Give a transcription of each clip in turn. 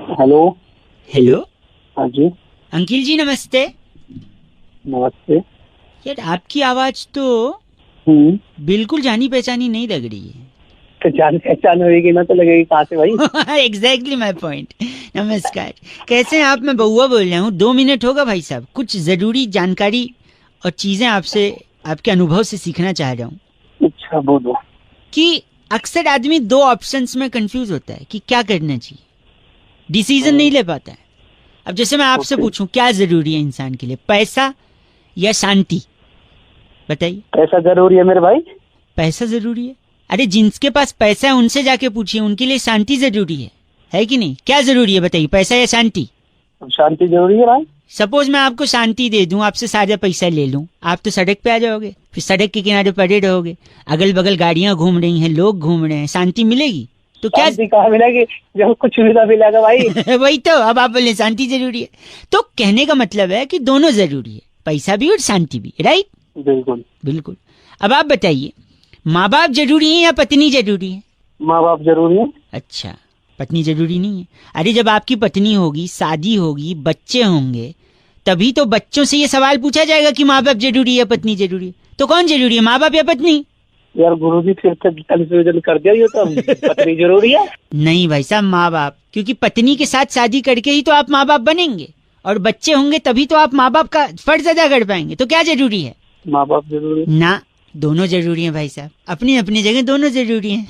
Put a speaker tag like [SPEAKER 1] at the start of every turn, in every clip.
[SPEAKER 1] Hello.
[SPEAKER 2] Hello.
[SPEAKER 1] हाँ जी।
[SPEAKER 2] Uncle जी नमस्ते।
[SPEAKER 1] नमस्ते।
[SPEAKER 2] यार आपकी आवाज तो बिल्कुल जानी पहचानी नहीं लग रही है।
[SPEAKER 1] तो जान पहचान होगी ना तो लगेगी कहाँ से भाई।
[SPEAKER 2] Exactly my point. नमस्कार, कैसे हैं आप? मैं बउआ बोल रहा हूँ। 2 मिनट होगा भाई साहब? कुछ जरूरी जानकारी और चीजें आपसे, आपके अनुभव से सीखना चाह रहा हूँ
[SPEAKER 1] अच्छा बोलो।
[SPEAKER 2] कि अक्सर आदमी 2 ऑप्शंस में कंफ्यूज होता है कि क्या करना चाहिए, डिसीजन नहीं ले पाता है। अब जैसे मैं आपसे
[SPEAKER 1] ओके।
[SPEAKER 2] पूछूं क्या जरूरी है इंसान के लिए, पैसा या शांति? बताइए।
[SPEAKER 1] पैसा जरूरी है मेरे भाई।
[SPEAKER 2] पैसा जरूरी है? अरे जिनके पास पैसा है उनसे जाके पूछिए, उनके लिए शांति जरूरी है कि नहीं? क्या जरूरी है बताइए, पैसा या शांति?
[SPEAKER 1] शांति जरूरी है भाई।
[SPEAKER 2] सपोज मैं आपको शांति दे दूं, आपसे सारा पैसा ले लूं, आप तो सड़क पे आ जाओगे, फिर सड़क के किनारे पड़े रहोगे, अगल बगल गाड़ियां घूम रही हैं, लोग घूम रहे हैं, शांति मिलेगी? तो क्या
[SPEAKER 1] शांति कहाँ मिलेगी जब कुछ सुविधा मिलेगा भाई।
[SPEAKER 2] वही तो, अब आप बोले शांति जरूरी है। तो कहने का मतलब है कि दोनों जरूरी है, पैसा भी और शांति भी, राइट?
[SPEAKER 1] बिल्कुल
[SPEAKER 2] बिल्कुल। अब आप बताइए, माँ बाप जरूरी है या पत्नी जरूरी है?
[SPEAKER 1] माँ बाप जरूरी है।
[SPEAKER 2] अच्छा, पत्नी जरूरी नहीं है? अरे जब आपकी पत्नी होगी, शादी होगी, बच्चे होंगे, तभी तो बच्चों से ये सवाल पूछा जाएगा कि माँ बाप जरूरी है पत्नी जरूरी है। तो कौन जरूरी है, माँ बाप या पत्नी?
[SPEAKER 1] यार गुरुजी फिर से कंफ्यूजन कर दिया ये तो। पत्नी जरूरी है।
[SPEAKER 2] नहीं भाई साहब, माँ बाप, क्योंकि पत्नी के साथ शादी करके ही तो आप माँ बाप बनेंगे, और बच्चे होंगे तभी तो आप माँ बाप का फर्ज अदा कर पाएंगे। तो क्या जरूरी है?
[SPEAKER 1] माँ बाप जरूरी है।
[SPEAKER 2] ना, दोनों जरूरी है भाई साहब, अपनी अपनी जगह दोनों जरूरी है।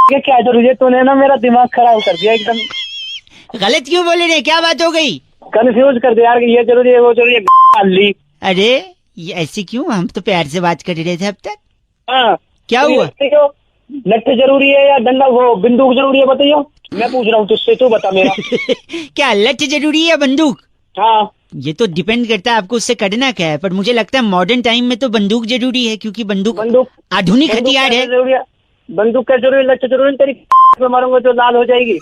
[SPEAKER 1] ये क्या जरूरी है, तूने ना मेरा दिमाग खराब कर दिया एकदम।
[SPEAKER 2] गलत क्यों बोले रहे, क्या बात हो गई?
[SPEAKER 1] कंफ्यूज कर दिया यार कि ये जरूरी है वो जरूरी है। ली।
[SPEAKER 2] अरे ये ऐसे क्यों, हम तो प्यार से बात कर रहे थे अब तक।
[SPEAKER 1] हाँ
[SPEAKER 2] क्या
[SPEAKER 1] तो
[SPEAKER 2] हुआ?
[SPEAKER 1] लट्ठ जरूरी है या डंडा वो बंदूक जरूरी है बताइए। मैं पूछ रहा हूँ तुझसे, तू बता मेरा।
[SPEAKER 2] क्या लठ जरूरी है या बंदूक?
[SPEAKER 1] हाँ
[SPEAKER 2] ये तो डिपेंड करता है आपको उससे करना क्या है, पर मुझे लगता है मॉडर्न टाइम में तो बंदूक जरूरी है, क्योंकि बंदूक आधुनिक हथियार है।
[SPEAKER 1] जरूरी है। बंदूक क्या जरूरी है, लट्ठ जरूरी है। तेरी पे मारूंगा तो लाल हो जाएगी।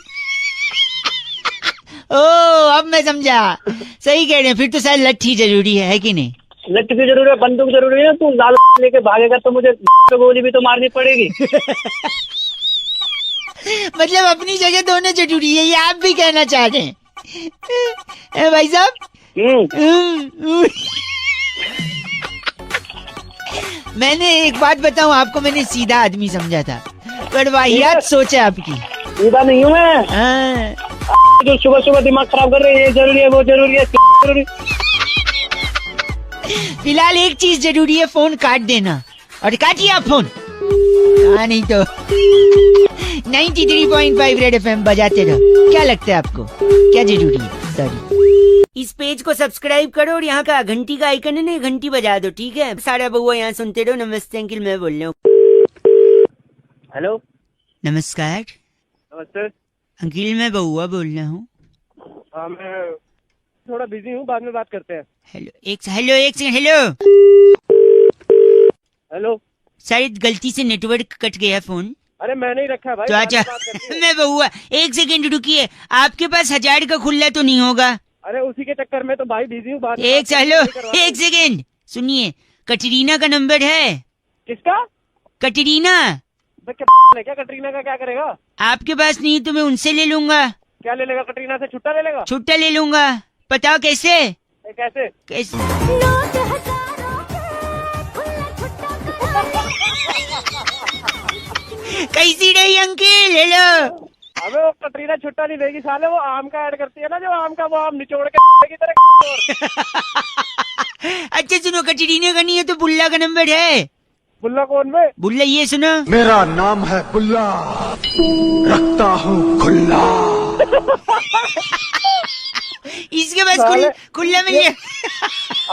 [SPEAKER 2] ओ अब मैं समझा, सही कह रहे हैं, फिर तो शायद लठ ही जरूरी है कि नहीं?
[SPEAKER 1] लट्ठ की जरूरी है, बंदूक जरूरी है। तू लाल लेके भागेगा तो मुझे गोली भी तो मारनी पड़ेगी।
[SPEAKER 2] मतलब अपनी जगह दोनों जरूरी है, ये आप भी कहना चाह रहे हैं भाई साहब? मैंने एक बात बताऊं आपको, मैंने सीधा आदमी समझा था, पर वाहियात सोच है आपकी।
[SPEAKER 1] सीधा नहीं हूँ मैं। जो सुबह सुबह दिमाग खराब कर रहे हैं, ये जरूरी है वो जरूरी है जरूरी।
[SPEAKER 2] फिलहाल एक चीज जरूरी है, फोन काट देना। और काटिए आप फोन। हाँ नहीं तो 93.5 रेड एफएम बजाते रहो। क्या लगता है आपको क्या जरूरी है? सॉरी, इस पेज को सब्सक्राइब करो और यहाँ का घंटी का आइकन है ना, घंटी बजा दो, ठीक है? सारा बउआ यहाँ सुनते रहो। नमस्ते अंकिल, मैं बोल रहा हूँ।
[SPEAKER 1] हेलो।
[SPEAKER 2] नमस्कार
[SPEAKER 1] नमस्ते
[SPEAKER 2] अंकिल, मैं बउआ बोल रहा हूँ।
[SPEAKER 1] हाँ मैं थोड़ा बिजी हूँ, बाद में बात करते हैं।
[SPEAKER 2] हेलो एक सेकंड। Hello
[SPEAKER 1] hello.
[SPEAKER 2] शायद गलती से नेटवर्क कट गया फोन।
[SPEAKER 1] अरे मैंने ही रखा है भाई।
[SPEAKER 2] तो अच्छा मैं बउआ, एक सेकंड रुकिए, आपके पास 1000 का खुला तो नहीं होगा?
[SPEAKER 1] अरे उसी के चक्कर में तो भाई बिजी हूँ।
[SPEAKER 2] एक सेकंड सुनिए, कटरीना का नंबर है?
[SPEAKER 1] किसका?
[SPEAKER 2] कटरीना।
[SPEAKER 1] क्या कटरीना का क्या करेगा?
[SPEAKER 2] आपके पास नहीं तो मैं उनसे ले लूंगा।
[SPEAKER 1] क्या ले लेगा? कटरीना से छुट्टा ले लेगा?
[SPEAKER 2] छुट्टा ले लूंगा। बताओ कैसे?
[SPEAKER 1] कैसे?
[SPEAKER 2] कैसी रही अंकिल? हेलो।
[SPEAKER 1] अबे वो कटरीना छुट्टा नहीं देगी साले, वो आम का ऐड करती है ना, जो आम का वो आम निचोड़ के की तरह।
[SPEAKER 2] अच्छा सुनो, कटरीना का नहीं है तो बुल्ला का नंबर है।
[SPEAKER 1] बुल्ला कौन में?
[SPEAKER 2] बुल्ला ये सुनो,
[SPEAKER 3] मेरा नाम है बुल्ला, रखता हूँ खुल्ला।
[SPEAKER 2] इसके पास खुल्ला मिल गया।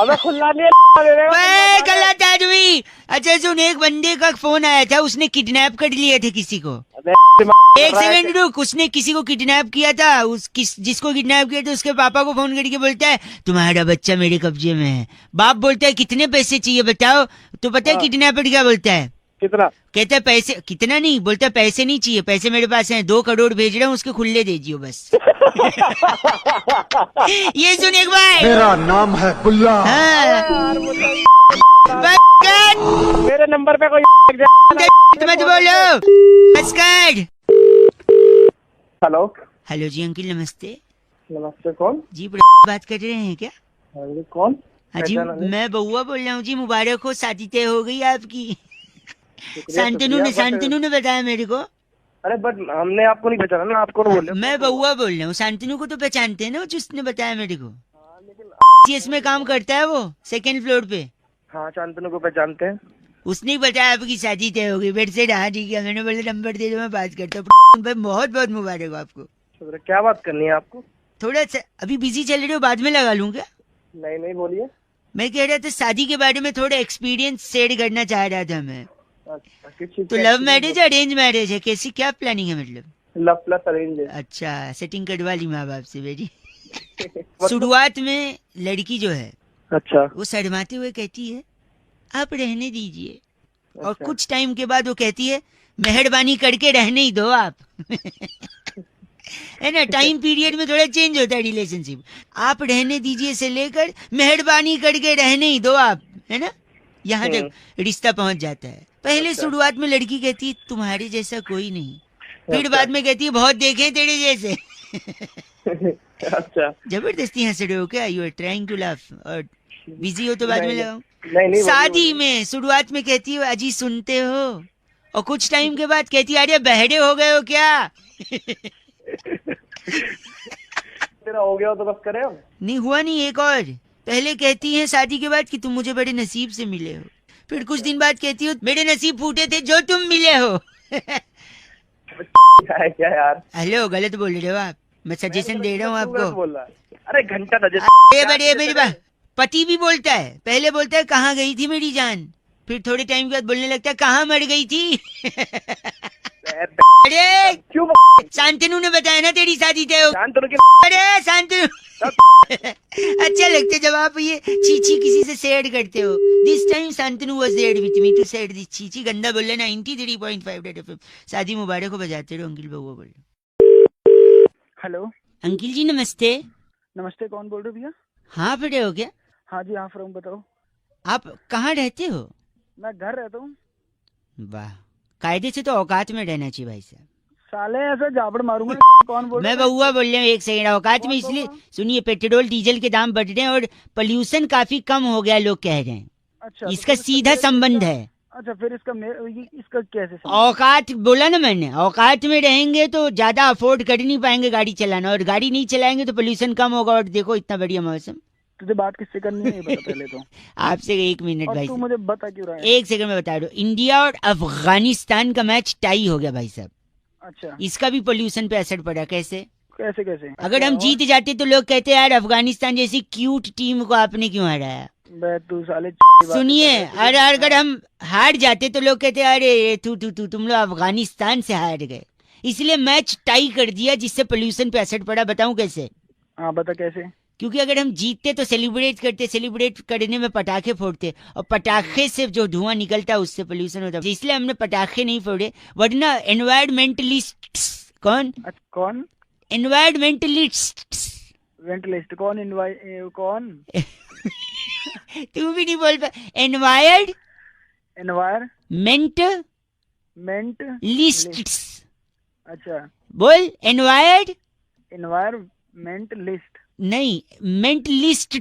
[SPEAKER 1] अबे खुल्ला नहीं है,
[SPEAKER 2] गलत आदमी। अच्छा सुन, एक बंदे का फोन आया था, उसने किडनैप कर लिया था किसी को। एक सेकंड रुक, उसने किसी को किडनैप किया था। जिसको किडनैप किया था उसके पापा को फोन करके बोलता है तुम्हारा बच्चा मेरे कब्जे में है। बाप बोलता है कितने पैसे चाहिए बताओ? तो पता है किडनैपर क्या बोलता है?
[SPEAKER 1] कितना?
[SPEAKER 2] कहता है पैसे कितना नहीं, बोलता है पैसे नहीं चाहिए, पैसे मेरे पास हैं, 2 करोड़ भेज रहा हूँ, उसके खुले दीजिए बस। ये सुन एक बार,
[SPEAKER 3] मेरा नाम है बुल्ला।
[SPEAKER 2] हाँ।
[SPEAKER 1] मेरे नंबर पे कोई
[SPEAKER 2] मत बोलो। नमस्कार।
[SPEAKER 1] हेलो।
[SPEAKER 2] हेलो जी अंकिल, नमस्ते।
[SPEAKER 1] नमस्ते, कौन?
[SPEAKER 2] जी बात कर रहे हैं क्या?
[SPEAKER 1] हाँ जी, कौन?
[SPEAKER 2] हाँ जी,
[SPEAKER 1] पहचाना नहीं।
[SPEAKER 2] मैं बउआ बोल रहा हूँ जी। मुबारक हो, शादी तय हो गई आपकी।
[SPEAKER 1] शुक्रिया शुक्रिया,
[SPEAKER 2] शांतनु ने बताया मेरे को।
[SPEAKER 1] अरे बट हमने आपको नहीं पहचाना ना, आप कौन बोल रहे हो?
[SPEAKER 2] मैं बउआ बोल रहा हूँ, शांतनु को तो पहचानते हैं ना, वो जिसने बताया मेरे को।
[SPEAKER 1] हाँ, लेकिन
[SPEAKER 2] जीएस में काम करता है वो, सेकंड फ्लोर पे।
[SPEAKER 1] हाँ, शांतनु को पहचानते हैं।
[SPEAKER 2] उसने ही बताया आपकी शादी तय हो गई। बेड से हाँ ठीक है, मैंने बोला नंबर दे दो, मैं बात करता हूँ। भाई बहुत बहुत मुबारक हो आपको।
[SPEAKER 1] शुक्रिया। क्या बात करनी है आपको?
[SPEAKER 2] थोड़ा सा अभी बिजी चल रहे हो, बाद में लगा लूँ क्या?
[SPEAKER 1] नहीं नहीं, बोलिए।
[SPEAKER 2] मैं कह रहा था शादी के बारे में थोड़ा एक्सपीरियंस शेयर करना चाह रहा था मैं।
[SPEAKER 1] अच्छा, किस चीज
[SPEAKER 2] तो
[SPEAKER 1] का
[SPEAKER 2] love
[SPEAKER 1] experience
[SPEAKER 2] marriage arrange marriage है, कैसी क्या प्लानिंग है मतलब?
[SPEAKER 1] है? लव प्लस अरेंज है।
[SPEAKER 2] अच्छा, सेटिंग करवा ली माँ बाप से मेरी।
[SPEAKER 1] मतलब-
[SPEAKER 2] शुरुआत में लड़की जो है
[SPEAKER 1] अच्छा
[SPEAKER 2] वो शर्माते हुए कहती है आप रहने दीजिए, और
[SPEAKER 1] अच्छा।
[SPEAKER 2] कुछ टाइम के बाद वो कहती है मेहरबानी करके रहने ही दो आप। है ना, टाइम पीरियड में थोड़ा चेंज होता है रिलेशनशिप। आप रहने दीजिए से लेकर मेहरबानी करके रहने ही दो आप, है ना, यहाँ तक रिश्ता पहुंच जाता है। पहले
[SPEAKER 1] अच्छा।
[SPEAKER 2] शुरुआत में लड़की कहती है तुम्हारे जैसा कोई नहीं, फिर
[SPEAKER 1] अच्छा।
[SPEAKER 2] बाद में कहती है बहुत देखे तेरे जैसे।
[SPEAKER 1] अच्छा।
[SPEAKER 2] जबरदस्ती हंस रहे हो क्या? You are trying to laugh, और बिजी हो तो बाद में
[SPEAKER 1] नहीं,
[SPEAKER 2] लगाऊं?
[SPEAKER 1] नहीं नहीं,
[SPEAKER 2] शादी में शुरुआत में कहती हो अजी सुनते हो, और कुछ टाइम के बाद कहती है अरे बहरे हो गए हो क्या?
[SPEAKER 1] तेरा हो गया हो तो बस करें हम।
[SPEAKER 2] नहीं हुआ नहीं, एक और। पहले कहती है शादी के बाद कि तुम मुझे बड़े नसीब से मिले हो, फिर कुछ दिन बाद कहती हो मेरे नसीब फूटे थे जो तुम मिले हो।
[SPEAKER 1] क्या है क्या यार?
[SPEAKER 2] हेलो, गलत बोल रहे हो आप, मैं सजेशन दे रहा हूँ
[SPEAKER 1] तू गलत
[SPEAKER 2] आपको।
[SPEAKER 1] बोल रहा है। अरे घंटा बजे
[SPEAKER 2] अरे बड़े मेरी बात, पति भी बोलता है, पहले बोलता है कहाँ गई थी मेरी जान, फिर थोड़े टाइम के बाद बोलने लगता है कहाँ मर गई थी। अरे
[SPEAKER 1] क्यों
[SPEAKER 2] शांतनु ने बताया ना तेरी शादी तय हो।
[SPEAKER 1] शांतनु की
[SPEAKER 2] अरे शांतनु। अच्छा लगता है जब आप ये चीची किसी से शेयर करते हो। This time Shantanu was there with me to share this चीची। गंदा बोल रहा 93.5 रेड एफएम। शादी मुबारक हो बजाते रहो अंकिल बउआ बोल रहे।
[SPEAKER 1] हेलो।
[SPEAKER 2] अंकिल जी नमस्ते।
[SPEAKER 1] नमस्ते, कौन बोल रहे हो भैया?
[SPEAKER 2] हाँ पड़े हो क्या?
[SPEAKER 1] हाँ जी, हाँ फ्रॉम बताओ।
[SPEAKER 2] आप कहाँ रहते हो?
[SPEAKER 1] मैं घर रहता हूँ।
[SPEAKER 2] वाह, कायदे से तो औकात में रहना चाहिए भाई साहब।
[SPEAKER 1] साले ऐसा जाबड़ मारूंगा। कौन बोल
[SPEAKER 2] मैं बउआ बोल रहा हूँ, एक सेकंड औकात में इसलिए सुनिए, पेट्रोल डीजल के दाम बढ़ रहे हैं और पोल्यूशन काफी कम हो गया लोग कह रहे हैं।
[SPEAKER 1] अच्छा,
[SPEAKER 2] इसका सीधा संबंध है।
[SPEAKER 1] अच्छा, फिर इसका कैसे
[SPEAKER 2] औकात बोला ना मैंने, औकात में रहेंगे तो ज्यादा अफोर्ड कर नहीं पाएंगे गाड़ी चलाना, और गाड़ी नहीं चलाएंगे तो पोल्यूशन कम होगा। और देखो इतना बढ़िया मौसम।
[SPEAKER 1] तुझे बात किससे करनी है ये बता पहले तो।
[SPEAKER 2] आपसे एक मिनट
[SPEAKER 1] और
[SPEAKER 2] भाई
[SPEAKER 1] तू
[SPEAKER 2] साहब,
[SPEAKER 1] मुझे बता क्यों रहा है?
[SPEAKER 2] एक सेकंड में बता दो। इंडिया और अफगानिस्तान का मैच टाई हो गया भाई साहब।
[SPEAKER 1] अच्छा,
[SPEAKER 2] इसका भी पोल्यूशन पे असर पड़ा। कैसे?
[SPEAKER 1] कैसे कैसे?
[SPEAKER 2] अगर हम जीत जाते तो लोग कहते यार अफगानिस्तान जैसी क्यूट टीम को आपने क्यों हराया।
[SPEAKER 1] बे तू साले
[SPEAKER 2] सुनिए, अगर हम हार जाते तो लोग कहते अरे तुम लोग अफगानिस्तान से हार गए। इसलिए मैच टाई कर दिया, जिससे पोल्यूशन पे असर पड़ा। बताऊं कैसे?
[SPEAKER 1] हाँ बता कैसे।
[SPEAKER 2] क्योंकि अगर हम जीतते तो सेलिब्रेट करते, सेलिब्रेट करने में पटाखे फोड़ते, और पटाखे से जो धुआं निकलता है उससे पोल्यूशन होता है। इसलिए हमने पटाखे नहीं फोड़े, वरना एनवायरमेंटलिस्ट कौन एनवायरमेंटलिस्ट
[SPEAKER 1] वेंटलिस्ट कौन
[SPEAKER 2] तू भी नहीं बोल पा।
[SPEAKER 1] Environment
[SPEAKER 2] list.
[SPEAKER 1] अच्छा,
[SPEAKER 2] बोल
[SPEAKER 1] एनवायरमेंट लिस्ट
[SPEAKER 2] नहीं, मेंटलिस्ट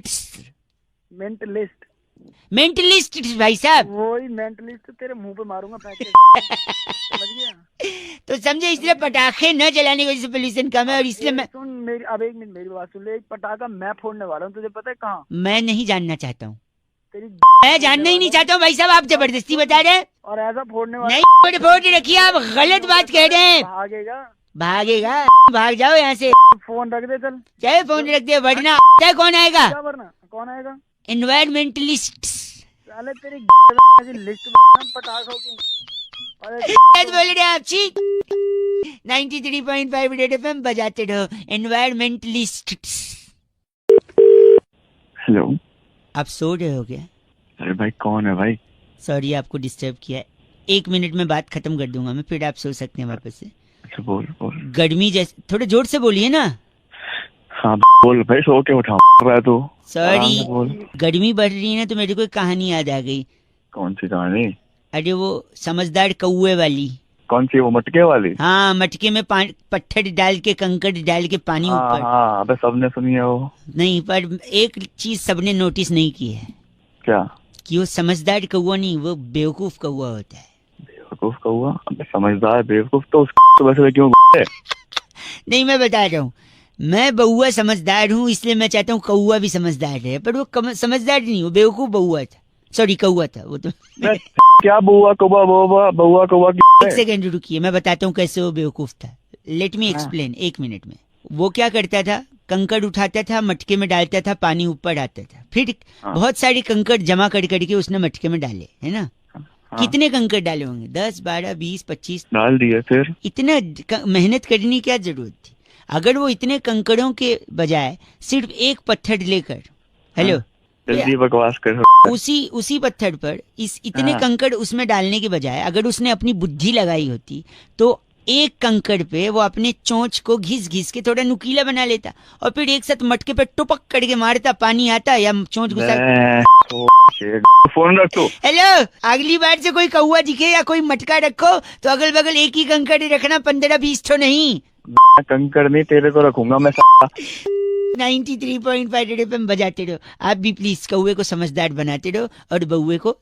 [SPEAKER 2] भाई साहब।
[SPEAKER 1] वही मेंटलिस्ट तेरे मुंह पे मारूंगा फेंक के। समझ गया?
[SPEAKER 2] तो समझे, इसलिए पटाखे न जलाने की वजह से पोल्यूशन कम है। और इसलिए मैं
[SPEAKER 1] सुन मेरी, अब एक मिनट मेरी बात सुन ले। एक पटाखा मैं फोड़ने वाला हूँ, तुझे पता है कहाँ?
[SPEAKER 2] मैं नहीं जानना चाहता हूँ,
[SPEAKER 1] तेरी
[SPEAKER 2] मैं जानना ही नहीं चाहता हूँ भाई साहब। आप जबरदस्ती बता रहे हैं।
[SPEAKER 1] और ऐसा फोड़ने वाला
[SPEAKER 2] नहीं फोड़ रखिए, आप गलत बात कह रहे हैं। भागेगा, भाग जाओ यहाँ से।
[SPEAKER 1] फोन रख दे चल।
[SPEAKER 2] चाहे फोन रख दे, वरना कौन आएगा?
[SPEAKER 1] क्या वरना कौन आएगा?
[SPEAKER 2] एनवायरमेंटलिस्ट।
[SPEAKER 1] साले तेरी लिस्ट पटाखों की।
[SPEAKER 2] बोल रहे आप छी। 93.5 रेड एफएम बजाते रहो। एनवायरमेंटलिस्ट।
[SPEAKER 4] हेलो।
[SPEAKER 2] आप सो रहे हो क्या?
[SPEAKER 4] अरे भाई कौन है भाई?
[SPEAKER 2] सॉरी आपको डिस्टर्ब किया है। 1 मिनट में बात खत्म कर दूंगा मैं, फिर आप सो सकते हैं वापस से।
[SPEAKER 4] अच्छा बोल।
[SPEAKER 2] गर्मी जैसे, थोड़ा जोर से बोलिए ना।
[SPEAKER 4] हाँ बोल भाई, सो के उठा तो।
[SPEAKER 2] सॉरी, गर्मी बढ़ रही है ना, तो मेरे को एक कहानी याद आ गई।
[SPEAKER 4] कौन सी कहानी?
[SPEAKER 2] अरे वो समझदार कौए वाली।
[SPEAKER 4] कौन सी वो मटके वाली?
[SPEAKER 2] हाँ, मटके में पत्थर डाल के, कंकड़ डाल के पानी
[SPEAKER 4] हाँ
[SPEAKER 2] ऊपर।
[SPEAKER 4] हाँ, अबे सबने सुनी है वो।
[SPEAKER 2] नहीं, पर एक चीज सबने नोटिस नहीं की है
[SPEAKER 4] क्या?
[SPEAKER 2] कि वो समझदार कौवा नहीं, वो बेवकूफ कौवा होता है।
[SPEAKER 4] बेवकूफ कौवा? अबे समझदार बेवकूफ तो सुबह सुबह क्यों है?
[SPEAKER 2] नहीं, मैं बता रहा हूँ, मैं बउआ समझदार हूँ, इसलिए मैं चाहता हूँ कौवा भी समझदार है, पर वो समझदार नहीं, वो बेवकूफ बउआ था, सॉरी कौवा था वो तो।
[SPEAKER 4] क्या बउआ कौवा बउआ कौवा
[SPEAKER 2] एक सेकंड रुकिए, मैं बताता हूँ कैसे वो बेवकूफ था। लेट मी एक्सप्लेन, 1 मिनट में। वो क्या करता था, कंकड़ उठाता था, मटके में डालता था, पानी ऊपर आता था, फिर बहुत सारे कंकड़ जमा कर करके उसने मटके में डाले, है ना? कितने कंकड़ डाले होंगे? 10, 12, 20, 25
[SPEAKER 4] डाल दिए। फिर
[SPEAKER 2] इतना मेहनत करने की क्या जरूरत थी? अगर वो इतने कंकड़ों के बजाय सिर्फ एक पत्थर लेकर, हेलो,
[SPEAKER 4] जल्दी बकवास कर।
[SPEAKER 2] उसी पत्थर पर इतने कंकड़ उसमें डालने के बजाय अगर उसने अपनी बुद्धि लगाई होती तो एक कंकड़ पे वो अपने चोंच को घिस घिस के थोड़ा नुकीला बना लेता और फिर एक साथ मटके पे टुपक करके मारता, पानी आता या चोंच घुसा।
[SPEAKER 4] फोन रख तू।
[SPEAKER 2] हेलो, अगली बार से कोई कौवा दिखे या कोई मटका रखो तो अगल बगल एक ही कंकड़ रखना, 15-20 तो नहीं।
[SPEAKER 4] कंकड़ नहीं तेरे को रखूंगा मैं।
[SPEAKER 2] 93.5 रेड एफएम बजाते रहो। आप भी प्लीज कौवे को समझदार बनाते रहो और बउए को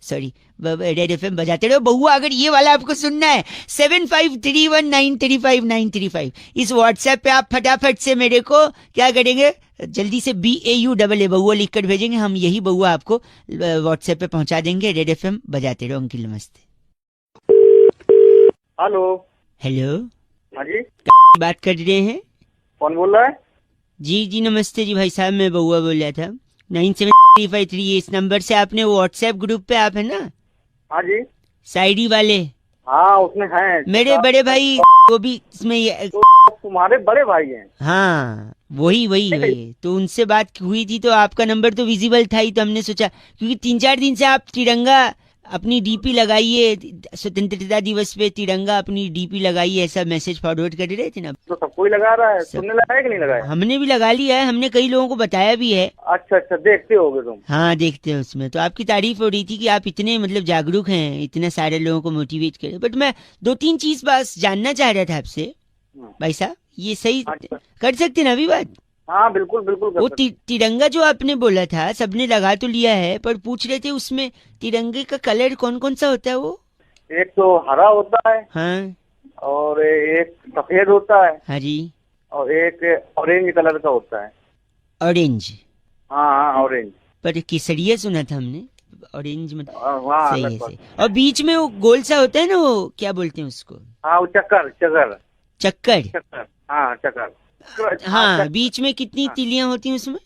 [SPEAKER 2] रेड एफएम बजाते रहो। बउआ, अगर ये वाला आपको सुनना है 7531935935 इस व्हाट्सएप पे आप फटाफट से मेरे को क्या करेंगे, जल्दी से BAUAA बउआ लिख कर भेजेंगे, हम यही बउआ आपको व्हाट्सएप पे पहुंचा देंगे। रेड एफएम बजाते रहो। अंकिल नमस्ते।
[SPEAKER 1] हेलो।
[SPEAKER 2] हेलो,
[SPEAKER 1] हाँ जी,
[SPEAKER 2] बात कर रहे हैं?
[SPEAKER 1] कौन बोल रहा है?
[SPEAKER 2] जी नमस्ते जी भाई साहब, मैं बउआ बोल रहा था। 97353 इस नंबर से आपने व्हाट्सएप ग्रुप पे, आप है ना
[SPEAKER 1] हाँ जी,
[SPEAKER 2] शायरी वाले?
[SPEAKER 1] हाँ उसमें है
[SPEAKER 2] मेरे बड़े भाई वो भी इसमें
[SPEAKER 1] तो तुम्हारे बड़े भाई हैं?
[SPEAKER 2] हाँ वही तो उनसे बात हुई थी तो आपका नंबर तो विजिबल था ही, तो हमने सोचा क्योंकि 3-4 दिन से आप तिरंगा अपनी डीपी लगाइए, स्वतंत्रता दिवस पे तिरंगा अपनी डीपी लगाइए, ऐसा मैसेज फॉरवर्ड कर रहे थे ना।
[SPEAKER 1] तो सब कोई लगा रहा है, तुमने लगाया कि नहीं लगाया?
[SPEAKER 2] हमने भी लगा लिया है, हमने कई लोगों को बताया भी है।
[SPEAKER 1] अच्छा, देखते होगे तुम?
[SPEAKER 2] हाँ देखते हैं उसमें, तो आपकी तारीफ हो रही थी कि आप इतने मतलब जागरूक हैं, इतने सारे लोगों को मोटिवेट करें। बट मैं 2-3 चीज बस जानना चाह रहा था आपसे भाई साहब, ये सही कर सकते ना अभी बात?
[SPEAKER 1] हाँ बिल्कुल
[SPEAKER 2] वो तिरंगा जो आपने बोला था सबने लगा तो लिया है, पर पूछ रहे थे उसमें तिरंगे का कलर कौन कौन सा होता है? वो
[SPEAKER 1] एक तो हरा होता है,
[SPEAKER 2] हाँ,
[SPEAKER 1] और एक सफेद होता है,
[SPEAKER 2] हाँ जी,
[SPEAKER 1] और एक ऑरेंज कलर का होता है।
[SPEAKER 2] ऑरेंज?
[SPEAKER 1] हाँ ऑरेंज।
[SPEAKER 2] पर केसरिया सुना था हमने, ऑरेंज मतलब सही है सही। और बीच में वो गोल सा होता है ना, वो क्या बोलते हैं उसको?
[SPEAKER 1] हाँ वो चक्कर। हाँ चक्कर।
[SPEAKER 2] हाँ, बीच में कितनी तीलियां होती हैं उसमें?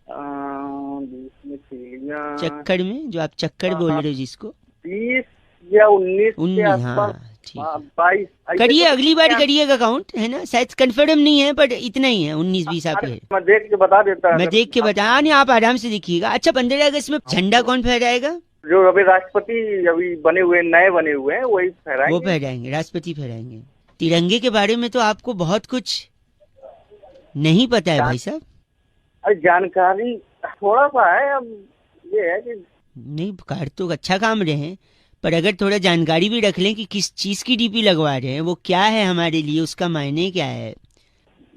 [SPEAKER 1] बीच में तीलियां
[SPEAKER 2] चक्कर में, जो आप चक्कर बोल रहे हो जिसको,
[SPEAKER 1] 20 या 19 के
[SPEAKER 2] हाँ
[SPEAKER 1] आसपास।
[SPEAKER 2] ठीक,
[SPEAKER 1] 22
[SPEAKER 2] करिए, अगली बार करिएगा काउंट, है ना? शायद कंफर्म नहीं है पर इतना ही है, 19-20 आप है।
[SPEAKER 1] मैं देख के बता देता।
[SPEAKER 2] मैं देख के बता नहीं, आप आराम से देखिएगा। अच्छा, 15 अगस्त में झंडा कौन फहराएगा?
[SPEAKER 1] जो अभी राष्ट्रपति अभी नए बने हुए हैं वही फहराएंगे।
[SPEAKER 2] वो फहराएंगे, राष्ट्रपति फहराएंगे। तिरंगे के बारे में तो आपको बहुत कुछ नहीं पता है भाई साहब।
[SPEAKER 1] अरे जानकारी थोड़ा सा है, अब ये है कि
[SPEAKER 2] नहीं, कार तो अच्छा काम रहे हैं, पर अगर थोड़ा जानकारी भी रख लें कि किस चीज की डीपी लगवा रहे हैं, वो क्या है हमारे लिए, उसका मायने क्या है।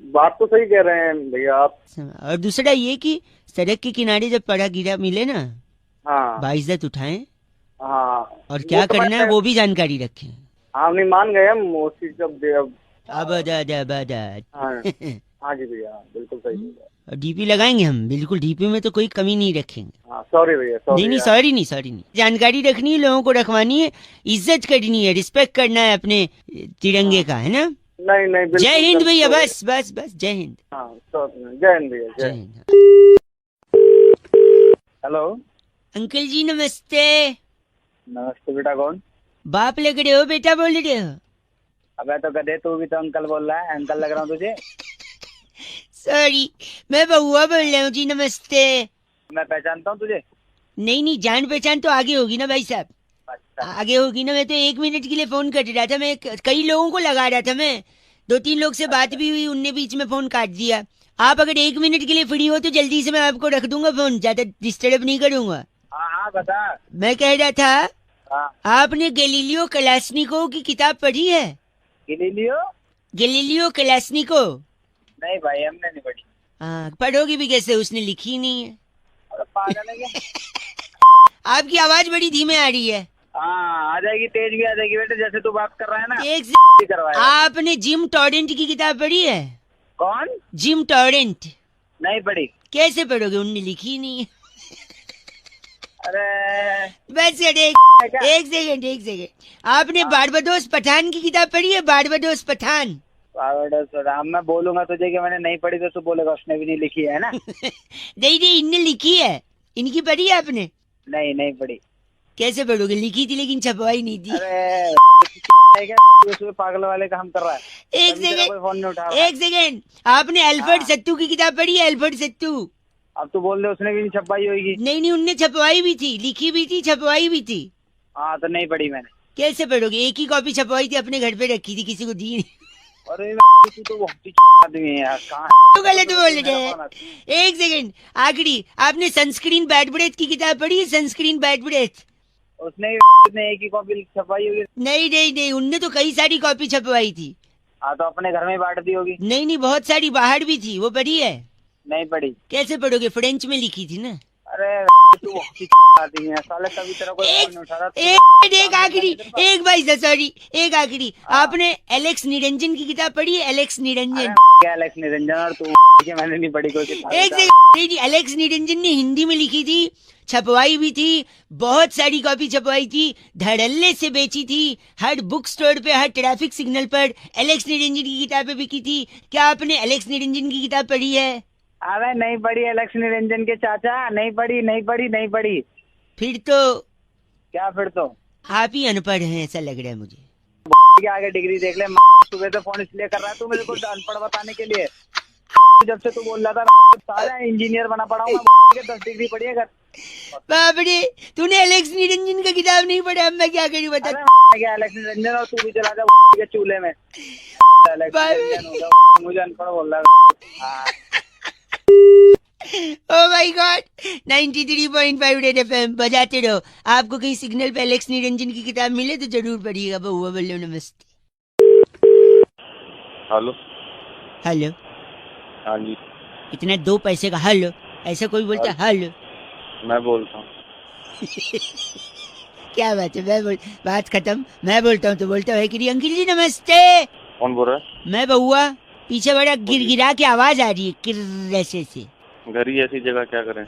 [SPEAKER 1] बात तो सही कह रहे हैं भैया आप।
[SPEAKER 2] और दूसरा ये कि सड़क के किनारे जब पड़ा गिरा मिले ना,
[SPEAKER 1] हाँ
[SPEAKER 2] बाइज्जत उठाएं,
[SPEAKER 1] हाँ,
[SPEAKER 2] और क्या करना है वो भी जानकारी रखें।
[SPEAKER 1] हाँ नहीं मान गए हम उसी जब हाँ जी भैया, बिल्कुल सही।
[SPEAKER 2] और डीपी लगाएंगे हम, बिल्कुल डीपी में तो कोई कमी नहीं रखेंगे।
[SPEAKER 1] सॉरी भैया,
[SPEAKER 2] नहीं सॉरी नहीं, जानकारी रखनी है, लोगों को रखवानी है, इज्जत करनी है, रिस्पेक्ट करना है अपने तिरंगे का, है ना?
[SPEAKER 1] नहीं
[SPEAKER 2] जय हिंद भैया, बस जय हिंद।
[SPEAKER 1] जय हिंद भैया, जय हिंद। हेलो
[SPEAKER 2] अंकल जी नमस्ते।
[SPEAKER 1] नमस्ते बेटा, कौन
[SPEAKER 2] बाप लग रहे हो बेटा बोल रहे हो?
[SPEAKER 1] अबे तो गधे, तू भी तो अंकल बोल रहा है, अंकल लग रहा हूँ तुझे?
[SPEAKER 2] सॉरी, मैं बउआ बोल रहा हूँ जी, नमस्ते।
[SPEAKER 1] मैं पहचानता हूँ तुझे?
[SPEAKER 2] नहीं, जान पहचान तो आगे होगी ना भाई साहब।
[SPEAKER 1] अच्छा।
[SPEAKER 2] आगे होगी ना, मैं तो 1 मिनट के लिए फोन कर रहा था, मैं कई लोगों को लगा रहा था, मैं 2-3 लोग से बात भी हुई, उनने बीच में फोन काट दिया। आप अगर 1 मिनट के लिए फ्री हो तो जल्दी से मैं आपको रख दूंगा फोन, ज्यादा डिस्टर्ब नहीं करूंगा।
[SPEAKER 1] हाँ बता।
[SPEAKER 2] मैं कह रहा था
[SPEAKER 1] हाँ।
[SPEAKER 2] आपने गैलीलियो कलास्निकोव की किताब पढ़ी है?
[SPEAKER 1] गिलीलियो?
[SPEAKER 2] गैलीलियो कलास्निकोव?
[SPEAKER 1] नहीं भाई, हमने नहीं पढ़ी।
[SPEAKER 2] हाँ, पढ़ोगी भी कैसे, उसने लिखी नहीं है।
[SPEAKER 1] अरे पागल है क्या?
[SPEAKER 2] आपकी आवाज बड़ी धीमे आ रही है।
[SPEAKER 1] हाँ, आ जाएगी, तेज भी आ जाएगी बेटे, जैसे तू बात कर रहा है ना।
[SPEAKER 2] एक
[SPEAKER 1] भी करवाएगा।
[SPEAKER 2] आपने जिम टॉरेंट की किताब पढ़ी है?
[SPEAKER 1] कौन?
[SPEAKER 2] Gym torrent?
[SPEAKER 1] नहीं पढ़ी।
[SPEAKER 2] कैसे पढ़ोगे, उनने लिखी नहीं है।
[SPEAKER 1] अरे
[SPEAKER 2] बस एक सेकंड। आपने बारबाडोस पठान की किताब पढ़ी है? बारबाडोस पठान?
[SPEAKER 1] अब मैं बोलूंगा तुझे कि मैंने नहीं पढ़ी तो तू बोलेगा उसने भी नहीं लिखी है ना।
[SPEAKER 2] नहीं, इनने लिखी है। इनकी पढ़ी है आपने?
[SPEAKER 1] नहीं पढ़ी।
[SPEAKER 2] कैसे पढ़ोगे, लिखी थी लेकिन छपवाई नहीं थी।
[SPEAKER 1] अरे क्या उसमें पागल वाले काम कर रहा है?
[SPEAKER 2] एक
[SPEAKER 1] तभी तेरा कोई फोन नहीं उठा रहा है।
[SPEAKER 2] सेकंड, आपने अल्फ्रेड सत्तू की किताब पढ़ी है? अल्फ्रेड सत्तू?
[SPEAKER 1] अब तू बोल दे उसने भी नहीं छपाई होगी।
[SPEAKER 2] नहीं, उनने छपवाई भी थी, लिखी भी थी, छपवाई भी थी।
[SPEAKER 1] हाँ तो नहीं पढ़ी मैंने।
[SPEAKER 2] कैसे पढ़ोगे, एक ही कॉपी छपवाई थी, अपने घर पे रखी थी, किसी को दी नहीं।
[SPEAKER 1] अरे तू तो बहुत ही आदमी है यार, कहाँ
[SPEAKER 2] तो गलत बोल रहे हैं। एक सेकंड, आखिरी, आपने सनस्क्रीन बैड ब्रेथ की किताब पढ़ी है? Sunscreen bad breath?
[SPEAKER 1] उसने एक ही कॉपी छपाई होगी।
[SPEAKER 2] नहीं, उनने तो कई सारी कॉपी छपवाई थी।
[SPEAKER 1] हाँ तो अपने घर में बांट दी होगी।
[SPEAKER 2] नहीं, बहुत सारी बाहर भी थी, वो पढ़ी है?
[SPEAKER 1] नहीं पढ़ी।
[SPEAKER 2] कैसे पढ़ोगे, फ्रेंच में लिखी थी ना।
[SPEAKER 1] अरे तू बहुत ही आदमी है साले, कभी तेरा कोई फोन नहीं उठा रहा।
[SPEAKER 2] एक आखिरी, एक भाई सॉरी, एक आखिरी, आपने एलेक्स निरंजन की किताब पढ़ी है? एलेक्स निरंजन?
[SPEAKER 1] क्या एलेक्स निरंजन और तू? मैंने नहीं पढ़ी कोई किताब।
[SPEAKER 2] एक सेकंड, एलेक्स निरंजन ने हिंदी में लिखी थी, छपवाई भी थी, बहुत सारी कॉपी छपवाई थी, धड़ल्ले से बेची थी, हर बुक स्टोर पे, हर ट्रैफिक सिग्नल पर एलेक्स निरंजन की किताबें बिकी थी। क्या आपने एलेक्स निरंजन की किताब पढ़ी है?
[SPEAKER 1] अरे नहीं पढ़ी एलेक्स निरंजन के चाचा, नहीं पढ़ी।
[SPEAKER 2] फिर तो
[SPEAKER 1] क्या फिर तो?
[SPEAKER 2] आप ही अनपढ़ हैं, ऐसा लग रहा है मुझे।
[SPEAKER 1] के आगे डिग्री देख ले। सुबह से फोन इसलिए कर रहा है तू मेरे को अनपढ़ बताने के लिए। जब से तू बोल रहा था सारा इंजीनियर बना पड़ा हूँ मैं, 10 डिग्री पढ़ी है घर।
[SPEAKER 2] बाप रे, तूने एलेक्स निरंजन का किताब नहीं पढ़ा, अब मैं क्या करूँ बता।
[SPEAKER 1] क्या एलेक्स निरंजन, और तू भी चला जा के चूल्हे में। मुझे अनपढ़ बोल रहा है।
[SPEAKER 2] Oh my God, 93.5 red FM बजाते रहो। आपको कहीं सिग्नल पे एलेक्स निरंजन की किताब मिले तो जरूर पढ़िएगा। बहुआ बोलो नमस्ते।
[SPEAKER 4] हेलो।
[SPEAKER 2] हेलो?
[SPEAKER 4] हाँ जी।
[SPEAKER 2] इतना 2 पैसे का हेलो, ऐसा कोई बोलता है हेलो?
[SPEAKER 4] मैं बोलता हूँ।
[SPEAKER 2] क्या बात है, बात खत्म, मैं बोलता हूँ तो बोलता है कि अंकिल जी नमस्ते।
[SPEAKER 4] कौन बोल रहा है?
[SPEAKER 2] मैं बहुआ, पीछे बड़ा गिरगिरा की आवाज आ रही है, किर ऐसे से।
[SPEAKER 4] घर ही ऐसी जगह क्या करें?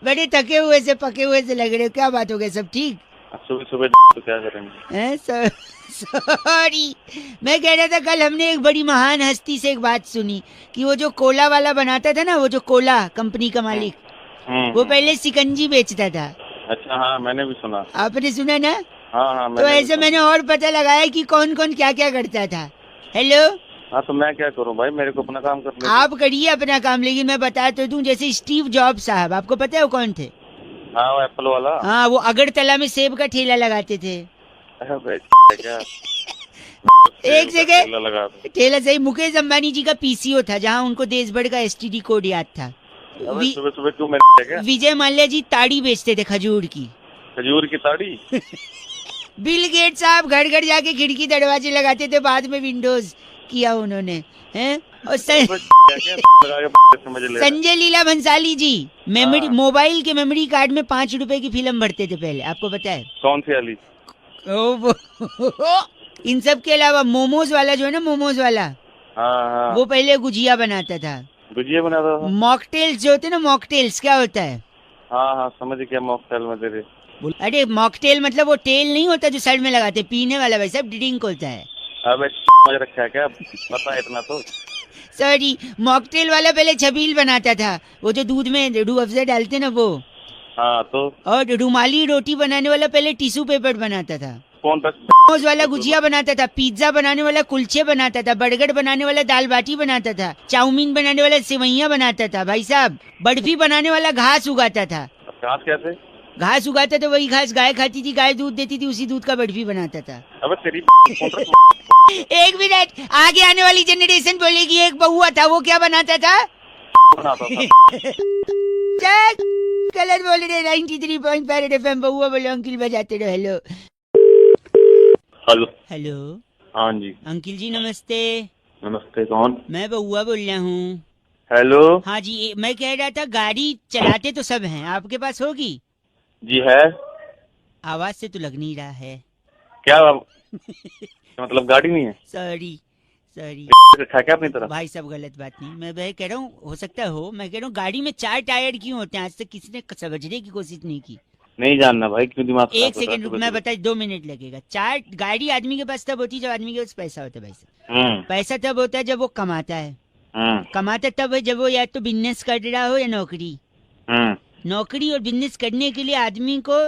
[SPEAKER 2] बड़े थके हुए से, पके हुए से लग रहे हो, क्या बात हो गई, सब ठीक?
[SPEAKER 4] सुबह तो क्या करेंगे?
[SPEAKER 2] सॉरी, मैं कह रहा था कल हमने एक बड़ी महान हस्ती से एक बात सुनी कि वो जो कोला वाला बनाता था ना, वो जो कोला कंपनी का मालिक, वो पहले सिकंजी बेचता था।
[SPEAKER 4] अच्छा हाँ, मैंने भी सुना।
[SPEAKER 2] आपने सुना ना?
[SPEAKER 4] हाँ,
[SPEAKER 2] तो ऐसे मैंने और पता लगाया कि कौन कौन क्या क्या करता था। हेलो?
[SPEAKER 4] हाँ तो मैं क्या करूँ भाई, मेरे को अपना काम करना।
[SPEAKER 2] आप करिए अपना काम, लेकिन मैं बता तो दूं, जैसे स्टीव जॉब साहब, आपको पता है वो कौन थे?
[SPEAKER 4] हाँ, वो एप्पल वाला।
[SPEAKER 2] हाँ, वो अगरतला में सेब का ठेला लगाते थे।
[SPEAKER 4] क्या?
[SPEAKER 2] एक जगह ठेला सही, मुकेश अंबानी जी का पीसीओ था, जहाँ उनको देश भर का एसटीडी कोड याद था।
[SPEAKER 4] सुबह सुबह क्यों मैं?
[SPEAKER 2] विजय माल्या जी ताड़ी बेचते थे, खजूर की
[SPEAKER 4] ताड़ी।
[SPEAKER 2] बिल गेट साहब घर घर जाके खिड़की दरवाजे लगाते थे, बाद में विंडोज किया उन्होंने, हैं? और संजय लीला भंसाली जी मेमोरी, मोबाइल के मेमोरी कार्ड में 5 रुपए की फिल्म भरते थे पहले, आपको पता है?
[SPEAKER 4] कौन सी वाली?
[SPEAKER 2] इन सब के अलावा मोमोज वाला जो है ना, मोमोज वाला,
[SPEAKER 4] हाँ।
[SPEAKER 2] वो पहले गुजिया बनाता था।
[SPEAKER 4] गुजिया बनाता था?
[SPEAKER 2] मॉकटेल्स जो होते ना, मॉकटेल्स क्या होता है?
[SPEAKER 4] हाँ, समझ गया, मॉकटेल में तेरे।
[SPEAKER 2] अरे मॉकटेल मतलब वो टेल नहीं होता जो सर में लगाते, पीने वाला, वैसा ड्रिंक होता है।
[SPEAKER 4] अबे समझ रखा है क्या, पता इतना तो।
[SPEAKER 2] सॉरी, मॉकटेल वाला पहले छबील बनाता था, वो जो दूध में रूह अफ़ज़ा डालते ना वो।
[SPEAKER 4] हाँ तो।
[SPEAKER 2] और रुमाली रोटी बनाने वाला पहले टिश्यू पेपर बनाता था।
[SPEAKER 4] कौन था?
[SPEAKER 2] मोमोज वाला गुजिया बनाता था, पिज्जा बनाने वाला कुलचे बनाता था, बर्गर बनाने वाला दाल बाटी बनाता था, चाउमीन बनाने वाला सेवैया बनाता था, भाई साहब बर्फी बनाने वाला घास उगाता था।
[SPEAKER 4] घास कैसे?
[SPEAKER 2] घास उगाता था, वही घास गाय खाती थी, गाय दूध देती थी, उसी दूध का बर्फी बनाता था।
[SPEAKER 4] अबे तेरी
[SPEAKER 2] एक मिनट, आगे आने वाली जनरेशन बोलेगी एक बहुआ था, वो क्या बनाता था?
[SPEAKER 4] बनाता था।
[SPEAKER 2] गलत बोल रहे 93.5 FM बउआ बोलो अंकिल बजाते रहो। Hello
[SPEAKER 4] hello.
[SPEAKER 2] हेलो
[SPEAKER 4] हाँ जी।
[SPEAKER 2] अंकिल जी नमस्ते।
[SPEAKER 4] नमस्ते, कौन?
[SPEAKER 2] मैं बउआ बोल रहा हूँ।
[SPEAKER 4] हेलो।
[SPEAKER 2] हाँ जी मैं कह रहा था गाड़ी चलाते तो सब हैं, आपके पास होगी?
[SPEAKER 4] जी है।
[SPEAKER 2] आवाज से तो लग नहीं रहा है।
[SPEAKER 4] क्या मतलब गाड़ी नहीं है?
[SPEAKER 2] सॉरी सॉरी
[SPEAKER 4] रखा क्या अपनी तरफ?
[SPEAKER 2] भाई सब गलत बात नहीं, मैं कह रहा हूँ हो सकता हो, मैं कह रहा हूँ गाड़ी में 4 टायर क्यों होते हैं? आज तक किसी ने समझने की कोशिश नहीं की।
[SPEAKER 4] नहीं जानना भाई, क्यों दिमाग खराब
[SPEAKER 2] एक
[SPEAKER 4] कर रहा है
[SPEAKER 2] सेकंड रुक,
[SPEAKER 4] सुबह
[SPEAKER 2] मैं
[SPEAKER 4] सुबह?
[SPEAKER 2] बता 2 मिनट लगेगा। 4 गाड़ी आदमी के पास तब होती है जब आदमी के पास पैसा होता है भाई साहब। पैसा तब होता है जब वो कमाता है। कमाता तब है जब वो या तो बिजनेस कर रहा हो या नौकरी। नौकरी और बिजनेस करने के लिए आदमी को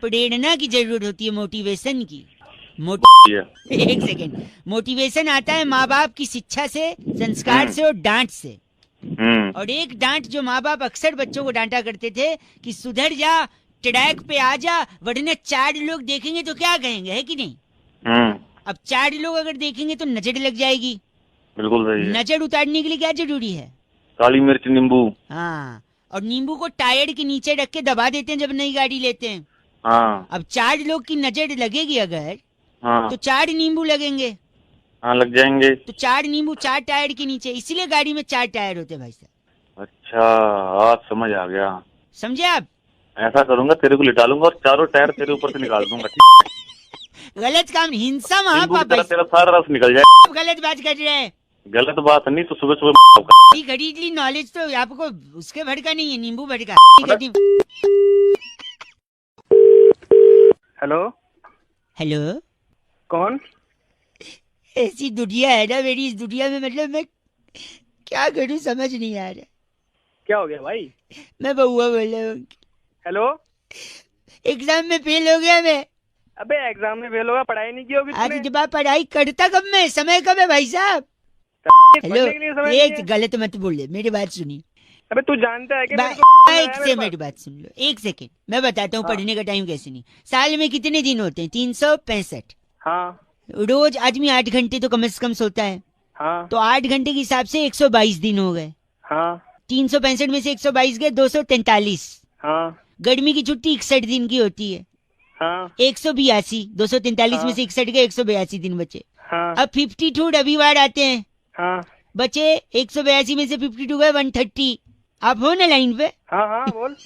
[SPEAKER 2] प्रेरणा की जरूरत होती है, मोटिवेशन की। एक सेकेंड, मोटिवेशन आता है माँ बाप की शिक्षा से, संस्कार से और डांट से। और एक डांट जो माँ बाप अक्सर बच्चों को डांटा करते थे कि सुधर जा, ट्रैक पे आ जा, वरना 4 लोग देखेंगे तो क्या कहेंगे, है कि नहीं? अब 4 लोग अगर देखेंगे तो नजर लग जाएगी।
[SPEAKER 4] बिल्कुल सही है।
[SPEAKER 2] नजर उतारने के लिए क्या जरूरी है?
[SPEAKER 4] काली मिर्च, नींबू।
[SPEAKER 2] हाँ, और नींबू को टायर के नीचे रख के दबा देते हैं जब नई गाड़ी लेते हैं।
[SPEAKER 4] हाँ।
[SPEAKER 2] अब 4 लोग की नजर लगेगी अगर,
[SPEAKER 4] हाँ।
[SPEAKER 2] तो 4 नींबू लगेंगे।
[SPEAKER 4] हाँ लग जाएंगे।
[SPEAKER 2] तो 4 नींबू 4 टायर के नीचे, इसीलिए गाड़ी में 4 टायर होते हैं भाई साहब।
[SPEAKER 4] अच्छा, आज समझ आ गया।
[SPEAKER 2] समझे आप?
[SPEAKER 4] ऐसा करूंगा, तेरे को लिटा लूंगा और 4 टायर तेरे ऊपर से निकाल दूंगा।
[SPEAKER 2] गलत काम, हिंसा महापाप।
[SPEAKER 4] तेरा सारा रस निकल जाए।
[SPEAKER 2] गलत बात कर रहे हैं।
[SPEAKER 4] गलत बात नहीं तो सुबह सुबह
[SPEAKER 2] खरीद ली नॉलेज, तो आपको उसके भड़का नहीं है, नींबू भड़का।
[SPEAKER 1] हेलो
[SPEAKER 2] हेलो
[SPEAKER 1] कौन?
[SPEAKER 2] ऐसी दुनिया है ना मेरी, इस दुनिया में मतलब मैं क्या करूं समझ नहीं आ रहा।
[SPEAKER 1] क्या हो गया भाई?
[SPEAKER 2] मैं बउआ बोल रहा हूँ।
[SPEAKER 1] हेलो,
[SPEAKER 2] एग्जाम में फेल हो गया मैं।
[SPEAKER 1] अबे एग्जाम में फेल होगा, पढ़ाई नहीं की होगी
[SPEAKER 2] आज
[SPEAKER 1] तूने?
[SPEAKER 2] जब आप पढ़ाई करता कब मैं, समय कब है भाई साहब? हेलो,
[SPEAKER 1] पढ़ने के लिए समय नहीं
[SPEAKER 2] एक
[SPEAKER 1] है?
[SPEAKER 2] गलत मत बोलिए, मेरी बात सुनिए।
[SPEAKER 1] अबे तू जानता है कि मेरे को
[SPEAKER 2] एक
[SPEAKER 1] है
[SPEAKER 2] से
[SPEAKER 1] मेरे
[SPEAKER 2] मेरी
[SPEAKER 1] पास?
[SPEAKER 2] बात सुन लो, एक सेकेंड मैं बताता हूँ।
[SPEAKER 1] हाँ।
[SPEAKER 2] पढ़ने का टाइम कैसे नहीं, साल में कितने दिन होते हैं? 365।
[SPEAKER 1] हाँ
[SPEAKER 2] रोज आदमी 8 घंटे तो कम से कम सोता है,
[SPEAKER 1] हाँ
[SPEAKER 2] तो 8 घंटे के हिसाब से 122 दिन हो गए।
[SPEAKER 1] हाँ
[SPEAKER 2] 365 में से 122 गए 243।
[SPEAKER 1] हाँ
[SPEAKER 2] गर्मी की छुट्टी 61 दिन की होती है।
[SPEAKER 1] हाँ
[SPEAKER 2] 182, 243 में
[SPEAKER 1] हाँ।
[SPEAKER 2] से 61 गए, 182 दिन बचे।
[SPEAKER 1] हाँ
[SPEAKER 2] अब 52 रविवार आते हैं,
[SPEAKER 1] हाँ
[SPEAKER 2] बचे 182 में से 52 गए 130। आप हो ना लाइन पे?
[SPEAKER 1] हाँ हाँ बोल।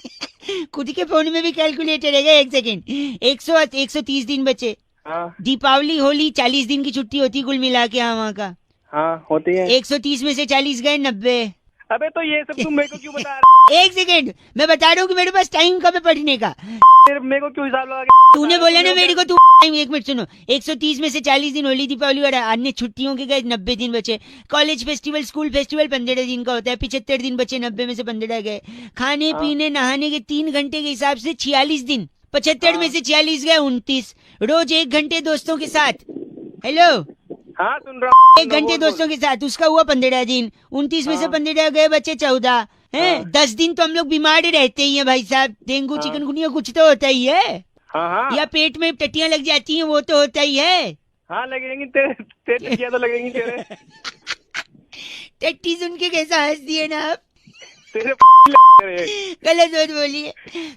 [SPEAKER 2] खुद के फोन में भी कैलकुलेटर है, एक सेकेंड। 130 दिन बचे।
[SPEAKER 1] हाँ
[SPEAKER 2] दीपावली होली 40 दिन की छुट्टी होती कुल मिला के यहाँ वहाँ का।
[SPEAKER 1] हाँ होती है।
[SPEAKER 2] 130 में से 40 गए 90।
[SPEAKER 1] अबे तो ये सब तुम मेरे को क्यों बता रहा
[SPEAKER 2] एक सेकेंड, मैं बता रहा हूँ कि मेरे पास टाइम कब है पढ़ने का।
[SPEAKER 1] है? मेरे को क्यों हिसाब लगा के
[SPEAKER 2] तूने बोला ना मेरे को, तू एक मिनट सुनो। 130 में से 40 दिन होली दीपावली और अन्य छुट्टियों के गए, 90 दिन बचे। कॉलेज फेस्टिवल स्कूल फेस्टिवल 15 दिन का होता है, 75 दिन बचे, 90 में से 15 गए। खाने पीने नहाने के 3 घंटे के हिसाब से 46 दिन, 75 में से 46 गए 29। रोज 1 घंटे दोस्तों के साथ, हेलो,
[SPEAKER 1] हाँ सुन रहा हूँ।
[SPEAKER 2] 1 घंटे दोस्तों के साथ, उसका हुआ 15 दिन। 29 में से 15 गए, बचे 14 हैं। 10 दिन तो हम लोग बीमार रहते ही हैं भाई साहब, डेंगू चिकनगुनिया कुछ तो होता ही है,
[SPEAKER 1] हाँ हाँ
[SPEAKER 2] या पेट में टट्टियां लग जाती हैं वो तो होता ही है।
[SPEAKER 1] हाँ लगेंगी तेरे तो लगेंगी तेरे।
[SPEAKER 2] टट्टी सुन के कैसा हंस दिए ना आप,
[SPEAKER 1] तेरे
[SPEAKER 2] गलत मत बोलिए।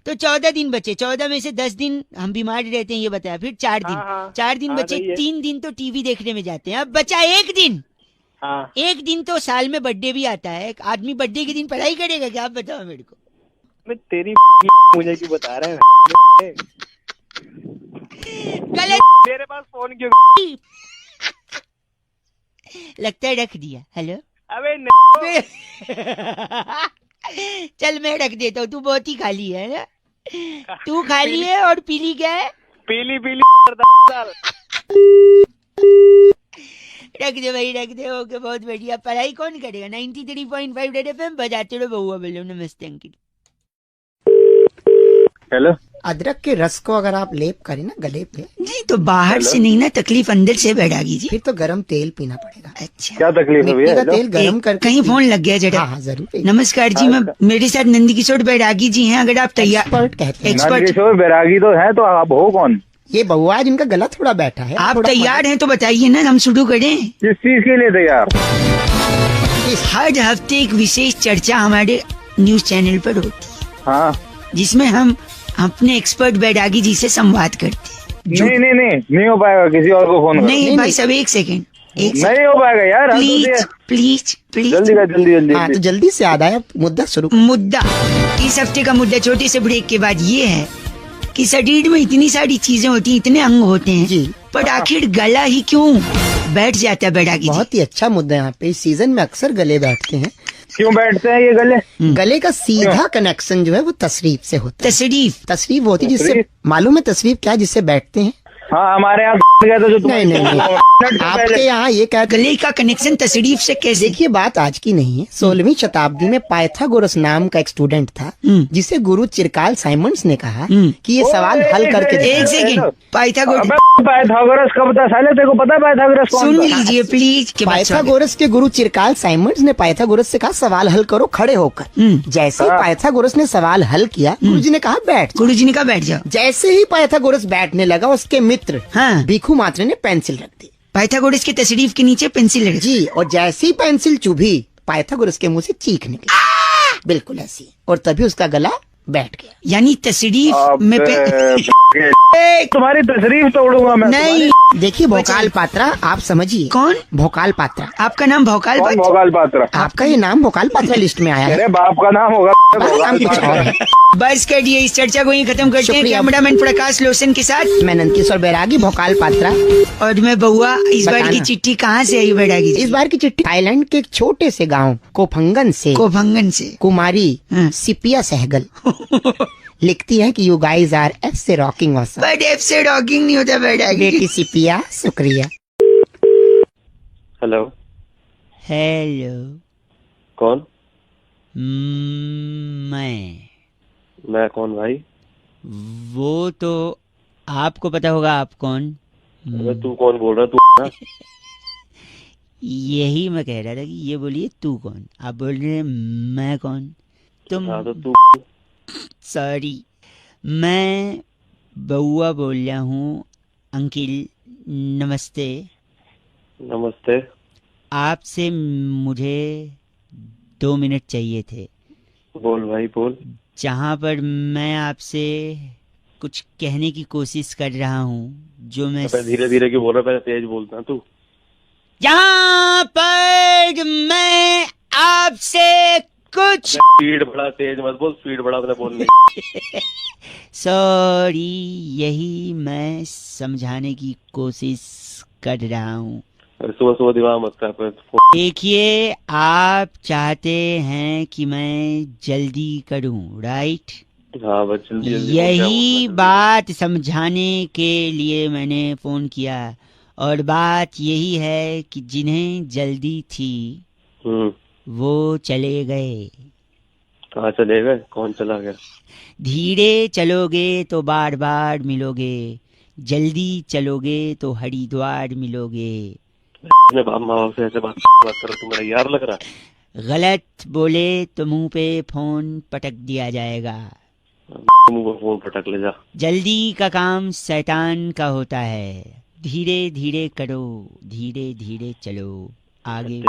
[SPEAKER 2] तो 14 दिन बचे, 14 में से 10 दिन हम बीमार रहते हैं ये बताया, फिर 4 दिन,
[SPEAKER 1] हाँ, हाँ।
[SPEAKER 2] 4 दिन
[SPEAKER 1] हाँ,
[SPEAKER 2] बचे,
[SPEAKER 1] सही है।
[SPEAKER 2] 3 दिन तो टीवी देखने में जाते हैं। अब बचा 1 दिन।
[SPEAKER 1] हाँ
[SPEAKER 2] 1 दिन तो साल में बर्थडे भी आता है, आदमी बर्थडे के दिन पढ़ाई करेगा क्या? आप बताओ मेरे को।
[SPEAKER 1] मैं तेरी मुझे क्यों बता रहे हैं?
[SPEAKER 2] गलत।
[SPEAKER 1] मेरे पास फोन क्यों?
[SPEAKER 2] लगता है रख दिया। हेलो,
[SPEAKER 1] अबे नहीं।
[SPEAKER 2] चल मैं रख देता हूँ, तू बहुत ही खाली है ना, तू खाली है और पीली क्या है?
[SPEAKER 1] पीली पीली
[SPEAKER 2] रख दे भाई, रख दे। ओके, बहुत बढ़िया। पढ़ाई कौन करेगा? 93.5 रेड एफएम बजाते रहो बउआ बोलो। नमस्ते अंकिल।
[SPEAKER 4] हेलो।
[SPEAKER 5] अदरक के रस को अगर आप लेप करें ना गले पे,
[SPEAKER 2] नहीं तो बाहर से नहीं ना तकलीफ, अंदर से बैठागी जी।
[SPEAKER 5] फिर तो गरम तेल पीना पड़ेगा।
[SPEAKER 2] अच्छा,
[SPEAKER 4] क्या तकलीफ है
[SPEAKER 5] मिट्टी
[SPEAKER 4] भैया?
[SPEAKER 5] का तेल गरम करके।
[SPEAKER 2] कहीं फोन लग गया जरा।
[SPEAKER 5] हाँ हाँ जरूर पीना।
[SPEAKER 2] नमस्कार जी, मैं मेरे साथ नंदकिशोर बैरागी जी हैं, अगर आप तैयार।
[SPEAKER 5] एक्सपर्ट कहते हैं।
[SPEAKER 2] एक्सपर्ट,
[SPEAKER 4] किशोर बैरागी तो है, तो आप हो कौन?
[SPEAKER 5] ये बउआ है जिनका गला थोड़ा बैठा है।
[SPEAKER 2] आप
[SPEAKER 5] थोड़ा
[SPEAKER 2] तैयार हैं तो बताइए ना, हम शुरू करें।
[SPEAKER 4] किस चीज के लिए तैयार?
[SPEAKER 2] हर हफ्ते एक विशेष चर्चा हमारे न्यूज चैनल पर होती है।
[SPEAKER 4] हाँ
[SPEAKER 2] जिसमें हम अपने एक्सपर्ट बैरागी जी से संवाद करते हैं।
[SPEAKER 1] नहीं हो पाएगा, किसी और को फोन
[SPEAKER 2] नहीं भाई साहब, एक सेकेंड,
[SPEAKER 1] नहीं हो पाएगा यार,
[SPEAKER 2] प्लीज प्लीज प्लीज,
[SPEAKER 1] जल्दी
[SPEAKER 5] हाँ तो जल्दी से याद आया, मुद्दा शुरू।
[SPEAKER 2] मुद्दा, इस हफ्ते का मुद्दा छोटे से ब्रेक के बाद ये है कि शरीर में इतनी सारी चीजें होती हैं, इतने अंग होते हैं
[SPEAKER 5] जी,
[SPEAKER 2] पर आखिर गला ही क्यों बैठ जाता है बैरागी जी?
[SPEAKER 5] बहुत ही अच्छा मुद्दा। यहाँ पे इस सीजन में अक्सर गले बैठते हैं।
[SPEAKER 1] क्यों बैठते हैं ये गले?
[SPEAKER 5] गले का सीधा कनेक्शन जो है वो तशरीफ से होता है। तशरीफ होती है, जिससे मालूम है तशरीफ क्या, जिससे बैठते हैं।
[SPEAKER 1] हाँ, हमारे यहाँ गया था जो
[SPEAKER 5] नहीं आपके यहाँ ये क्या,
[SPEAKER 2] गले का कनेक्शन तशरीफ से कैसे?
[SPEAKER 5] देखिए बात आज की नहीं है। 16वीं शताब्दी में पाइथागोरस नाम का एक स्टूडेंट था, जिसे गुरु चिरकाल साइमंड्स ने कहा कि ये सवाल हल करके दिखाओ।
[SPEAKER 2] एक सेकंड,
[SPEAKER 1] पाइथागोरस कब था साले, तेरे को पता है पाइथागोरस कौन
[SPEAKER 2] सुन
[SPEAKER 1] था?
[SPEAKER 2] लीजिए प्लीज।
[SPEAKER 5] पाइथागोरस के गुरु चिरकाल साइमंड्स ने पाइथागोरस से कहा सवाल हल करो खड़े होकर। जैसे ही पाइथागोरस ने सवाल हल किया, गुरुजी ने कहा बैठ।
[SPEAKER 2] गुरुजी ने कहा बैठ जाओ।
[SPEAKER 5] जैसे ही पाइथागोरस बैठने लगा, उसके मित्र
[SPEAKER 2] हाँ,
[SPEAKER 5] भिखू मात्रे ने पेंसिल रख दी।
[SPEAKER 2] पाइथागोरस के तशरीफ के नीचे पेंसिल लगी
[SPEAKER 5] जी, और जैसे ही पेंसिल चुभी, पाइथागोरस के मुंह से चीख निकली, बिल्कुल ऐसी, और तभी उसका गला बैठ गया।
[SPEAKER 2] यानी तशरीफ में
[SPEAKER 1] तुम्हारी तशरीफ तोड़ूंगा मैं।
[SPEAKER 2] नहीं,
[SPEAKER 5] देखिए भोकाल पात्रा, आप समझिए।
[SPEAKER 2] कौन?
[SPEAKER 5] भोकाल पात्रा।
[SPEAKER 2] आपका नाम भोकाल पात्रा?
[SPEAKER 1] भोकाल पात्रा?
[SPEAKER 5] आपका ये नाम भोकाल पात्रा लिस्ट में आया है।
[SPEAKER 1] तेरे बाप का नाम होगा
[SPEAKER 5] नाम कुछ और है।
[SPEAKER 2] बस कर दिए, इस चर्चा को यहीं खत्म करते हैं।
[SPEAKER 5] शुक्रिया।
[SPEAKER 2] कैमरामैन प्रकाश लोसन के साथ
[SPEAKER 5] मैं नंदकिशोर बैरागी, भोकाल पात्रा।
[SPEAKER 2] और मैं बउआ। इस बार की
[SPEAKER 5] बताना।
[SPEAKER 2] चिट्ठी कहाँ से आई बैरागी?
[SPEAKER 5] इस बार की चिट्ठी थाईलैंड के एक छोटे से गांव कोफंगन से
[SPEAKER 2] कोफंगन से
[SPEAKER 5] कुमारी
[SPEAKER 2] हाँ।
[SPEAKER 5] सिपिया सहगल लिखती है कि यू गाइज आर एफ से रॉकिंग ऑसम।
[SPEAKER 2] बट एफ से रॉकिंग नहीं होता बैरागी।
[SPEAKER 5] बेटी सिपिया, शुक्रिया।
[SPEAKER 4] हेलो,
[SPEAKER 2] हेलो,
[SPEAKER 4] कौन?
[SPEAKER 2] मैं
[SPEAKER 4] कौन भाई?
[SPEAKER 2] वो तो आपको पता होगा आप कौन।
[SPEAKER 4] अबे तू कौन बोल रहा? तू ना?
[SPEAKER 2] यही मैं कह रहा था कि ये बोलिए तू कौन। आप बोल रहे हैं मैं कौन? तुम
[SPEAKER 4] हाँ तो तू।
[SPEAKER 2] सॉरी, मैं बउआ बोल रहा हूँ। अंकिल नमस्ते।
[SPEAKER 4] नमस्ते।
[SPEAKER 2] आपसे मुझे 2 मिनट चाहिए थे।
[SPEAKER 4] बोल भाई बोल।
[SPEAKER 2] जहाँ पर मैं आपसे कुछ कहने की कोशिश कर रहा हूँ, जो मैं
[SPEAKER 4] धीरे धीरे क्यों बोल रहा? पहले तेज बोलता तू।
[SPEAKER 2] यहाँ पर मैं आपसे कुछ
[SPEAKER 4] स्पीड बढ़ा, तेज मत बोल, स्पीड बढ़ा अपने बोलने।
[SPEAKER 2] सॉरी, यही मैं समझाने की कोशिश कर रहा हूँ।
[SPEAKER 4] सुबह सुबह दिमाग मत कर।
[SPEAKER 2] देखिए, आप चाहते हैं कि मैं जल्दी करूं, राइट?
[SPEAKER 4] हाँ बस जल्दी जल्दी।
[SPEAKER 2] यही बात समझाने के लिए मैंने फोन किया। और बात यही है कि जिन्हें जल्दी थी वो चले गए।
[SPEAKER 4] कहाँ चले गए? कौन चला गया?
[SPEAKER 2] धीरे चलोगे तो बार बार मिलोगे, जल्दी चलोगे तो हरिद्वार मिलोगे।
[SPEAKER 4] अपने बाप माँ बाप से ऐसे बात करो, तुम मेरा यार लग रहा है।
[SPEAKER 2] गलत बोले तो मुंह पे फोन पटक दिया जाएगा।
[SPEAKER 4] मुंह पे फोन पटक ले जा।
[SPEAKER 2] जल्दी का काम शैतान का होता है। धीरे धीरे करो, धीरे धीरे चलो आगे।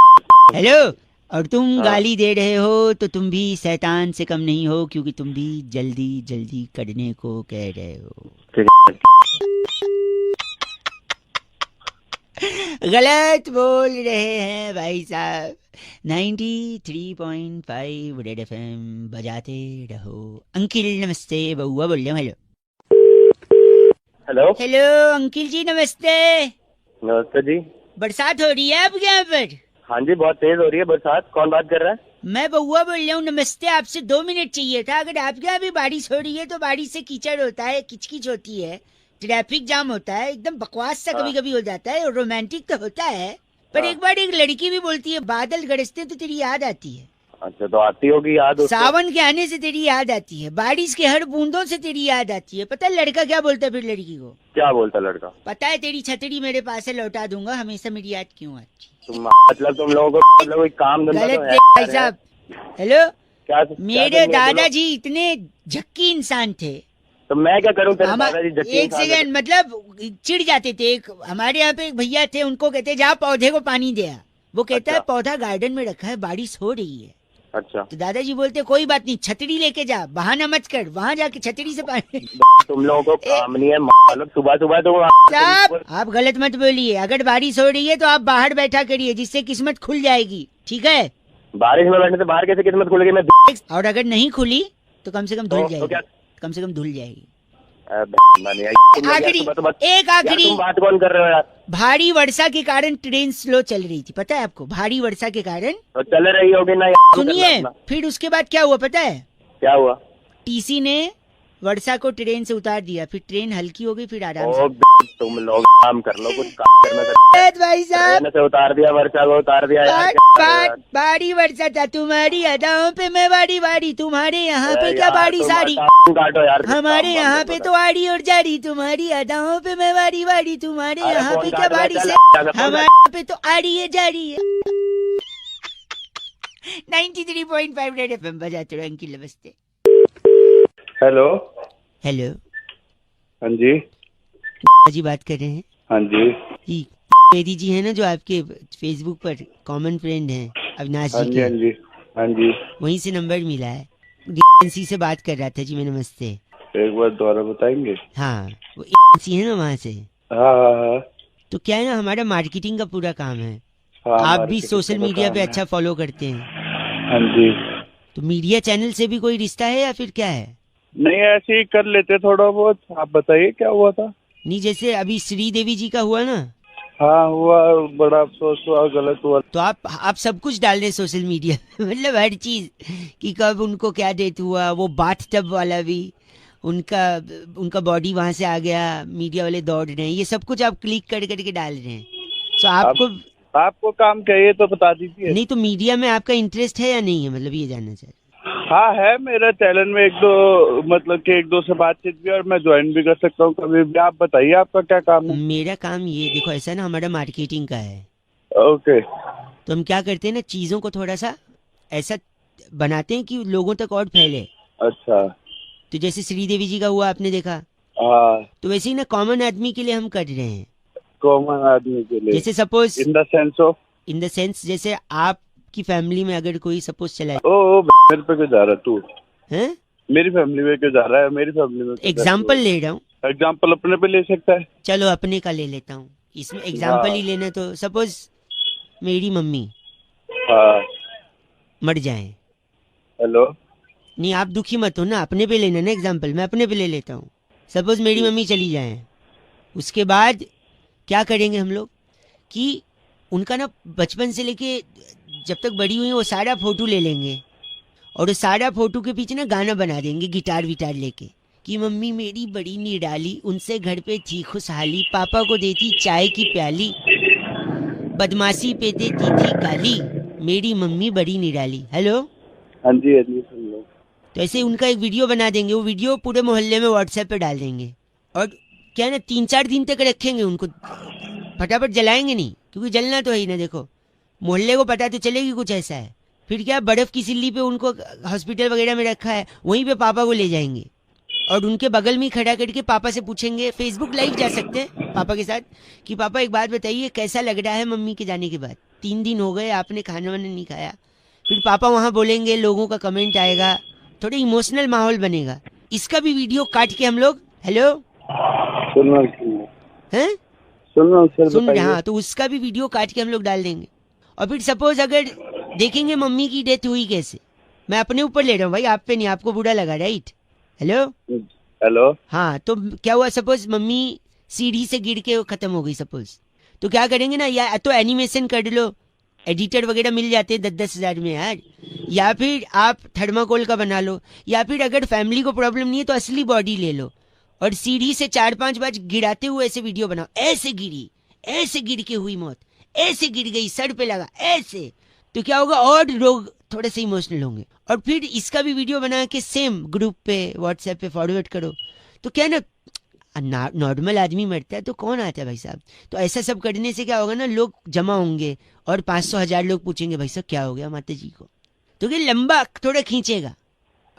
[SPEAKER 2] हेलो, और तुम गाली दे रहे हो तो तुम भी शैतान से कम नहीं हो, क्योंकि तुम भी जल्दी जल्दी करने को कह रहे हो। गलत बोल रहे हैं भाई साहब। 93.5 रेड FM बजाते रहो। अंकिल नमस्ते, बउआ बोल रहा हूँ। Hello
[SPEAKER 4] hello.
[SPEAKER 2] हेलो अंकिल जी नमस्ते।
[SPEAKER 4] नमस्ते जी।
[SPEAKER 2] बरसात हो रही है आपके यहाँ पर?
[SPEAKER 4] हाँ जी, बहुत तेज हो रही है बरसात। कौन बात कर रहा है?
[SPEAKER 2] मैं बउआ बोल रहा हूँ। नमस्ते, आपसे 2 मिनट चाहिए था। अगर आपके यहाँ भी बारिश हो रही है तो बारिश से कीचड़ होता है, किचकिच होती है, ट्रैफिक जाम होता है, एकदम बकवास सा कभी कभी हो जाता है। और रोमांटिक तो होता है, पर एक बार एक लड़की भी बोलती है बादल गरजते तो तेरी याद आती है।
[SPEAKER 4] अच्छा, तो आती होगी याद उसको।
[SPEAKER 2] सावन के आने से तेरी याद आती है, बारिश के हर बूंदों से तेरी याद आती है। पता है लड़का क्या बोलता है फिर लड़की को?
[SPEAKER 4] क्या बोलता लड़का?
[SPEAKER 2] पता है, तेरी छतरी मेरे पास है, लौटा दूंगा, हमेशा मेरी याद क्यों आती?
[SPEAKER 4] मतलब तुम लोगों को मतलब कोई काम धंधा
[SPEAKER 2] गलत
[SPEAKER 4] तो है
[SPEAKER 2] भाई साहब। हेलो,
[SPEAKER 4] क्या?
[SPEAKER 2] मेरे दादाजी इतने झक्की इंसान थे।
[SPEAKER 4] तो मैं क्या करूं? तेरे दादाजी झक्की
[SPEAKER 2] एक
[SPEAKER 4] इंसान
[SPEAKER 2] सेकंड, मतलब चिढ़ जाते थे। एक हमारे यहाँ पे एक भैया थे, उनको कहते जा पौधे को पानी दे आ। वो कहता है पौधा गार्डन में रखा है, बारिश हो रही है।
[SPEAKER 4] अच्छा
[SPEAKER 2] तो दादाजी बोलते कोई बात नहीं, छतरी लेके जा, बहाना मत कर, वहाँ जाके छतरी से पानी।
[SPEAKER 4] तुम लोगों को काम नहीं है मालूम, सुबह सुबह तो
[SPEAKER 2] साहब आप गलत मत बोलिए, अगर बारिश हो रही है तो आप बाहर बैठा करिए, जिससे किस्मत खुल जाएगी, ठीक है?
[SPEAKER 4] बारिश में बैठने से बाहर कैसे किस्मत खुलेगी? मैं
[SPEAKER 2] और अगर नहीं खुली तो कम से कम धुल
[SPEAKER 4] तो
[SPEAKER 2] जाएगी,
[SPEAKER 4] क्या?
[SPEAKER 2] कम से कम धुल जाएगी।
[SPEAKER 4] आखिरी
[SPEAKER 2] एक आखिरी
[SPEAKER 4] तुम बात कौन कर रहे हो यार?
[SPEAKER 2] भारी वर्षा के कारण ट्रेन स्लो चल रही थी, पता है आपको? भारी वर्षा के कारण।
[SPEAKER 4] तो चल रही होगी ना?
[SPEAKER 2] सुनिए, फिर उसके बाद क्या हुआ पता है?
[SPEAKER 4] क्या हुआ?
[SPEAKER 2] टीसी ने वर्षा को ट्रेन से उतार दिया, फिर ट्रेन हल्की हो गई, फिर आराम से।
[SPEAKER 4] तुम लोग काम कर लो, कुछ काम करना
[SPEAKER 2] भाई साहब
[SPEAKER 4] ट्रेन से उतार दिया, वर्षा को उतार दिया यार,
[SPEAKER 2] भारी वर्षा था, तुम्हारी अदाओं पे मैं वाड़ी वाड़ी, तुम्हारे यहाँ पे क्या बाड़ी साड़ी,
[SPEAKER 4] काटो यार,
[SPEAKER 2] हमारे यहाँ पे तो आड़ी और जाड़ी, तुम्हारी अदाओं पे मैं वाड़ी वाड़ी, तुम्हारे यहाँ पे क्या बाड़ी से, हमारे यहाँ पे तो आड़ी है जाड़ी है। 93.5 रेड एफएम बजाते रहो। अंकिल नमस्ते।
[SPEAKER 6] हेलो।
[SPEAKER 2] हेलो
[SPEAKER 6] हाँ जी।
[SPEAKER 2] जी बात कर रहे हैं?
[SPEAKER 6] हाँ जी।
[SPEAKER 2] जी बेदी जी है ना, जो आपके फेसबुक पर कॉमन फ्रेंड हैं अविनाश
[SPEAKER 6] हाँ
[SPEAKER 2] जी
[SPEAKER 6] जी।
[SPEAKER 2] के,
[SPEAKER 6] हाँ जी। हाँ जी।
[SPEAKER 2] वहीं से नंबर मिला है, एजेंसी से बात कर रहा था जी मैं। नमस्ते।
[SPEAKER 6] एक बार दोबारा बताएंगे?
[SPEAKER 2] हाँ वो एजेंसी है ना वहाँ से।
[SPEAKER 6] हाँ।
[SPEAKER 2] तो क्या है ना, हमारा मार्केटिंग का पूरा काम है।
[SPEAKER 6] हाँ,
[SPEAKER 2] आप भी
[SPEAKER 6] मार्केटिंग
[SPEAKER 2] सोशल
[SPEAKER 6] का
[SPEAKER 2] मीडिया
[SPEAKER 6] काम
[SPEAKER 2] पे
[SPEAKER 6] है।
[SPEAKER 2] अच्छा फॉलो करते हैं,
[SPEAKER 6] हाँ जी।
[SPEAKER 2] तो मीडिया चैनल से भी कोई रिश्ता है या फिर क्या है?
[SPEAKER 6] नहीं, ऐसे ही कर लेते थोड़ा बहुत। आप बताइए क्या हुआ था?
[SPEAKER 2] नहीं, जैसे अभी श्री देवी जी का हुआ ना,
[SPEAKER 6] हाँ हुआ, बड़ा अफसोस हुआ, गलत हुआ।
[SPEAKER 2] तो आप सब कुछ डाल रहे सोशल मीडिया मतलब हर चीज, कि कब उनको क्या डेथ हुआ, वो बाथ टब वाला भी, उनका बॉडी वहां से आ गया, मीडिया वाले दौड़ रहे हैं, ये सब कुछ आप क्लिक कर करके डाल रहे हैं। तो
[SPEAKER 6] आपको काम चाहिए तो बता दीजिए।
[SPEAKER 2] नहीं तो मीडिया में आपका इंटरेस्ट है या नहीं है, मतलब ये जानना चाह रहे हैं।
[SPEAKER 6] हाँ है, मेरा चैनल में एक दो से बातचीत भी, और मैं ज्वाइन भी कर सकता हूँ कभी भी। आप बताइए आपका क्या काम है?
[SPEAKER 2] मेरा काम ये देखो, ऐसा ना, हमारा मार्केटिंग का है।
[SPEAKER 6] ओके।
[SPEAKER 2] तो हम क्या करते हैं ना, चीजों को थोड़ा सा ऐसा बनाते हैं कि लोगों तक और फैले।
[SPEAKER 6] अच्छा।
[SPEAKER 2] तो जैसे श्रीदेवी जी का हुआ आपने देखा,
[SPEAKER 6] हाँ।
[SPEAKER 2] तो वैसे ही ना कॉमन आदमी के लिए हम कर रहे हैं।
[SPEAKER 6] कॉमन आदमी के लिए
[SPEAKER 2] जैसे सपोज
[SPEAKER 6] इन द सेंस
[SPEAKER 2] जैसे आपकी फैमिली में अगर कोई सपोज चला
[SPEAKER 6] मेरे पे क्यों जा रहा है तू?
[SPEAKER 2] है,
[SPEAKER 6] मेरी फैमिली में क्यों जा रहा है? मेरी फैमिली में
[SPEAKER 2] एग्जाम्पल ले रहा हूँ।
[SPEAKER 6] एग्जाम्पल अपने पे ले सकता है।
[SPEAKER 2] चलो अपने का ले लेता हूँ, इसमें एग्जाम्पल ही लेना। तो सपोज मेरी मम्मी
[SPEAKER 6] हाँ।
[SPEAKER 2] मर जाए।
[SPEAKER 6] हेलो।
[SPEAKER 2] नहीं आप दुखी मत हो ना, अपने पे लेना ना एग्जाम्पल, मैं अपने पे ले लेता हूँ। सपोज मेरी मम्मी चली जाए, उसके बाद क्या करेंगे हम लोग कि उनका ना बचपन से लेके जब तक बड़ी हुई वो सारा फोटो ले लेंगे, और उस सारा फोटो के पीछे ना गाना बना देंगे गिटार विटार लेके, कि मम्मी मेरी बड़ी निराली, उनसे घर पे थी खुशहाली, पापा को देती चाय की प्याली, बदमाशी पे देती थी गाली, मेरी मम्मी बड़ी निराली। हेलो।
[SPEAKER 6] हाँ जी। हाँ जी सुन लो।
[SPEAKER 2] तो ऐसे उनका एक वीडियो बना देंगे, वो वीडियो पूरे मोहल्ले में व्हाट्सएप पे डाल देंगे, और क्या है ना 3-4 दिन तक रखेंगे उनको, फटाफट जलाएंगे नहीं, क्योंकि जलना तो है ही ना। देखो मोहल्ले को पता तो चलेगी कुछ ऐसा है। फिर क्या, बर्फ की सिल्ली पे उनको हॉस्पिटल वगैरह में रखा है, वहीं पे पापा को ले जाएंगे और उनके बगल में खड़ा करके पापा से पूछेंगे, फेसबुक लाइव जा सकते हैं पापा के साथ, कि पापा एक बात बताइए कैसा लग रहा है मम्मी के जाने के बाद, 3 दिन हो गए आपने खाना वाना नहीं खाया। फिर पापा वहाँ बोलेंगे, लोगों का कमेंट आएगा, थोड़ा इमोशनल माहौल बनेगा। इसका भी वीडियो काट के हम लोग, हेलो सुन रहे, हाँ, तो उसका भी वीडियो काट के हम लोग डाल देंगे। और फिर सपोज अगर देखेंगे मम्मी की डेथ हुई कैसे, मैं अपने ऊपर ले रहा हूँ भाई, आप पे नहीं, आपको बुरा लगा राइट?
[SPEAKER 6] हेलो।
[SPEAKER 2] हाँ, तो क्या हुआ, सपोज मम्मी सीढ़ी से गिर के खत्म हो गई सपोज, तो क्या करेंगे ना, या तो एनिमेशन कर लो, एडिटर वगैरह मिल जाते हैं 10-10 हज़ार में यार, या फिर आप थर्माकोल का बना लो, या फिर अगर फैमिली को प्रॉब्लम नहीं है तो असली बॉडी ले लो और सीढ़ी से 4-5 बार गिराते हुए ऐसे वीडियो बनाओ, ऐसे गिरी, ऐसे गिर के हुई मौत, ऐसे गिर गई, सर पे लगा, ऐसे। तो क्या होगा, और लोग थोड़े से इमोशनल होंगे। और फिर इसका भी वीडियो बना के सेम ग्रुप पे व्हाट्सएप पे फॉरवर्ड करो। तो क्या ना, नॉर्मल आदमी मरता है तो कौन आता है भाई साहब। तो ऐसा सब करने से क्या होगा ना, लोग जमा होंगे और 500-1000 लोग पूछेंगे भाई साहब क्या हो गया माता जी को, तो क्या लंबा थोड़ा खींचेगा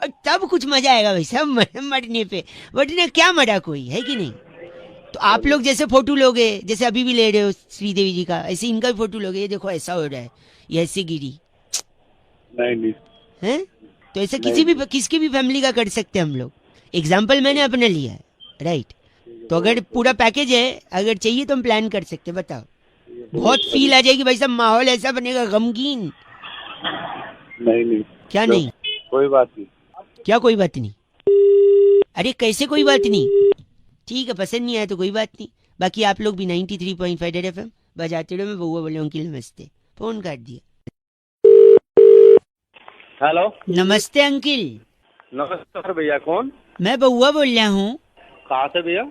[SPEAKER 2] और तब कुछ मजा आएगा भाई साहब मरने पे। वरना क्या मरा कोई है कि नहीं। तो आप लोग जैसे फोटो लोगे, जैसे अभी भी ले रहे हो श्रीदेवी जी का, ऐसे इनका भी फोटो लोगे, ये देखो ऐसा हो रहा है, ये ऐसे गिरी।
[SPEAKER 6] नहीं
[SPEAKER 2] हैं? तो ऐसा किसकी भी फैमिली का कर सकते हैं हम लोग। एग्जाम्पल मैंने अपने लिया है, राइट। तो अगर पूरा पैकेज है, अगर चाहिए तो हम प्लान कर सकते हैं। बताओ, बहुत फील आ जाएगी भाई साहब, माहौल ऐसा बनेगा गमगीन।
[SPEAKER 6] नहीं
[SPEAKER 2] क्या नहीं?
[SPEAKER 6] कोई बात नहीं।
[SPEAKER 2] क्या कोई बात नहीं? अरे कैसे कोई बात नहीं? ठीक है, पसंद नहीं आया तो कोई बात नहीं। बाकी आप लोग भी 93.5 रेड FM बजाते रहो। मैं बउआ बोले अंकिल नमस्ते, फोन काट दिया।
[SPEAKER 6] हेलो,
[SPEAKER 2] नमस्ते अंकिल।
[SPEAKER 6] नमस्कार भैया। कौन?
[SPEAKER 2] मैं बउआ बोल रहा हूँ।
[SPEAKER 6] कहाँ से भैया?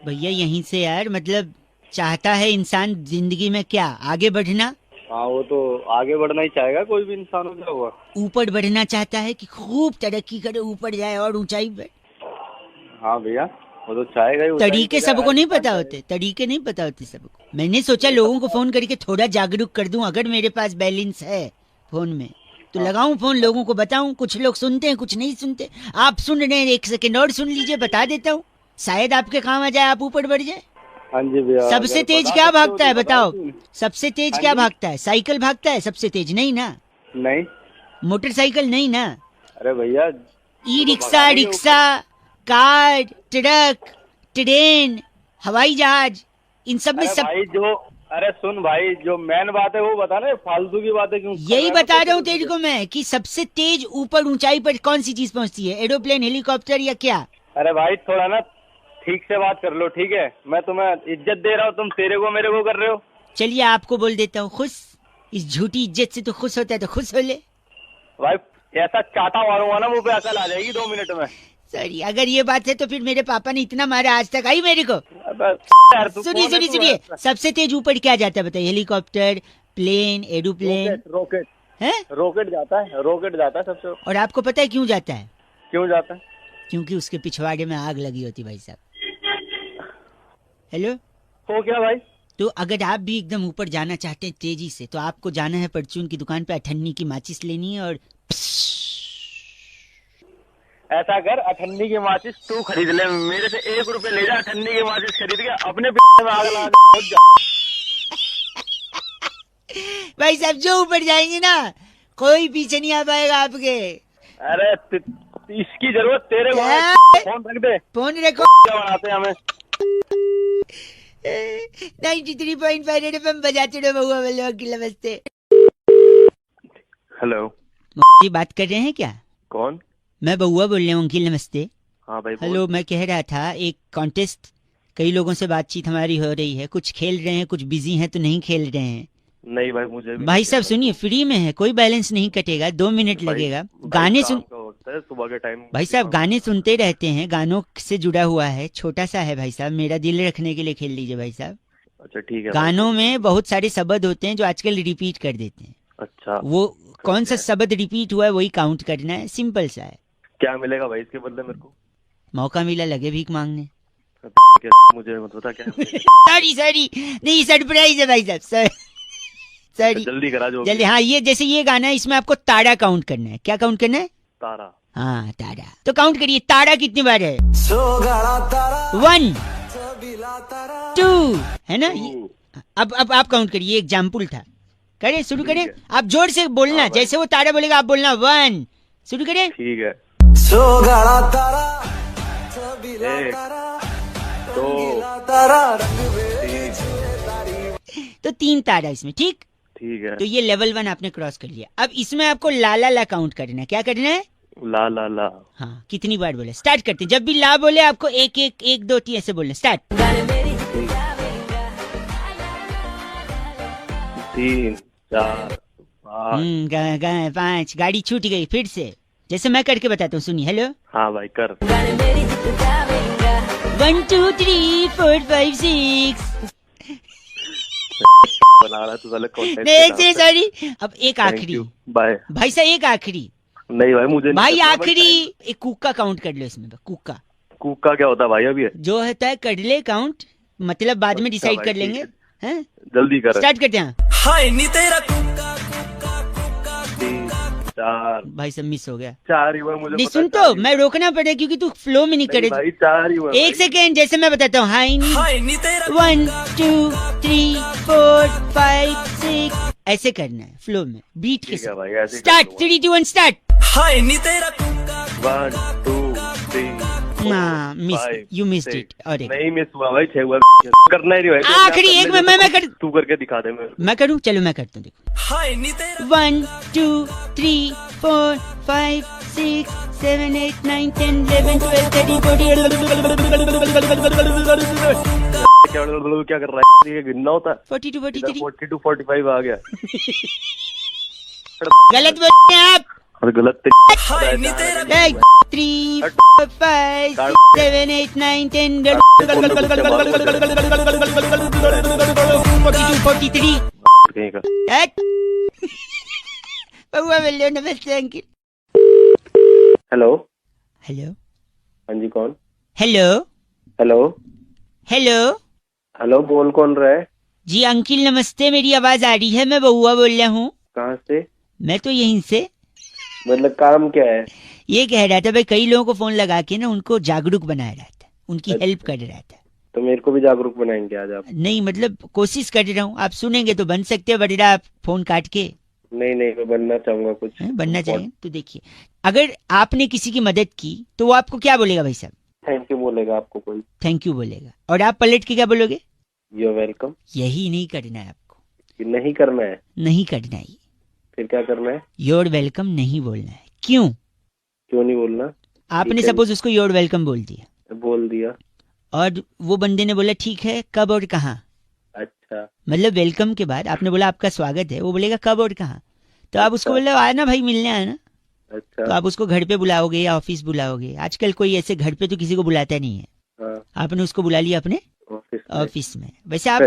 [SPEAKER 2] भैया यहीं से यार, मतलब चाहता है इंसान जिंदगी में क्या, आगे बढ़ना।
[SPEAKER 6] हाँ, वो तो आगे बढ़ना ही चाहेगा कोई भी इंसान। हो क्या हुआ?
[SPEAKER 2] ऊपर बढ़ना चाहता है कि खूब तरक्की करे, ऊपर जाए और ऊंचाई पे।
[SPEAKER 6] हाँ भैया, वो तो चाहेगा ही।
[SPEAKER 2] तरीके सबको नहीं पता होते, तरीके नहीं पता होते सबको। मैंने सोचा लोगों को फोन करके थोड़ा जागरूक कर दूं। अगर मेरे पास बैलेंस है फोन में तो लगाऊं फोन, लोगों को बताऊं। कुछ लोग सुनते हैं, कुछ नहीं सुनते। आप सुन रहे हैं, 1 सेकेंड और सुन लीजिए, बता देता हूँ, शायद आपके काम आ जाए, आप ऊपर बढ़ जाए।
[SPEAKER 6] हाँ जी भैया।
[SPEAKER 2] सबसे तेज क्या भागता है बताओ? सबसे तेज क्या भागता है? साइकिल भागता है सबसे तेज? नहीं ना।
[SPEAKER 6] नहीं,
[SPEAKER 2] मोटरसाइकिल नहीं ना।
[SPEAKER 6] अरे भैया,
[SPEAKER 2] e rickshaw, rickshaw, car, truck, train, हवाई जहाज, इन सब में सब।
[SPEAKER 6] भाई जो, अरे सुन भाई, जो मेन बात है वो बता ना, फालतू की बातें क्यों?
[SPEAKER 2] यही बता रहा हूँ तेरे को मैं कि सबसे तेज ऊपर ऊंचाई पर कौन सी चीज पहुँचती है? एरोप्लेन, हेलीकॉप्टर या क्या?
[SPEAKER 6] अरे भाई थोड़ा ना ठीक से बात कर लो, ठीक है? मैं तुम्हें इज्जत दे रहा हूँ, तुम तेरे को मेरे को कर रहे हो।
[SPEAKER 2] चलिए आपको बोल देता हूँ खुश। इस झूठी इज्जत से तो खुश होता है तो खुश हो ले।
[SPEAKER 6] भाई ऐसा चाटा मारूंगा ना, मुंह पे अकल आ जाएगी 2 मिनट में।
[SPEAKER 2] सॉरी, अगर ये बात है तो फिर मेरे पापा ने इतना मारा आज तक आई मेरे को। सुनिए सुनिए सुनिए, सबसे तेज ऊपर क्या जाता है बताइए? हेलीकॉप्टर, प्लेन, एरोप्लेन,
[SPEAKER 6] रॉकेट
[SPEAKER 2] है?
[SPEAKER 6] रॉकेट जाता है, रॉकेट जाता है सबसे।
[SPEAKER 2] और आपको पता है क्यों जाता है?
[SPEAKER 6] क्यों जाता है?
[SPEAKER 2] क्योंकि उसके पिछवाड़े में आग लगी होती भाई साहब। हेलो,
[SPEAKER 6] हो क्या भाई?
[SPEAKER 2] तो अगर आप भी एकदम ऊपर जाना चाहते हैं तेजी से, तो आपको जाना है परचून की दुकान पे, अठन्नी की माचिस लेनी है और
[SPEAKER 6] ऐसा कर, अठन्नी की माचिस तू खरीद ले, मेरे से 1 रुपए ले जा। अठन्नी की माचिस खरीद के अपने में आग लगा दे।
[SPEAKER 2] भाई साहब जो ऊपर जाएंगे ना, कोई पीछे नहीं आ पाएगा आपके।
[SPEAKER 6] अरे इसकी जरूरत तेरे को है। फोन रख दे,
[SPEAKER 2] फोन रखो।
[SPEAKER 6] क्या बनाते हैं हमें?
[SPEAKER 2] 93.5 रेड FM बजाते रहो बउआ बोले अंकिल नमस्ते।
[SPEAKER 6] हेलो,
[SPEAKER 2] जी बात कर रहे हैं क्या?
[SPEAKER 6] कौन?
[SPEAKER 2] मैं बउआ बोल रहा हूँ अंकिल नमस्ते।
[SPEAKER 6] हाँ भाई।
[SPEAKER 2] हेलो, मैं कह रहा था एक कॉन्टेस्ट, कई लोगों से बातचीत हमारी हो रही है, कुछ खेल रहे हैं, कुछ बिजी हैं तो नहीं खेल रहे हैं।
[SPEAKER 6] नहीं भाई, मुझे भी
[SPEAKER 2] भाई साहब सुनिए, फ्री में है, कोई बैलेंस नहीं कटेगा, 2 मिनट लगेगा। गाने सुन,
[SPEAKER 6] सुबह के टाइम
[SPEAKER 2] भाई साहब गाने सुनते रहते हैं, गानों से जुड़ा हुआ है, छोटा सा है भाई साहब, मेरा दिल रखने के लिए खेल लीजिए भाई साहब।
[SPEAKER 6] अच्छा ठीक है।
[SPEAKER 2] गानों में बहुत सारे शब्द होते हैं जो आजकल रिपीट कर देते हैं।
[SPEAKER 6] अच्छा,
[SPEAKER 2] वो कौन सा शब्द रिपीट हुआ है वही काउंट करना है, सिंपल सा है।
[SPEAKER 6] क्या मिलेगा भाई इसके बदले मेरे को?
[SPEAKER 2] मौका मिला लगे भीख मांगने।
[SPEAKER 6] मुझे मत बता क्या।
[SPEAKER 2] सॉरी सॉरी, नहीं सरप्राइज है भाई साहब, सॉरी।
[SPEAKER 6] जल्दी करा जो
[SPEAKER 2] जल्दी। हाँ, ये जैसे ये गाना है, इसमें आपको तारा काउंट करना है। क्या काउंट करना है?
[SPEAKER 6] तारा।
[SPEAKER 2] हाँ तारा, तो काउंट करिए तारा कितनी बार है? 1 2 है ना? अब आप काउंट करिए, एग्जाम्पल था। करें, शुरू करें। आप जोर से बोलना,
[SPEAKER 6] हाँ
[SPEAKER 2] जैसे वो तारा बोलेगा आप बोलना 1। शुरू करें।
[SPEAKER 6] ठीक है। 1 2
[SPEAKER 2] तो 3 तारा इसमें, ठीक?
[SPEAKER 6] ठीक है।
[SPEAKER 2] तो ये लेवल 1 आपने क्रॉस कर लिया। अब इसमें आपको ला ला ला काउंट करना है। क्या करना है?
[SPEAKER 6] ला ला ला।
[SPEAKER 2] हाँ, कितनी बार बोले? स्टार्ट करते हैं, जब भी ला बोले आपको 1 1 1 2 3 ऐसे बोलना। स्टार्ट।
[SPEAKER 6] 3 4 5।
[SPEAKER 2] 5। गाड़ी छूट गई फिर से, जैसे मैं करके बताता हूँ, सुनिए। हेलो,
[SPEAKER 6] हाँ भाई कर।
[SPEAKER 2] 1 2 3 4 5 6।
[SPEAKER 6] बना रहा तू साले कॉन्टेंट।
[SPEAKER 2] नहीं सॉरी, अब एक आखिरी।
[SPEAKER 6] बाय
[SPEAKER 2] भाई साहब, एक आखिरी।
[SPEAKER 6] नहीं भाई, मुझे
[SPEAKER 2] भाई आखिरी एक कुक्का काउंट कर लो इसमें। कुक्का,
[SPEAKER 6] कुक्का क्या होता है भाई? अभी
[SPEAKER 2] जो होता है कर ले काउंट, मतलब बाद में डिसाइड
[SPEAKER 6] भाई,
[SPEAKER 2] कर
[SPEAKER 6] ठीक
[SPEAKER 2] लेंगे।
[SPEAKER 6] है।
[SPEAKER 2] हैं?
[SPEAKER 6] जल्दी कर।
[SPEAKER 2] स्टार्ट करते हैं।
[SPEAKER 6] 3 4
[SPEAKER 2] भाई सब मिस हो गया।
[SPEAKER 4] 4 ही हुआ मुझे
[SPEAKER 2] नहीं
[SPEAKER 4] पता,
[SPEAKER 2] सुन
[SPEAKER 4] 4
[SPEAKER 2] तो
[SPEAKER 4] ही
[SPEAKER 2] मैं रोकना पड़ेगा क्योंकि तू फ्लो में नहीं करे।
[SPEAKER 4] भाई 4 ही हुआ
[SPEAKER 2] एक सेकेंड, जैसे मैं बताता हूँ, हाई नी 1 2 3 4 5 6 ऐसे करना है फ्लो में, बीट के साथ।
[SPEAKER 4] भाई ऐसे
[SPEAKER 2] स्टार्ट 3 2 1 स्टार्ट।
[SPEAKER 4] 1 2 3
[SPEAKER 2] हाँ मिस, यू मिस्ड इट। और एक
[SPEAKER 4] नहीं मिस हुआ भाई, 6 हुआ। करना ही नहीं भाई।
[SPEAKER 2] आखिरी एक में मैं कर,
[SPEAKER 4] तू करके दिखा दे मेरे को।
[SPEAKER 2] मैं करूँ, चलो मैं करता हूँ, देखो 1 2 3 4 5 6 7 8 9 10 11 12 13 14
[SPEAKER 4] क्या कर रहा है? ये गिनना होता है।
[SPEAKER 2] 42 43
[SPEAKER 4] 42 45 आ गया।
[SPEAKER 2] गलत बोल रहे हैं आप।
[SPEAKER 4] और गलत
[SPEAKER 2] 3 4 5 6 7 8 9 10 42 43
[SPEAKER 4] कहीं का।
[SPEAKER 2] बउआ बोल रहे हो, नमस्ते अंकिल।
[SPEAKER 4] हेलो
[SPEAKER 2] हेलो
[SPEAKER 4] हाँ जी, कौन?
[SPEAKER 2] हेलो
[SPEAKER 4] हेलो
[SPEAKER 2] हेलो
[SPEAKER 4] हेलो, बोल कौन रहा है?
[SPEAKER 2] जी अंकिल नमस्ते, मेरी आवाज आ रही है? मैं बउआ बोल रहा हूँ।
[SPEAKER 4] कहाँ से?
[SPEAKER 2] मैं तो यहीं से।
[SPEAKER 4] मतलब काम क्या है?
[SPEAKER 2] ये कह रहा था भाई, कई लोगों को फोन लगा के ना उनको जागरूक बनाया रहा था, उनकी हेल्प कर रहा था।
[SPEAKER 4] तो मेरे को भी जागरूक बनाएंगे आज आप?
[SPEAKER 2] नहीं मतलब कोशिश कर रहा हूँ, आप सुनेंगे तो बन सकते हो, वरना आप फोन काट के।
[SPEAKER 4] नहीं नहीं, मैं बनना चाहूंगा कुछ।
[SPEAKER 2] बनना चाहिए तो देखिए, अगर आपने किसी की मदद की तो वो आपको क्या बोलेगा भाई साहब?
[SPEAKER 4] थैंक यू बोलेगा आपको कोई।
[SPEAKER 2] थैंक यू बोलेगा। और आप पलट के क्या बोलोगे?
[SPEAKER 4] You welcome.
[SPEAKER 2] यही नहीं करना है आपको।
[SPEAKER 4] नहीं करना है?
[SPEAKER 2] नहीं करना है।
[SPEAKER 4] फिर क्या करना है?
[SPEAKER 2] योर वेलकम नहीं बोलना है। क्यों?
[SPEAKER 4] क्यों नहीं बोलना?
[SPEAKER 2] आपने सपोज उसको योर वेलकम बोल दिया।
[SPEAKER 4] बोल दिया
[SPEAKER 2] और वो बंदे ने बोला ठीक है, कब और कहाँ?
[SPEAKER 4] अच्छा।
[SPEAKER 2] मतलब वेलकम के बाद आपने बोला आपका स्वागत है, वो बोलेगा कब और कहाँ? तो आप उसको बोले आना भाई, मिलने आना।
[SPEAKER 4] अच्छा।
[SPEAKER 2] तो आप उसको घर पे बुलाओगे या ऑफिस बुलाओगे? आजकल कोई ऐसे घर पे तो किसी को बुलाता नहीं है।
[SPEAKER 4] हाँ।
[SPEAKER 2] आपने उसको बुला लिया अपने ऑफिस में। वैसे आप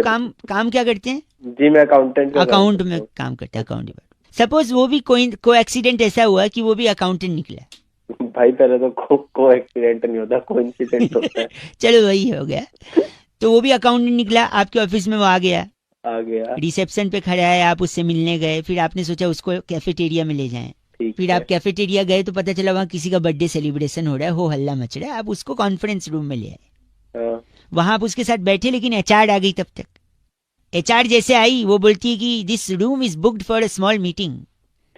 [SPEAKER 2] काम क्या करते हैं?
[SPEAKER 4] जी मैं अकाउंटेंट।
[SPEAKER 2] अकाउंट में काम करते हैं, अकाउंट डिपार्टमेंट। सपोज वो भी कोई एक्सीडेंट ऐसा हुआ कि वो भी अकाउंटेंट निकला।
[SPEAKER 4] भाई पहले तो को एक्सीडेंट नहीं होता, कोइंसिडेंट होता है।
[SPEAKER 2] चलो वही हो गया। तो वो भी अकाउंटेंट निकला, आपके ऑफिस में वो आ गया। रिसेप्शन पे खड़ा है, आप उससे मिलने गए, फिर आपने सोचा उसको कैफेटेरिया में ले जाएं। फिर आप कैफेटेरिया गए तो पता चला वहाँ किसी का बर्थडे सेलिब्रेशन हो रहा है, हो हल्ला मच रहा है। आप उसको कॉन्फ्रेंस रूम में ले आए। वहां आप उसके साथ बैठे, लेकिन एचआर आ गई तब तक। एचआर जैसे आई वो बोलती है कि this room is booked for a small meeting.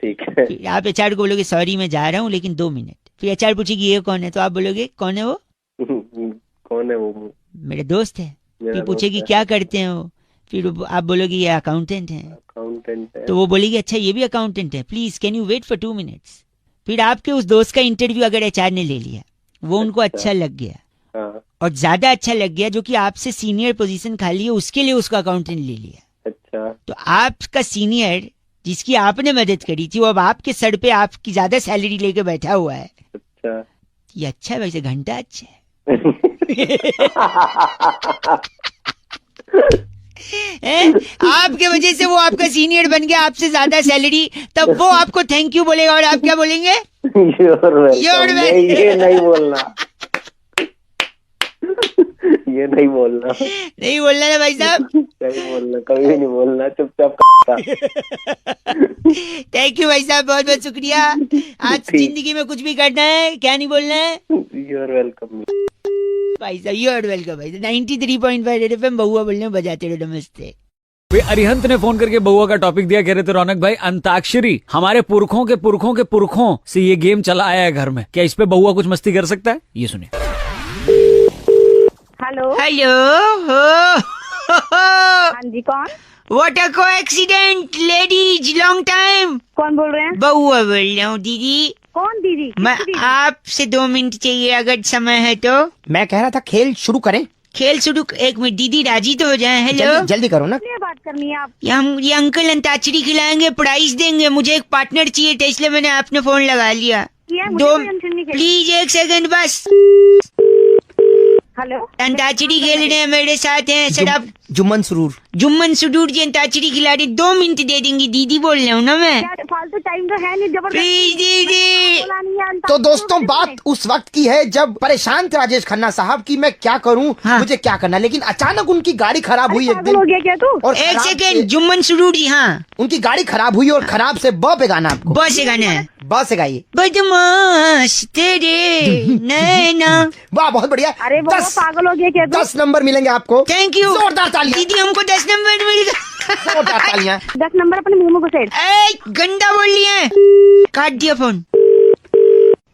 [SPEAKER 4] ठीक है।
[SPEAKER 2] फिर आप एचआर को बोलोगे सॉरी मैं जा रहा हूँ लेकिन 2 मिनट। फिर एचआर पूछेगी ये कौन है, तो आप बोलोगे कौन है वो?
[SPEAKER 4] कौन है वो?
[SPEAKER 2] मेरे दोस्त है। फिर पूछेगी क्या करते हैं वो? फिर आप बोलोगे ये अकाउंटेंट है।
[SPEAKER 4] अकाउंटेंट है।
[SPEAKER 2] तो वो बोलेगी अच्छा ये भी अकाउंटेंट है, please can you wait for 2 minutes. फिर आपके उस दोस्त का इंटरव्यू अगर एचआर ने ले लिया, वो उनको अच्छा लग गया और ज्यादा अच्छा लग गया, जो कि आपसे सीनियर पोजीशन खाली है उसके लिए उसको अकाउंटेंट ले लिया।
[SPEAKER 4] अच्छा।
[SPEAKER 2] तो आपका सीनियर जिसकी आपने मदद करी थी वो अब आपके सर पे आपकी ज्यादा सैलरी लेके बैठा हुआ है।
[SPEAKER 4] अच्छा।
[SPEAKER 2] ये अच्छा है, वैसे घंटा अच्छा है। आपके वजह से वो आपका सीनियर बन गया, आपसे ज्यादा सैलरी, तब वो आपको थैंक यू बोलेगा और आप क्या बोलेंगे?
[SPEAKER 4] Your welcome. ये नहीं बोलना। ये नहीं बोलना।
[SPEAKER 2] नहीं बोलना ना भाई साहब।
[SPEAKER 4] नहीं बोलना, कभी भी नहीं बोलना, चुपचाप।
[SPEAKER 2] थैंक यू भाई साहब, बहुत बहुत शुक्रिया। आज जिंदगी में कुछ भी करना है क्या नहीं बोलना है?
[SPEAKER 4] योर वेलकम
[SPEAKER 2] भाई साहब, योर वेलकम भाई साहब। 93.5 रेड एफएम बउआ बोलने में बजाते रहो, नमस्ते।
[SPEAKER 7] अरिहंत ने फोन करके बउआ का टॉपिक दिया, कह रहे थे रौनक भाई अंताक्षरी हमारे पुरखों के पुरखों के पुरखों से ये गेम चला आया है घर में, क्या इस पे बउआ कुछ मस्ती कर सकता है? ये सुनिए।
[SPEAKER 8] हेलो
[SPEAKER 2] हेलो
[SPEAKER 8] हाँ जी, कौन?
[SPEAKER 2] What a coincidence ladies, long time.
[SPEAKER 8] कौन बोल रहे हैं?
[SPEAKER 2] बउआ बोल रहा हूँ दीदी।
[SPEAKER 8] कौन दीदी?
[SPEAKER 2] मैं आपसे 2 मिनट चाहिए अगर समय है तो।
[SPEAKER 5] मैं कह रहा था खेल शुरू करें।
[SPEAKER 2] खेल शुरू? 1 मिनट दीदी राजी तो हो जाए। हेलो
[SPEAKER 5] जल्दी करो ना।
[SPEAKER 8] ये बात करनी है आप?
[SPEAKER 2] ये अंकल अंताक्षरी खिलाएंगे, प्राइस देंगे, मुझे एक पार्टनर चाहिए था इसलिए मैंने आपने फोन लगा लिया। प्लीज 1 सेकंड बस।
[SPEAKER 8] हेलो,
[SPEAKER 2] अंताक्षरी खेल रहे हैं मेरे साथ हैं सर। आप
[SPEAKER 5] जुम्मन सुरूर
[SPEAKER 2] जी अंताक्षरी खिला रहे, 2 मिनट दे देंगी दीदी बोल रहा हूँ ना मैं।
[SPEAKER 8] फालतू फालतू टाइम तो है नहीं,
[SPEAKER 2] प्लीज दीदी।
[SPEAKER 8] बोला नहीं है।
[SPEAKER 5] तो दोस्तों बात उस वक्त की है जब परेशान थे राजेश खन्ना साहब कि मैं क्या करूं,
[SPEAKER 2] हाँ।
[SPEAKER 5] मुझे क्या करना, लेकिन अचानक उनकी गाड़ी खराब हुई एक
[SPEAKER 8] पागल हो
[SPEAKER 5] दिन।
[SPEAKER 8] गया क्या तू?
[SPEAKER 5] और
[SPEAKER 2] एक
[SPEAKER 5] खराब
[SPEAKER 2] सेकेंड,
[SPEAKER 5] से-
[SPEAKER 2] जुम्मन सुरूर जी। हाँ,
[SPEAKER 5] उनकी गाड़ी खराब हुई और खराब से ब पे गाना आपको।
[SPEAKER 2] बस से गाना है।
[SPEAKER 5] ब से गाइए।
[SPEAKER 2] बदमाश तेरे नैना।
[SPEAKER 5] वाह बहुत बढ़िया।
[SPEAKER 8] अरे वो
[SPEAKER 5] 10
[SPEAKER 8] पागल हो गया क्या तू?
[SPEAKER 5] 10 नंबर मिलेंगे आपको।
[SPEAKER 2] थैंक यू
[SPEAKER 5] जोरदार तालियां।
[SPEAKER 2] दीदी, हमको 10 नंबर मिल गया।
[SPEAKER 5] जोरदार तालियां।
[SPEAKER 8] 10 नंबर अपने मुंह में घुसेड़।
[SPEAKER 2] ए, गंदा बोल लिए। काट दिया फोन।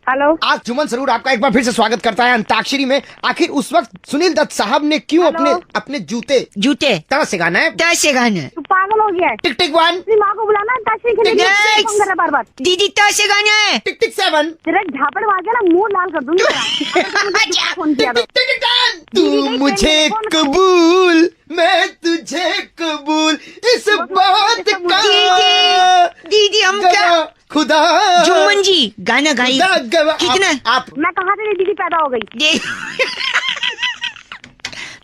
[SPEAKER 8] हेलो,
[SPEAKER 5] आज जुम्मन सरूर आपका एक बार फिर से स्वागत करता है अंताक्षरी में। आखिर उस वक्त सुनील दत्त साहब ने क्यों
[SPEAKER 8] हेलो।
[SPEAKER 5] अपने जूते
[SPEAKER 2] जूते
[SPEAKER 5] तरह से गाना है।
[SPEAKER 2] 10 से गाना है।
[SPEAKER 8] तू पागल हो गया है।
[SPEAKER 5] टिक टिक 1,
[SPEAKER 8] अपनी माँ को बुलाना, ताशरी खेलने के लिए
[SPEAKER 2] Next.
[SPEAKER 8] फोन कर रहा है बार-बार।
[SPEAKER 2] दीदी 10 से गाना है।
[SPEAKER 5] टिक टिक 7,
[SPEAKER 8] तेरा झापड़ मार के ना मुंह लाल कर दूंगी तेरा। अगर तुमने फोन किया तो।
[SPEAKER 5] टिक टिक 10। तू मुझे कबूल, मैं तुझे कबूल, इस बात का
[SPEAKER 2] दीदी हम क्या,
[SPEAKER 5] गवाह खुदा।
[SPEAKER 2] जुम्मन जी गाना गाइए।
[SPEAKER 5] खुदा गवाह।
[SPEAKER 2] कितना
[SPEAKER 5] आप
[SPEAKER 8] मैं कहाँ से दीदी पैदा हो गई?
[SPEAKER 2] दे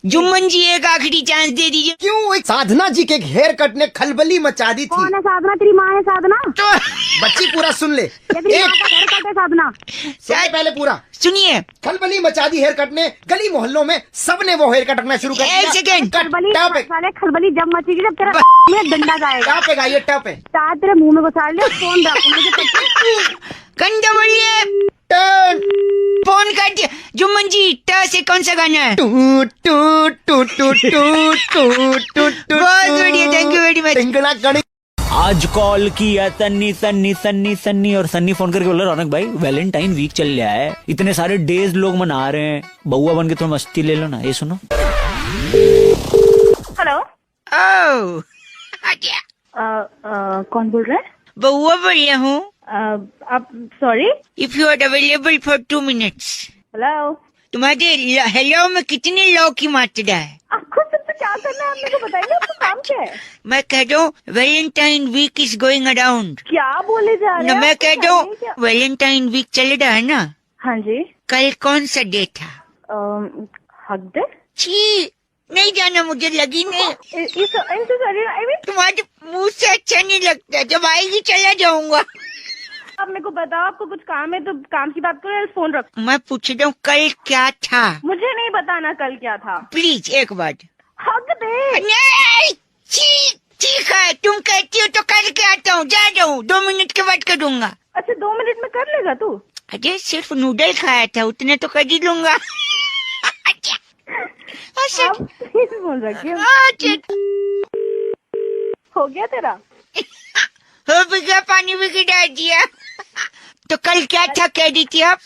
[SPEAKER 2] जुम्मन जी एक आखिरी चांस दे दीजिए।
[SPEAKER 5] क्यों एक साधना जी के हेयर कट ने खलबली मचा दी थी।
[SPEAKER 8] कौन है साधना? तेरी माँ है साधना?
[SPEAKER 2] तो
[SPEAKER 5] बच्ची पूरा सुन ले।
[SPEAKER 8] या तेरी माँ का हेयर कट है साधना?
[SPEAKER 5] सुनिए पहले पूरा।
[SPEAKER 2] सुनिए,
[SPEAKER 5] खलबली मचा दी हेयर कट ने, गली मोहल्लों में सबने वो हेयर कट रखना शुरू कर दिया।
[SPEAKER 2] एक सेकेंड।
[SPEAKER 8] खलबली
[SPEAKER 5] टप पे
[SPEAKER 8] साले, खलबली जब मचेगी जब तेरा में डंडा जाएगा।
[SPEAKER 5] टप पे गाइए, टप पे।
[SPEAKER 8] तार तेरे मुंह में घुसाड़ ले, फोन रख मुझे पता।
[SPEAKER 2] गंदा बोलिए।
[SPEAKER 5] टन
[SPEAKER 2] फोन काट दिया। जुम्मन जी 10 से कौन सा गाना है?
[SPEAKER 5] टू टू टू टू टू टू टू।
[SPEAKER 2] बहुत बढ़िया, थैंक यू वेरी मच।
[SPEAKER 5] टिंगला कड़ी।
[SPEAKER 7] आज कॉल किया सन्नी सन्नी सन्नी सन्नी और सन्नी फोन करके बोला रौनक भाई वैलेंटाइन वीक चल रहा है, इतने सारे डेज लोग मना रहे हैं, बउआ बन के थोड़ा मस्ती ले लो ना। ये सुनो।
[SPEAKER 8] हेलो,
[SPEAKER 2] ओह,
[SPEAKER 8] कौन बोल रहा है?
[SPEAKER 2] बउआ बढ़िया हूँ।
[SPEAKER 8] आप sorry.
[SPEAKER 2] If you are available for 2 minutes।
[SPEAKER 8] Hello,
[SPEAKER 2] तुम्हारे हेलो में कितने लौ की मात्रा है?
[SPEAKER 8] आपको सबसे क्या करना है? आप मेरे को बताइए, आपका काम क्या है?
[SPEAKER 2] मैं कह दो Valentine week is going around.
[SPEAKER 8] क्या बोले जा रहे
[SPEAKER 2] न
[SPEAKER 8] हैं?
[SPEAKER 2] मैं
[SPEAKER 8] आपको
[SPEAKER 2] कह
[SPEAKER 8] चाहिए
[SPEAKER 2] दो
[SPEAKER 8] क्या?
[SPEAKER 2] वैलेंटाइन वीक चल रहा है ना।
[SPEAKER 8] हाँ जी।
[SPEAKER 2] कल कौन सा डे था?
[SPEAKER 8] हक दे।
[SPEAKER 2] छी, नहीं जाना, मुझे लगी नहीं। तुम्हारे मुंह से अच्छा नहीं लगता, जब आएगी चला जाऊंगा।
[SPEAKER 8] आप मेरे को बताओ, आपको कुछ काम है तो काम की बात करो या फोन रखो।
[SPEAKER 2] मैं पूछ रहा हूँ कल क्या था?
[SPEAKER 8] मुझे नहीं बताना कल क्या था।
[SPEAKER 2] प्लीज एक बार।
[SPEAKER 8] हक दे।
[SPEAKER 2] नहीं, छी, ठीक है, तुम कहती हो तो करके आता हूँ, जा रहा हूँ, 2 मिनट के बाद करूंगा।
[SPEAKER 8] अच्छा, 2 मिनट में कर लेगा तू?
[SPEAKER 2] अरे सिर्फ नूडल खाया था, उतने तो कर ही लूंगा।
[SPEAKER 8] आप प्लीज फोन रखिए। हो गया तेरा?
[SPEAKER 2] हो भी गया, पानी भी गिरा दिया। तो कल क्या था कह दी थी आप?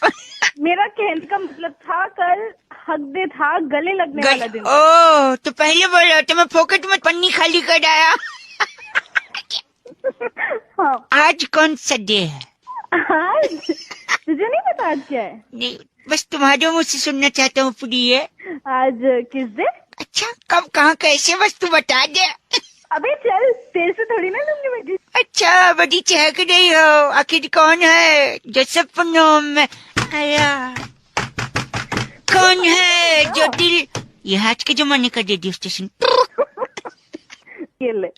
[SPEAKER 8] मेरा कहने का मतलब था कल हक दे था, गले लगने वाला दिन।
[SPEAKER 2] ओ, तो पहले बोलो तो मैं फोकट में पन्नी खाली कर आया।
[SPEAKER 8] हाँ।
[SPEAKER 2] आज कौन सा डे है?
[SPEAKER 8] आज तुझे नहीं पता आज क्या है?
[SPEAKER 2] नहीं, बस तुम्हारे मुझ से सुनना चाहता हूँ प्रिय।
[SPEAKER 8] आज किस दिन?
[SPEAKER 2] अच्छा, कब कहाँ कैसे, बस तू बता दे।
[SPEAKER 8] अबे चल, तेरे से थोड़ी ना लूंगी बेटी।
[SPEAKER 2] अच्छा, बड़ी चहक रही हो, आखिर कौन है जो सपनों में आया? कौन है जो दिल, ये आज के जमाने का रेडियो स्टेशन।
[SPEAKER 8] ये ले।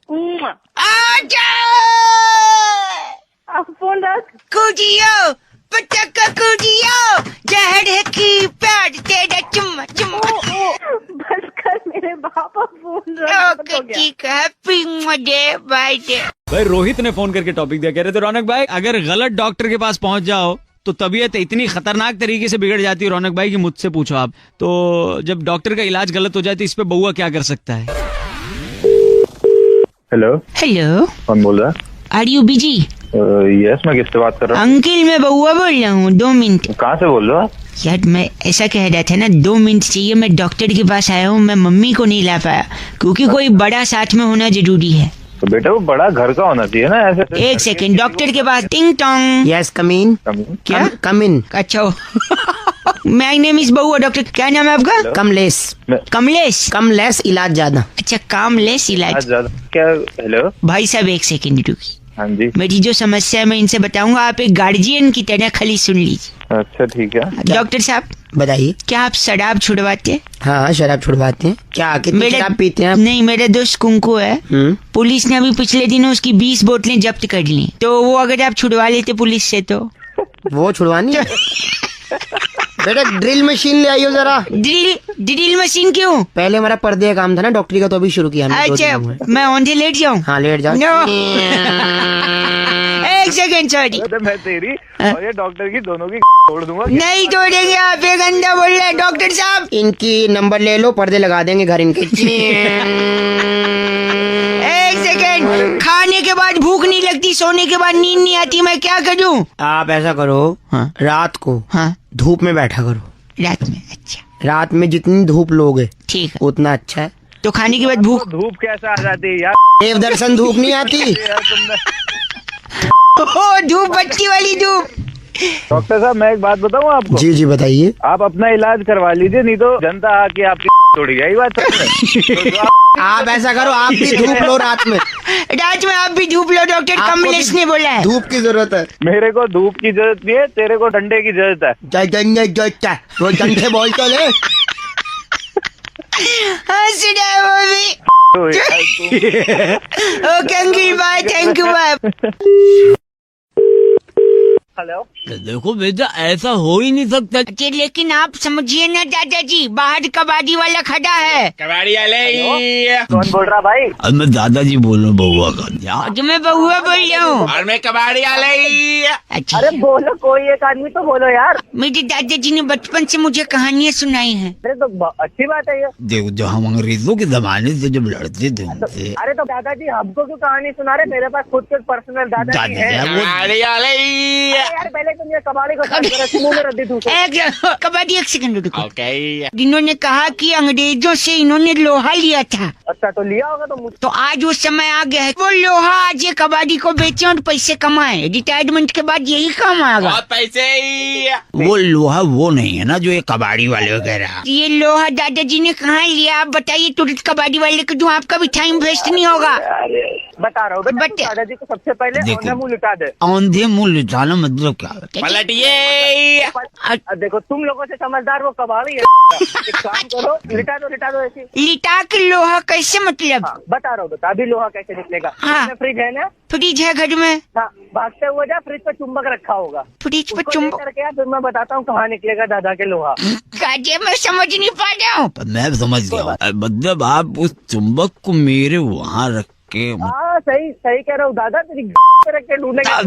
[SPEAKER 2] आजा,
[SPEAKER 8] आप फोन रख।
[SPEAKER 2] कूदियो पटका कूदियो, जहर है की प्यार तेरा चुम्मा चुम्मा।
[SPEAKER 8] बस कर मेरे बापा, फोन रख।
[SPEAKER 2] ओके ठीक है, हैप्पी डे, बाय डे।
[SPEAKER 7] भाई रोहित ने फोन करके टॉपिक दिया, कह रहे थे रौनक भाई अगर गलत डॉक्टर के पास पहुंच जाओ तो तबीयत इतनी खतरनाक तरीके से बिगड़ जाती है रौनक भाई कि मुझसे पूछो आप। तो जब डॉक्टर का इलाज गलत हो जाए तो इस पे बउआ क्या कर सकता है?
[SPEAKER 9] हेलो,
[SPEAKER 2] हेलो,
[SPEAKER 9] कौन बोल रहा है?
[SPEAKER 2] Are you busy?
[SPEAKER 9] यस, मैं किससे बात कर रहा हूँ?
[SPEAKER 2] अंकिल मैं बउआ बोल रहा हूँ, 2 मिनट।
[SPEAKER 9] कहाँ से बोल रहे हो?
[SPEAKER 2] यार मैं ऐसा कह रहा था ना, 2 मिनट चाहिए, मैं डॉक्टर के पास आया हूँ, मैं मम्मी को नहीं ला पाया क्योंकि कोई बड़ा साथ में होना जरूरी है।
[SPEAKER 9] तो बेटा वो बड़ा घर का होना चाहिए ना, ऐसे।
[SPEAKER 2] एक सेकंड, डॉक्टर के पास। टिंग टोंग।
[SPEAKER 5] यस कम इन।
[SPEAKER 2] क्या?
[SPEAKER 5] कम इन।
[SPEAKER 2] अच्छा, माय नेम इज बउआ। डॉक्टर क्या नाम है आपका?
[SPEAKER 5] कमलेश।
[SPEAKER 2] कमलेश।
[SPEAKER 5] कमलेश इलाज ज्यादा।
[SPEAKER 2] अच्छा, कामलेस इलाज।
[SPEAKER 9] क्या? हेलो
[SPEAKER 2] भाई साहब एक सेकंड रुकी,
[SPEAKER 9] हाँ जी।
[SPEAKER 2] मेरी जो समस्या है मैं इनसे बताऊंगा, आप एक गार्जियन की तरह खाली सुन लीजिए।
[SPEAKER 9] अच्छा ठीक है।
[SPEAKER 2] डॉक्टर साहब
[SPEAKER 5] बताइए।
[SPEAKER 2] क्या आप शराब छुड़वाते?
[SPEAKER 5] हाँ, शराब छुड़वाते हैं। क्या कितनी शराब पीते हैं आप?
[SPEAKER 2] नहीं, मेरा दोस्त कुंकू है। पुलिस ने अभी पिछले दिनों उसकी 20 बोतलें जब्त कर ली। तो वो अगर आप छुड़वा लेते पुलिस से तो?
[SPEAKER 5] वो छुड़वानी है? बेटा ड्रिल मशीन ले आइयो जरा।
[SPEAKER 2] ड्रिल मशीन क्यों?
[SPEAKER 5] पहले हमारा पर्दे का काम था ना डॉक्टरी का, तो अभी शुरू किया हमने।
[SPEAKER 2] अच्छा, मैं औंधे लेट जाऊँ?
[SPEAKER 5] हाँ लेट जाओ।
[SPEAKER 2] एक सेकंड, सॉरी।
[SPEAKER 6] मैं तेरी और ये डॉक्टर की दोनों की तोड़ दूंगा।
[SPEAKER 2] नहीं तोड़ेंगे आप, ये गंदा बोल रहे हैं डॉक्टर साहब।
[SPEAKER 5] इनकी नंबर ले लो, पर्दे लगा देंगे घर इनके।
[SPEAKER 2] एक सेकंड, खाने के बाद भूख नहीं लगती, सोने के बाद नींद नहीं आती, मैं क्या करूं?
[SPEAKER 5] आप ऐसा करो,
[SPEAKER 2] हाँ?
[SPEAKER 5] रात को धूप में बैठा करो।
[SPEAKER 2] रात में? अच्छा,
[SPEAKER 5] रात में जितनी धूप लोगे
[SPEAKER 2] ठीक है,
[SPEAKER 5] उतना अच्छा है।
[SPEAKER 2] तो खाने के बाद भूख?
[SPEAKER 6] धूप कैसे आ जाती है यार?
[SPEAKER 5] देव दर्शन धूप नहीं आती।
[SPEAKER 2] धूप, बत्ती वाली धूप।
[SPEAKER 6] डॉक्टर साहब मैं एक बात बताऊं आपको?
[SPEAKER 5] जी जी बताइए।
[SPEAKER 6] आप अपना इलाज करवा लीजिए, नहीं तो जनता आके आपकी तोड़ी जाएगी बात।
[SPEAKER 5] आप ऐसा करो, आप भी धूप लो रात में।
[SPEAKER 2] रात में आप भी धूप लो, डॉक्टर कमलेश ने बोला है।
[SPEAKER 5] धूप की जरूरत है।
[SPEAKER 6] मेरे को धूप की जरूरत नहीं है, तेरे को ठंडे की जरूरत है।
[SPEAKER 5] वो ठंडे बोल तो ले।
[SPEAKER 2] हंस रहा है वो भी। Okay uncle, bye, thank you bye.
[SPEAKER 6] Hello,
[SPEAKER 7] देखो बेटा, ऐसा हो ही नहीं सकता।
[SPEAKER 2] अच्छा, लेकिन आप समझिए ना दादाजी, बाहर कबाड़ी वाला खड़ा है।
[SPEAKER 7] कबाड़ी वाले
[SPEAKER 6] कौन बोल रहा भाई?
[SPEAKER 7] अब मैं दादाजी बोल रहा हूँ, बउआ का।
[SPEAKER 2] जो मैं बउआ बोल रहा हूँ।
[SPEAKER 7] और मैं कबाड़ी वाले।
[SPEAKER 2] अच्छा,
[SPEAKER 6] अरे बोलो, कोई एक आदमी तो बोलो यार।
[SPEAKER 2] मेरे दादाजी ने बचपन से मुझे कहानियाँ सुनाई हैं।
[SPEAKER 6] अरे तो अच्छी बात है ये।
[SPEAKER 7] देखो, जो हम अंग्रेजों के जमाने से जब लड़ते थे उनसे।
[SPEAKER 6] अरे तो दादाजी हमको क्यों कहानी सुना रहे? मेरे पास खुद के पर्सनल दादाजी है। यार पहले तुम ये कबाड़ी को साफ करो, मुंह में रद्दी थूको।
[SPEAKER 2] कबाड़ी, एक सेकंड रुको। इन्होंने कहा कि अंग्रेजों से इन्होंने लोहा लिया था।
[SPEAKER 6] अच्छा, तो लिया होगा तो मुझे।
[SPEAKER 2] तो आज वो समय आ गया है, वो लोहा आज ये कबाड़ी को बेचे और पैसे कमाए। रिटायरमेंट के बाद यही काम आएगा।
[SPEAKER 7] बहुत पैसे। वो लोहा वो नहीं है ना जो ये कबाड़ी वाले कह रहा।
[SPEAKER 2] ये लोहा दादाजी ने कहाँ लिया आप बताइए? तुरंत कबाड़ी वाले को दूं, आपका भी टाइम वेस्ट नहीं होगा।
[SPEAKER 6] बता रहा हूँ दादाजी को सबसे पहले औंधे मुंह लिटा दे।
[SPEAKER 7] औंधे मुंह लिटाना मतलब क्या? पलटिए।
[SPEAKER 6] देखो तुम लोगों से समझदार वो कबाड़ी है। एक काम करो, लिटा दो ऐसी।
[SPEAKER 2] लिटा के लोहा कैसे मतलब?
[SPEAKER 6] बता रहा हूँ, बता भी लोहा कैसे निकलेगा।
[SPEAKER 2] हाँ।
[SPEAKER 6] फ्रिज है ना?
[SPEAKER 2] फ्रिज है घर में।
[SPEAKER 6] हाँ, भागते हुए जा, फ्रिज पे चुंबक रखा होगा।
[SPEAKER 2] फ्रिज पे चुंबक
[SPEAKER 6] करके फिर मैं बताता हूँ कहाँ निकलेगा दादा के लोहा।
[SPEAKER 2] काजे मैं समझ नहीं पा रहा हूँ।
[SPEAKER 7] मैं समझ गया, मतलब आप उस चुंबक को मेरे वहाँ रख के।
[SPEAKER 6] हाँ सही कह रहा हूँ दादा, तेरी रख के ढूंढेगा।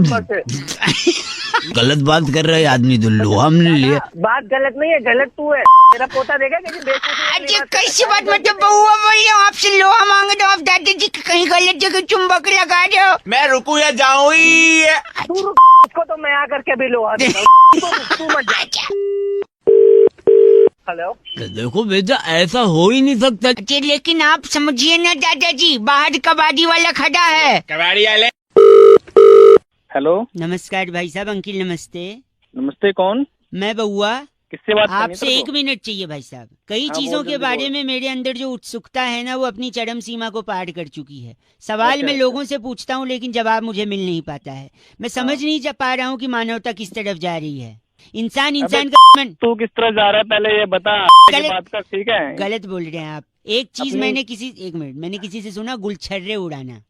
[SPEAKER 7] गलत बात कर रहा है आदमी, तो लोहा हमने लिया।
[SPEAKER 6] बात गलत नहीं है, गलत तू है। तेरा पोता देगा
[SPEAKER 2] अच्छा, कैसी बात? मतलब बउआ बोल रहे हो, आपसे लोहा मांगे तो आप दादाजी की कहीं गलत जगह चुंबक लगा रहे हो।
[SPEAKER 7] मैं रुकू या जाऊँ?
[SPEAKER 6] उसको तो मैं आकर के भी लोहा देता हूँ, तू मत जा। हेलो,
[SPEAKER 7] देखो बेटा, ऐसा हो ही नहीं सकता।
[SPEAKER 2] अच्छा, लेकिन आप समझिए ना दादाजी, बाहर कबाड़ी वाला खड़ा है।
[SPEAKER 7] कबाड़ी वाले।
[SPEAKER 6] हेलो,
[SPEAKER 2] नमस्कार भाई साहब। अंकिल नमस्ते।
[SPEAKER 6] नमस्ते। कौन?
[SPEAKER 2] मैं बउआ।
[SPEAKER 6] किससे बात?
[SPEAKER 2] आपसे 1 मिनट चाहिए भाई साहब। कई चीजों के बारे में मेरे अंदर जो उत्सुकता है ना, वो अपनी चरम सीमा को पार कर चुकी है। सवाल मैं लोगों से पूछता हूँ, लेकिन जवाब मुझे मिल नहीं पाता है। मैं समझ नहीं पा रहा हूँ कि मानवता किस तरफ जा रही है। इंसान का
[SPEAKER 6] तू किस तरह जा रहा है पहले ये बता। बात कर, ठीक है?
[SPEAKER 2] गलत बोल रहे हैं आप। एक चीज मैंने किसी से सुना, गुलछर्रे उड़ाना।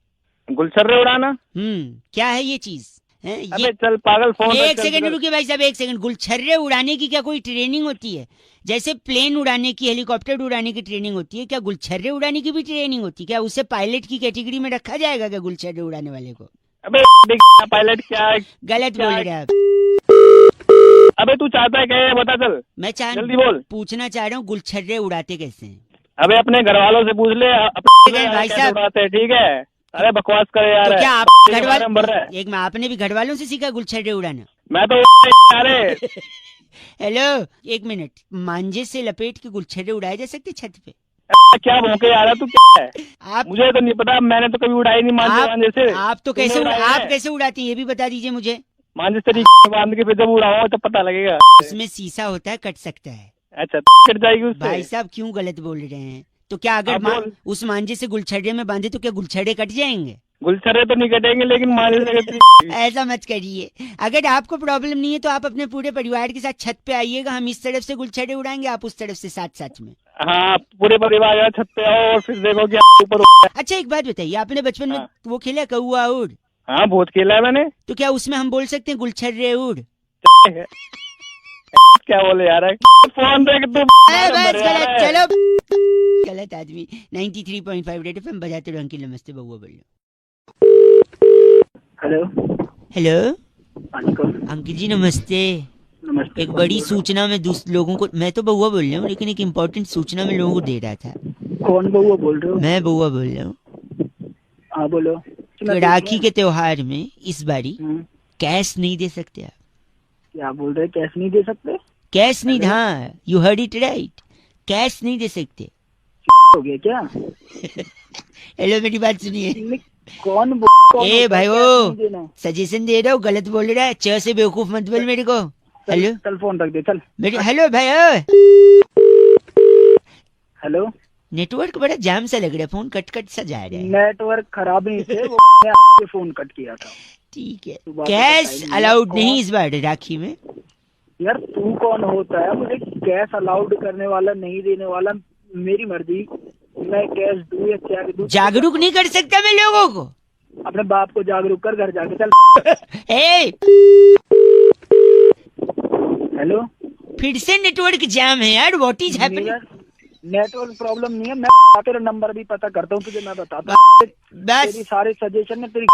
[SPEAKER 6] गुलछर्रे उड़ाना?
[SPEAKER 2] क्या है ये चीज?
[SPEAKER 6] अबे चल पागल, फोन।
[SPEAKER 2] एक सेकंड रुकिए भाई साहब, 1 सेकंड। गुलछर्रे उड़ाने की क्या कोई ट्रेनिंग होती है? जैसे प्लेन उड़ाने की, हेलीकॉप्टर उड़ाने की ट्रेनिंग होती है, क्या गुलछर्रे उड़ाने की भी ट्रेनिंग होती है? क्या उसे पायलट की कैटेगरी में रखा जाएगा क्या, गुलछर्रे उड़ाने वाले को?
[SPEAKER 6] अबे पायलट क्या है?
[SPEAKER 2] गलत बोल रहे हैं आप।
[SPEAKER 6] अबे तू चाहता है क्या ये बता चल।
[SPEAKER 2] मैं
[SPEAKER 6] जल्दी बोल।
[SPEAKER 2] पूछना चाह रहा हूँ, गुलछर्रे उड़ाते कैसे हैं?
[SPEAKER 6] अबे अपने घर वालों से पूछ ले,
[SPEAKER 2] भाई साहब
[SPEAKER 6] उड़ाते हैं, ठीक है? अरे बकवास करे यार।
[SPEAKER 2] तो क्या आप घर वाले, आपने भी घर वालों से सीखा गुलछर्रे उड़ाना?
[SPEAKER 6] मैं तो अरे
[SPEAKER 2] हेलो, 1 मिनट। मांझे से लपेट के गुलछर्रे उड़ाए जा सकते छत पे?
[SPEAKER 6] क्या भौंके आ रहा तू? क्या है?
[SPEAKER 2] आप,
[SPEAKER 6] मुझे तो नहीं पता, मैंने तो कभी उड़ाई नहीं मांझे से।
[SPEAKER 2] आप तो कैसे उड़ाती हैं ये भी बता दीजिए मुझे।
[SPEAKER 6] मांझे से बांध के फिर जब उड़ाऊंगा तो पता लगेगा।
[SPEAKER 2] उसमें शीशा होता है, कट सकता है।
[SPEAKER 6] अच्छा, कट जाएगी उससे?
[SPEAKER 2] भाई साहब क्यों गलत बोल रहे हैं? तो क्या अगर उस मांझे से गुलछड़े में बांधे तो क्या गुलछड़े कट जाएंगे?
[SPEAKER 1] गुलछरे तो नहीं कटेंगे लेकिन मालिश
[SPEAKER 2] ऐसा मत करिए। अगर आपको प्रॉब्लम नहीं है तो आप अपने पूरे परिवार के साथ छत पे आइएगा, हम इस तरफ से गुलछड़े उड़ाएंगे, आप उस तरफ से साथ साथ में।
[SPEAKER 1] हाँ, पूरे परिवार यार छत पे आओ और फिर देखो कि ऊपर।
[SPEAKER 2] अच्छा एक बात बताइए, आपने बचपन में वो खेला कौआ उड़?
[SPEAKER 1] हाँ, बहुत खेला है मैंने।
[SPEAKER 2] तो क्या उसमें हम बोल सकते हैं गुलछर्रे उड़?
[SPEAKER 1] क्या बोले यार, फोन देख तू।
[SPEAKER 2] बस चलो, गलत आदमी। 93.5 रेड एफएम बजाते रहो। अंकिल नमस्ते, बउआ बोलो।
[SPEAKER 1] हेलो
[SPEAKER 2] हेलो अंकिल जी नमस्ते।
[SPEAKER 1] नमस्ते।
[SPEAKER 2] एक बड़ी सूचना में लोगों को, मैं तो बउआ बोल रहा हूँ लेकिन एक इम्पोर्टेंट सूचना में लोगों को दे रहा था।
[SPEAKER 1] कौन बउआ बोल रहे हो?
[SPEAKER 2] मैं बउआ बोल रहा हूँ।
[SPEAKER 1] हाँ बोलो।
[SPEAKER 2] तो राखी के त्योहार में इस बारी कैश नहीं दे सकते आप?
[SPEAKER 1] क्या बोल रहे, कैश नहीं दे सकते?
[SPEAKER 2] कैश नहीं, हाँ you heard it right, cash नहीं दे सकते।
[SPEAKER 1] हो गया क्या?
[SPEAKER 2] हेलो मेरी बात सुनिए।
[SPEAKER 1] कौन
[SPEAKER 2] ए भाई वो सजेशन दे रहा हूँ, गलत बोल रहा है। च से बेवकूफ मत बोल मेरे को। हेलो
[SPEAKER 1] चल फोन रख दे चल।
[SPEAKER 2] हेलो भाई।
[SPEAKER 1] हेलो,
[SPEAKER 2] नेटवर्क बड़ा जाम सा लग रहा है, फोन कट कट सा जा रहा है।
[SPEAKER 1] नेटवर्क खराब नहीं थे, वो फोन कट किया था।
[SPEAKER 2] ठीक है, कैश अलाउड नहीं इस बार राखी में।
[SPEAKER 1] यार तू कौन होता है मुझे कैश अलाउड करने वाला, नहीं देने वाला? मेरी मर्जी, मैं कैश दूं या क्या दूं?
[SPEAKER 2] जागरूक नहीं कर सकता मैं लोगों को?
[SPEAKER 1] अपने बाप को जागरूक कर, घर जाके चल। हेलो,
[SPEAKER 2] फिर से नेटवर्क जाम है यार, what is happening?
[SPEAKER 1] Network problem नहीं है, मैं तेरा नंबर भी पता करता हूँ तुझे, मैं बताता हूँ।
[SPEAKER 2] बस
[SPEAKER 1] तेरी सारे सजेशन में तेरी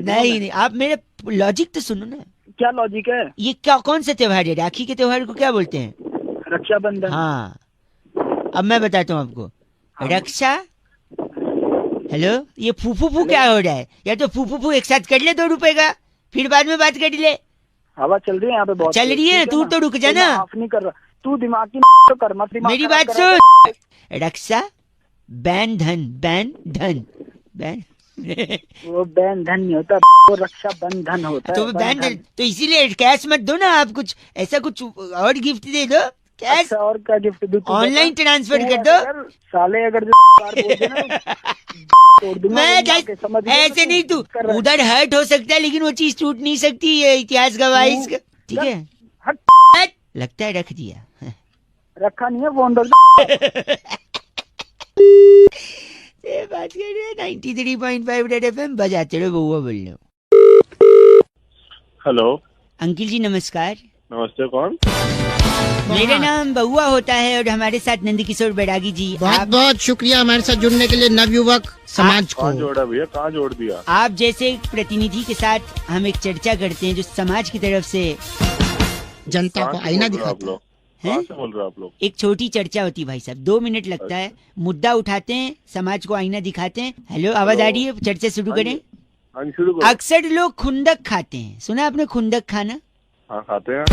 [SPEAKER 2] नहीं, आप मेरे लॉजिक तो सुनो ना।
[SPEAKER 1] क्या लॉजिक है?
[SPEAKER 2] ये क्या, कौन सा त्योहार है? राखी के त्योहार को क्या बोलते हैं?
[SPEAKER 1] रक्षाबंधन।
[SPEAKER 2] हाँ, अब मैं बताता हूँ आपको। रक्षा, हेलो, ये फूफू क्या हो रहा है? या तो फूफू एक साथ कर ले 2 रुपए का, फिर बाद में बात कर ले।
[SPEAKER 1] हवा चल रही है यहाँ पे बहुत।
[SPEAKER 2] चल रही है, तू तो रुक जा ना।
[SPEAKER 1] माफ नहीं कर रहा तू, दिमाग की तो कर मत।
[SPEAKER 2] मेरी बात सुन। रक्षा बैन धन, बैन धन, बैन
[SPEAKER 1] वो बैन धन नहीं होता, वो रक्षा बंधन होता है।
[SPEAKER 2] तो बैन धन, तो इसीलिए कैश मत दो ना आप, कुछ ऐसा कुछ और गिफ्ट दे दो। कैश
[SPEAKER 1] अच्छा, और क्या गिफ्ट दूं?
[SPEAKER 2] ऑनलाइन ट्रांसफर कर दो।
[SPEAKER 1] साले अगर
[SPEAKER 2] मैं ऐसे नहीं, तू उधर हर्ट हो सकता है लेकिन वो चीज टूट नहीं सकती, ये इतिहास गवाही इसका। ठीक है, लगता है रख दिया।
[SPEAKER 1] रखा नहीं है, फोन रख।
[SPEAKER 2] बात कर रहे हैं 93.5 रेड एफएम बजाते रहो, बउआ बोल रहे हो।
[SPEAKER 4] हेलो
[SPEAKER 2] अंकिल जी नमस्कार।
[SPEAKER 4] नमस्ते, कौन?
[SPEAKER 2] मेरा नाम बउआ होता है और हमारे साथ नंदकिशोर बैरागी जी।
[SPEAKER 5] बहुत बहुत शुक्रिया हमारे साथ जुड़ने के लिए नवयुवक समाज को।
[SPEAKER 4] कहाँ जोड़ा भैया, कहाँ जोड़ दिया?
[SPEAKER 2] आप जैसे एक प्रतिनिधि के साथ हम एक चर्चा करते हैं जो समाज की तरफ से
[SPEAKER 5] जनता को आईना दिखाते हैं।
[SPEAKER 4] कहाँ से बोल रहे हो आप लोग?
[SPEAKER 2] एक छोटी चर्चा होती है भाई साहब, 2 मिनट लगता है, मुद्दा उठाते हैं, समाज को आईना दिखाते हैं। हेलो, आवाज आ रही है? चर्चा शुरू करें। अक्सर लोग खुंदक खाते हैं, सुना आपने खुंदक खाना?
[SPEAKER 4] हाँ खाते हैं।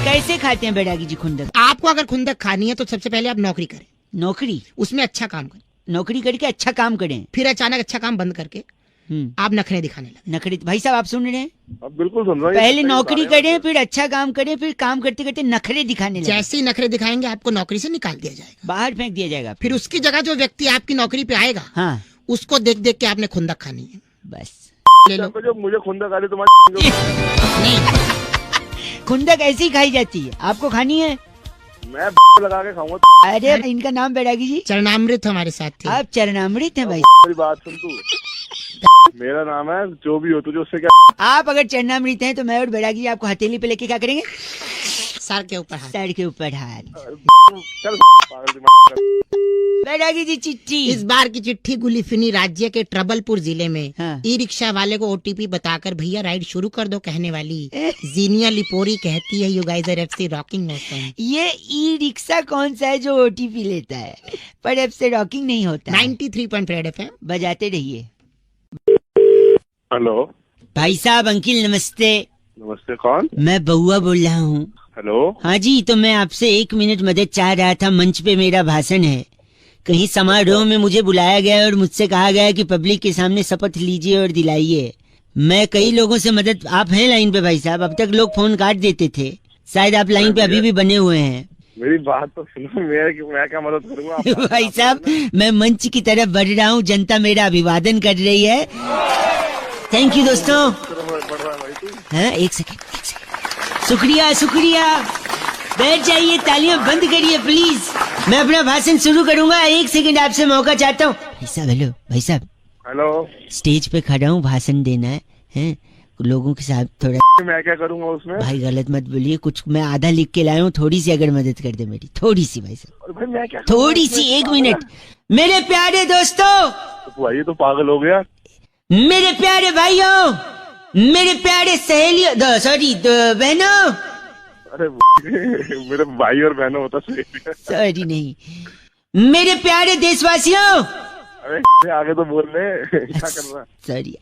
[SPEAKER 2] कैसे खाते हैं बैरागी जी खुंदक?
[SPEAKER 5] आपको अगर खुंदक खानी है तो सबसे पहले आप नौकरी करें।
[SPEAKER 2] नौकरी?
[SPEAKER 5] उसमें अच्छा काम करें,
[SPEAKER 2] नौकरी करके अच्छा काम करें,
[SPEAKER 5] फिर अचानक अच्छा काम बंद करके आप नखरे दिखाने लगे।
[SPEAKER 2] नखरे? भाई साहब आप सुन रहे हैं?
[SPEAKER 4] अब बिल्कुल सुन रहा हूं।
[SPEAKER 2] पहले नौकरी करें, फिर अच्छा काम करें, फिर काम करते करते नखरे दिखाने लगे।
[SPEAKER 5] जैसे ही नखरे दिखाएंगे आपको नौकरी से निकाल दिया जाएगा,
[SPEAKER 2] बाहर फेंक दिया जाएगा।
[SPEAKER 5] फिर उसकी जगह जो व्यक्ति आपकी नौकरी पे आएगा, हाँ, उसको देख देख के आपने खुंदक खानी है।
[SPEAKER 2] बस
[SPEAKER 5] ले लो।
[SPEAKER 4] जो मुझे खुंदक आ रही तुम्हारी
[SPEAKER 5] नहीं,
[SPEAKER 2] खुंदक ऐसी ही खाई जाती है, आपको खानी है?
[SPEAKER 4] मैं लगा के खाऊंगा।
[SPEAKER 2] अरे इनका नाम बैरागी जी।
[SPEAKER 5] चरणामृत हमारे साथ थे।
[SPEAKER 2] आप चरणामृत हैं भाई।
[SPEAKER 4] मेरी बात सुन तू, मेरा नाम है जो भी हो तुझे उससे क्या?
[SPEAKER 2] आप अगर चरणामृत हैं तो मैं और बैरागी जी आपको हथेली पे लेके क्या करेंगे?
[SPEAKER 5] सर के ऊपर हाथ।
[SPEAKER 2] सर के ऊपर हाथ।
[SPEAKER 4] चल
[SPEAKER 2] बैरागी जी चिट्ठी।
[SPEAKER 5] इस बार की चिट्ठी गुलिफिनी राज्य के ट्रबलपुर जिले में
[SPEAKER 2] हाँ।
[SPEAKER 5] ई रिक्शा वाले को ओटीपी बताकर भैया राइड शुरू कर दो कहने वाली जीनिया लिपोरी कहती है, यू गाइस आर एफसी रॉकिंग ऑसम।
[SPEAKER 2] ये ई रिक्शा कौन सा है जो ओटीपी लेता है, पर एफसी रॉकिंग नहीं होता।
[SPEAKER 5] 93.5 एफएम
[SPEAKER 2] बजाते रहिए।
[SPEAKER 4] हेलो
[SPEAKER 2] भाई साहब, अंकिल नमस्ते।
[SPEAKER 4] नमस्ते, कौन?
[SPEAKER 2] मैं बउआ बोल रहा हूँ।
[SPEAKER 4] हेलो।
[SPEAKER 2] हाँ जी, तो मैं आपसे 1 मिनट मदद चाह रहा था। मंच पे मेरा भाषण है, कहीं समारोह में मुझे बुलाया गया और मुझसे कहा गया कि पब्लिक के सामने शपथ लीजिए और दिलाइए। मैं कई लोगों से मदद, आप हैं लाइन पे भाई साहब? अब तक लोग फोन काट देते थे, शायद आप लाइन पे अभी भी बने हुए हैं।
[SPEAKER 9] मेरी बात तो सुनो, मैं क्या मदद करूंगा
[SPEAKER 2] भाई साहब, मैं मंच की तरफ बढ़ रहा हूँ, जनता मेरा अभिवादन कर रही है। थैंक यू दोस्तों।
[SPEAKER 9] बढ़ रहा है भाई तू।
[SPEAKER 2] हाँ, एक सेकंड। शुक्रिया शुक्रिया, बैठ जाइए, तालियां बंद करिए प्लीज। मैं अपना भाषण शुरू करूंगा, 1 सेकंड आपसे मौका चाहता हूँ। भाई साहब, हेलो भाई साहब,
[SPEAKER 9] हेलो।
[SPEAKER 2] स्टेज पे खड़ा हूँ, भाषण देना है, हैं? लोगों के साथ थोड़ा।
[SPEAKER 9] मैं क्या करूंगा उसमें?
[SPEAKER 2] भाई गलत मत बोलिए, कुछ मैं आधा लिख के लाया हूँ, थोड़ी सी अगर मदद कर दे मेरी, थोड़ी सी भाई साहब,
[SPEAKER 9] भाई मैं क्या
[SPEAKER 2] थोड़ी सी, 1 मिनट। मेरे प्यारे दोस्तों,
[SPEAKER 9] भाई ये तो पागल हो गया।
[SPEAKER 2] मेरे प्यारे भाइयों, मेरे प्यारे सहेलियों, सॉरी बहनों,
[SPEAKER 9] अरे मेरे भाई और बहनों होता
[SPEAKER 2] सॉरी नहीं, मेरे प्यारे देशवासियों,
[SPEAKER 9] अरे आगे तो बोल रहे क्या कर रहा है?
[SPEAKER 2] सॉरी,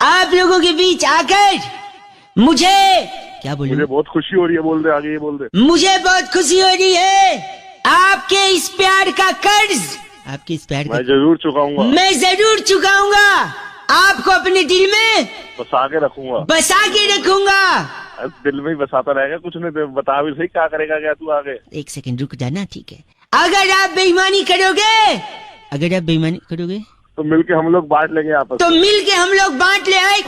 [SPEAKER 2] आप लोगों के बीच आकर मुझे क्या बोलूं?
[SPEAKER 9] मुझे बहुत खुशी हो रही है, बोल दे आगे, ये बोल दे।
[SPEAKER 2] मुझे बहुत खुशी हो रही है, आपके इस प्यार का कर्ज, आपके इस प्यार
[SPEAKER 9] मैं जरूर चुकाऊंगा,
[SPEAKER 2] मैं जरूर चुकाऊंगा। आपको अपने दिल में
[SPEAKER 9] बसा के रखूंगा,
[SPEAKER 2] बसा के रखूंगा।
[SPEAKER 9] दिल में ही बसाता रहेगा, कुछ नहीं, बता भी सही क्या करेगा क्या तू आगे।
[SPEAKER 2] 1 सेकंड रुक जाना, ठीक है? अगर आप बेईमानी करोगे, अगर आप बेईमानी करोगे
[SPEAKER 9] तो मिलके हम लोग बांट लेंगे आपस
[SPEAKER 2] तो मिलके हम लोग बांट ले आए।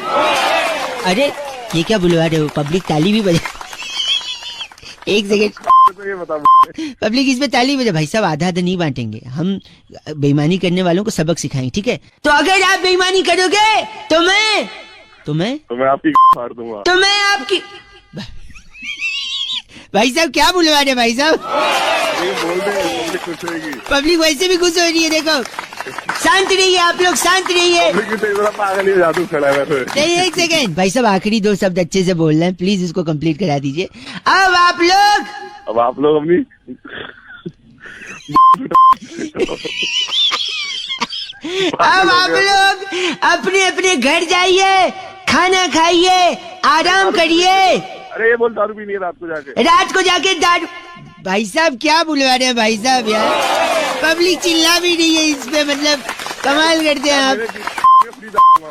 [SPEAKER 2] अरे ये क्या बुलवा रहे हो? पब्लिक ताली भी बजा। 1 सेकंड,
[SPEAKER 9] तो ये बता
[SPEAKER 2] पब्लिक इसमें ताली बजा। भाई साहब, आधा नहीं बांटेंगे हम, बेईमानी करने वालों को सबक सिखाएंगे, ठीक है? तो अगर आप बेईमानी करोगे तो मैं
[SPEAKER 9] आपकी फाड़ दूंगा,
[SPEAKER 2] तो मैं आपकी। भाई साहब क्या बुलवा रहे भाई साहब?
[SPEAKER 9] बोल दे, पब्लिक खुश रहेगी।
[SPEAKER 2] पब्लिक वैसे भी खुश हो रही है, देखो। शांत रहिए आप लोग, शांत रहिए।
[SPEAKER 9] पागल ही जादू खड़ा है वैसे।
[SPEAKER 2] नहीं, 1 सेकंड भाई साहब, आखिरी 2 शब्द अच्छे से बोल रहे हैं, प्लीज इसको कंप्लीट करा दीजिए। अब आप लोग
[SPEAKER 9] अपनी
[SPEAKER 2] अब आप लोग अपने अपने घर जाइए, खाना खाइए, आराम करिए।
[SPEAKER 9] अरे ये बोल दारू पीनी है रात को जाके
[SPEAKER 2] दारू। भाई साहब क्या बुलवा रहे हैं भाई साहब यार? पब्लिक चिल्ला भी नहीं है इस पे, मतलब कमाल करते हैं आप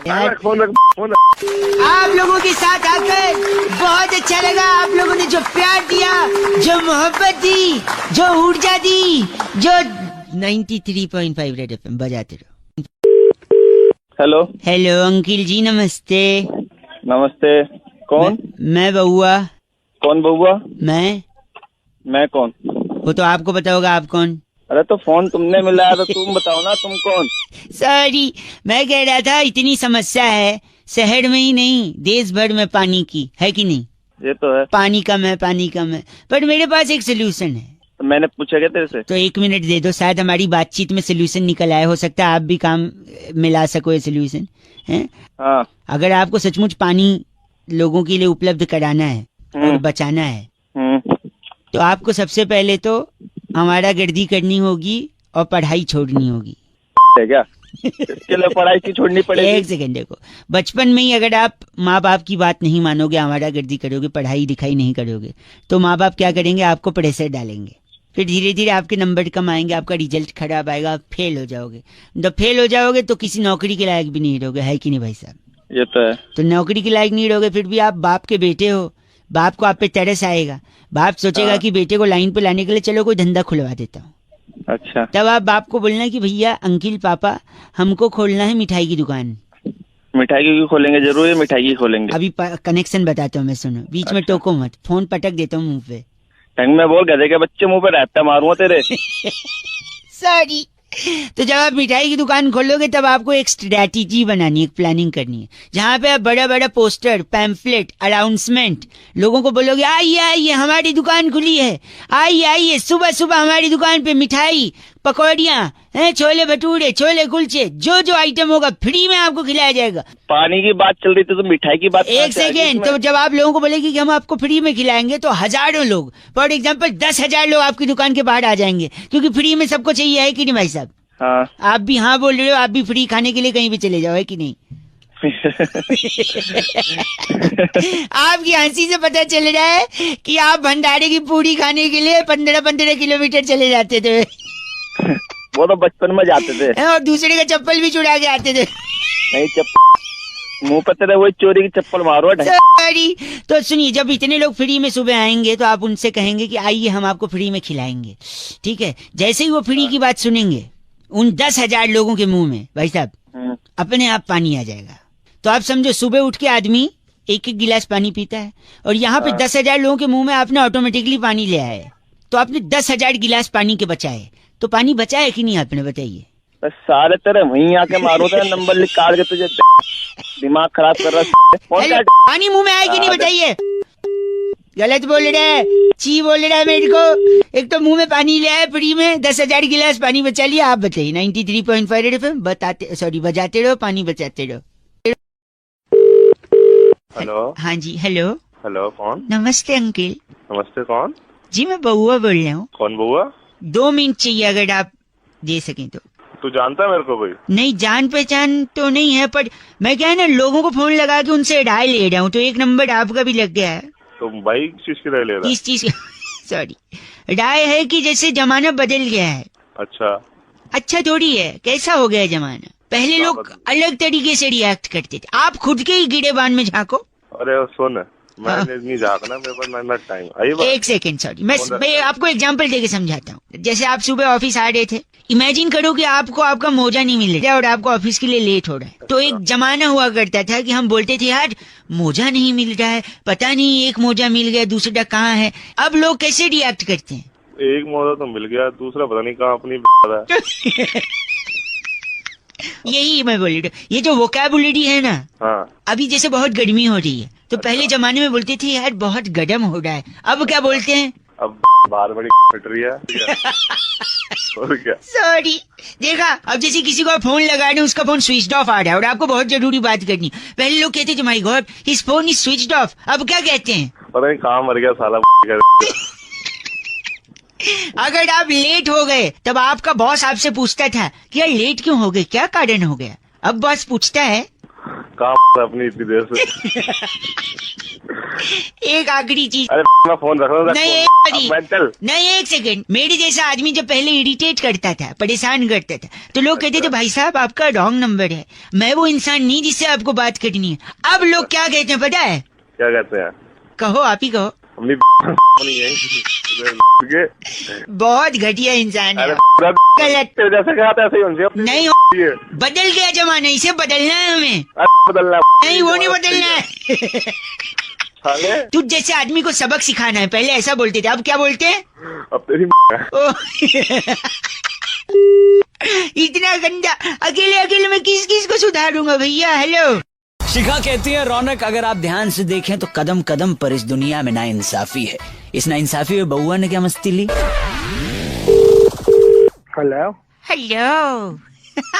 [SPEAKER 2] यार। आप लोगों के साथ आकर बहुत अच्छा लगा। आप लोगों ने जो प्यार दिया, जो मोहब्बत दी, जो ऊर्जा दी, जो 93.5 रेड एफएम बजाते रहो।
[SPEAKER 10] हेलो
[SPEAKER 2] हेलो अंकिल जी, नमस्ते।
[SPEAKER 10] नमस्ते, कौन?
[SPEAKER 2] मैं बउआ।
[SPEAKER 10] कौन बउआ? मैं कौन?
[SPEAKER 2] वो तो आपको पता होगा, आप कौन?
[SPEAKER 10] अरे तो फोन तुमने मिलाया तो तुम बताओ ना, तुम कौन?
[SPEAKER 2] सॉरी, मैं कह रहा था इतनी समस्या है शहर में ही नहीं, देश भर में पानी की, है कि नहीं?
[SPEAKER 10] ये तो है,
[SPEAKER 2] पानी कम है, पानी कम है, पर मेरे पास एक सोल्यूशन है।
[SPEAKER 10] तो मैंने पूछा क्या तेरे से?
[SPEAKER 2] तो 1 मिनट दे दो, शायद हमारी बातचीत में सोल्यूशन निकल आए, हो सकता है आप भी काम मिला सको ये सोल्यूशन है।
[SPEAKER 10] हाँ,
[SPEAKER 2] अगर आपको सचमुच पानी लोगों के लिए उपलब्ध कराना है और बचाना है, तो आपको सबसे पहले तो हमारा गर्दी करनी होगी और पढ़ाई छोड़नी होगी।
[SPEAKER 10] क्या इसके लिए पढ़ाई की छोड़नी पड़ेगी?
[SPEAKER 2] 1 सेकंड देखो, बचपन में ही अगर आप माँ बाप की बात नहीं मानोगे, हमारा गर्दी करोगे, पढ़ाई लिखाई नहीं करोगे, तो माँ बाप क्या करेंगे? आपको प्रेशर डालेंगे। फिर धीरे धीरे आपके नंबर कम आएंगे, आपका रिजल्ट खराब आएगा, आप फेल हो जाओगे। जब फेल हो जाओगे तो किसी नौकरी के लायक भी नहीं रहोगे, है कि नहीं भाई साहब?
[SPEAKER 10] ये तो है।
[SPEAKER 2] तो नौकरी के लायक नहीं रहोगे, फिर भी आप बाप के बेटे हो, बाप को आप पे तरस आएगा। बाप सोचेगा कि बेटे को लाइन पे लाने के लिए चलो कोई धंधा खुलवा देता हूँ।
[SPEAKER 10] अच्छा,
[SPEAKER 2] तब आप बाप को बोलना कि भैया, अंकिल, पापा, हमको खोलना है मिठाई की दुकान।
[SPEAKER 10] मिठाई की खोलेंगे? जरूर है, मिठाई की खोलेंगे।
[SPEAKER 2] अभी कनेक्शन बताता हूँ मैं, सुनो, बीच में टोको मत, फोन पटक देता हूँ मुंह पे।
[SPEAKER 10] ढंग में बोल, गधे के बच्चे मुंह पे रहता मारूंगा तेरे।
[SPEAKER 2] सॉरी। तो जब आप मिठाई की दुकान खोलोगे तब आपको एक स्ट्रेटेजी बनानी है, एक प्लानिंग करनी है, जहाँ पे आप बड़ा बड़ा पोस्टर, पैम्फलेट, अनाउंसमेंट, लोगों को बोलोगे आइए आइए हमारी दुकान खुली है, आइए आइए सुबह सुबह हमारी दुकान पे मिठाई, पकौड़ियाँ, छोले भटूरे, छोले कुलचे, जो जो आइटम होगा फ्री में आपको खिलाया जाएगा।
[SPEAKER 10] पानी की बात चल रही थी तो मिठाई की बात?
[SPEAKER 2] 1 सेकेंड, तो जब आप लोगों को बोलेगी कि हम आपको फ्री में खिलाएंगे तो हजारों लोग, फॉर एग्जाम्पल 10,000 लोग आपकी दुकान के बाहर आ जाएंगे, क्योंकि फ्री में सबको चाहिए, है कि नहीं भाई साहब?
[SPEAKER 10] हाँ।
[SPEAKER 2] आप भी हाँ बोल रहे हो, आप भी फ्री खाने के लिए कहीं भी चले जाओ, है कि नहीं? आपकी हंसी से पता चल रहा है कि आप भंडारे की पूरी खाने के लिए 15-15 किलोमीटर चले जाते थे।
[SPEAKER 10] वो तो बचपन में जाते थे।
[SPEAKER 2] और दूसरे का चप्पल भी चुरा के आते थे।
[SPEAKER 10] नहीं, मुंह पे तेरे वही चोरी की चप्पल मारो।
[SPEAKER 2] सॉरी। तो सुनिए, जब इतने लोग फ्री में सुबह आएंगे तो आप उनसे कहेंगे कि आइए हम आपको फ्री में खिलाएंगे, ठीक है। जैसे ही वो फ्री की बात सुनेंगे, उन 10,000 लोगों के मुंह में भाई साहब अपने आप पानी आ जाएगा। तो आप समझो, सुबह उठ के आदमी एक एक गिलास पानी पीता है, और यहाँ पे 10,000 लोगों के मुंह में आपने ऑटोमेटिकली पानी ले आए, तो आपने 10,000 गिलास पानी के बचाए। तो पानी बचाया कि नहीं आपने, बताइए।
[SPEAKER 10] सारे तेरे वहीं आके मारो तेरा नंबर लिख काट के, तुझे दिमाग खराब कर रहा है।
[SPEAKER 2] पानी मुंह में आए कि नहीं, बताइए। गलत बोल रहा है, ची बोल रहा है मेरे को। एक तो मुंह में पानी ले आए फ्री में, 10,000 गिलास पानी बचा लिया। आप बताइए। 93.5 रेड एफएम बजाते रहो, पानी बचाते रहो।
[SPEAKER 9] हेलो।
[SPEAKER 2] हाँ जी, हेलो।
[SPEAKER 9] हेलो, कौन?
[SPEAKER 2] नमस्ते अंकिल।
[SPEAKER 9] नमस्ते, कौन?
[SPEAKER 2] जी मैं बउआ बोल रहा हूँ।
[SPEAKER 9] कौन बउआ?
[SPEAKER 2] 2 मिनट चाहिए अगर आप दे सकें तो।
[SPEAKER 9] तू जानता है मेरे को कोई?
[SPEAKER 2] नहीं, जान पहचान तो नहीं है, पर मैं क्या है ना, लोगों को फोन लगा के उनसे राय ले रहा हूँ, तो एक नंबर आपका भी लग गया है।
[SPEAKER 9] तो भाई चीज की राय ले रहा?
[SPEAKER 2] किस चीज? सॉरी, राय है कि जैसे जमाना बदल गया है। अच्छा थोड़ी है, कैसा हो गया जमाना। पहले लोग अलग तरीके से रिएक्ट करते थे, आप खुद के ही गिरेबान में झांको।
[SPEAKER 9] अरे सुन, मैंने नहीं झांकना, मेरे पास नहीं टाइम।
[SPEAKER 2] एक सेकंड, सॉरी, मैं आपको एग्जांपल देके समझाता हूँ। जैसे आप सुबह ऑफिस आ रहे थे, इमेजिन करो कि आपको आपका मोजा नहीं मिल रहा और आपको ऑफिस के लिए लेट हो रहा है। तो एक जमाना हुआ करता था कि हम बोलते थे यार मोजा नहीं मिल रहा है, पता नहीं एक मोजा मिल गया, दूसरा कहाँ है। अब लोग कैसे रिएक्ट करते हैं?
[SPEAKER 9] एक मोजा तो मिल गया, दूसरा पता नहीं कहाँ अपनी।
[SPEAKER 2] यही मैं बोल रही हूँ, ये जो वोकैबुलरी है ना। हाँ। अभी जैसे बहुत गर्मी हो रही है, तो पहले जमाने में बोलते थे यार बहुत गर्म हो रहा है, अब क्या बोलते हैं?
[SPEAKER 9] अब बाल बड़ी फट रही है। और क्या?
[SPEAKER 2] सॉरी, देखा, अब जैसे किसी को फोन लगा रहे हैं, उसका फोन स्विच ऑफ आ रहा है और आपको बहुत जरूरी बात करनी। पहले लोग कहते थे my God his phone is switch off, अब क्या कहते हैं?
[SPEAKER 9] पता नहीं कहाँ मर गया साला।
[SPEAKER 2] अगर आप लेट हो गए, तब आपका बॉस आपसे पूछता था कि यार लेट क्यों हो गए, क्या कारण हो गया। अब बॉस पूछता है
[SPEAKER 9] कहाँ अपनी इतनी देर से।
[SPEAKER 2] एक आखिरी चीज।
[SPEAKER 9] अरे मैं फोन रख रहा हूँ।
[SPEAKER 2] नहीं, एक सेकंड। मेरे जैसा आदमी जब पहले इरिटेट करता था, परेशान करता था, तो लोग कहते थे भाई साहब आपका रॉन्ग नंबर है, मैं वो इंसान नहीं जिससे आपको बात करनी है। अब लोग क्या कहते हैं पता है?
[SPEAKER 9] क्या कहते हैं?
[SPEAKER 2] कहो, आप ही कहो। बहुत घटिया इंसान है। नहीं, बदल गया जमाना, इसे बदलना है हमें।
[SPEAKER 9] बदलना
[SPEAKER 2] नहीं, वो नहीं बदलना है। तू जैसे आदमी को सबक सिखाना है, पहले ऐसा बोलते थे, अब क्या बोलते हैं?
[SPEAKER 9] अब तेरी
[SPEAKER 2] इतना गंदा, अकेले मैं किस किस को सुधारूंगा भैया। हेलो।
[SPEAKER 11] शिखा कहती है रौनक, अगर आप ध्यान से देखें तो कदम कदम पर इस दुनिया में नाइंसाफी है। इस नाइंसाफी में बउआ ने क्या मस्ती ली?
[SPEAKER 6] हेलो।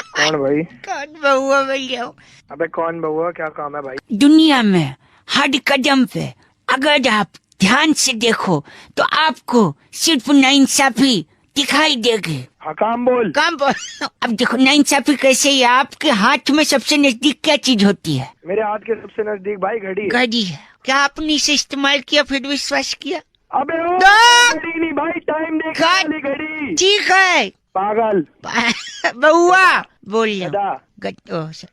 [SPEAKER 6] कौन भाई?
[SPEAKER 2] कौन बउआ भैया?
[SPEAKER 6] अबे कौन बउआ, क्या काम है भाई?
[SPEAKER 2] दुनिया में हर कदम पे अगर आप ध्यान से देखो तो आपको सिर्फ नाइंसाफी दिखाई देगी।
[SPEAKER 6] हाँ, काम बोल।
[SPEAKER 2] अब देखो नाइंसाफी कैसे है। आपके हाथ में सबसे नजदीक क्या चीज होती है?
[SPEAKER 6] मेरे हाथ के सबसे नजदीक भाई घड़ी।
[SPEAKER 2] घड़ी है। क्या आपने इसे इस्तेमाल किया फिर विश्वास किया?
[SPEAKER 6] अबे घड़ी नहीं भाई, टाइम देखने वाली घड़ी।
[SPEAKER 2] ठीक है
[SPEAKER 6] पागल।
[SPEAKER 2] बउआ बोल रहा।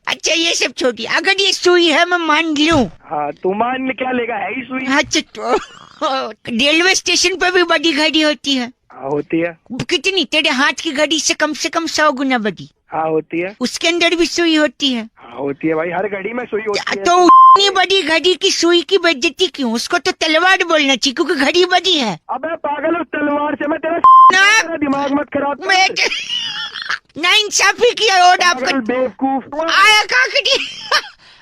[SPEAKER 2] अच्छा ये सब छोटी, अगर ये सुई है मैं मान लूं।
[SPEAKER 6] हाँ, तू मान क्या लेगा, है ही सुई।
[SPEAKER 2] अच्छा, रेलवे स्टेशन पर भी बड़ी घड़ी होती है।
[SPEAKER 6] हाँ होती है।
[SPEAKER 2] कितनी? तेरे हाथ की घड़ी से कम 100 गुना बड़ी।
[SPEAKER 6] हाँ होती है।
[SPEAKER 2] उसके अंदर भी सुई होती है।
[SPEAKER 6] हाँ होती है भाई, हर घड़ी में सुई होती है।
[SPEAKER 2] तो इतनी बड़ी घड़ी की सुई की बेइज्जती क्यों? उसको तो तलवार बोलना चाहिए क्योंकि घड़ी बड़ी है।
[SPEAKER 6] अबे पागल, उस तलवार से मैं तेरा दिमाग मत खराब।
[SPEAKER 2] नाइंसाफी किया और आपका
[SPEAKER 6] बेवकूफ
[SPEAKER 2] आया काकड़ी।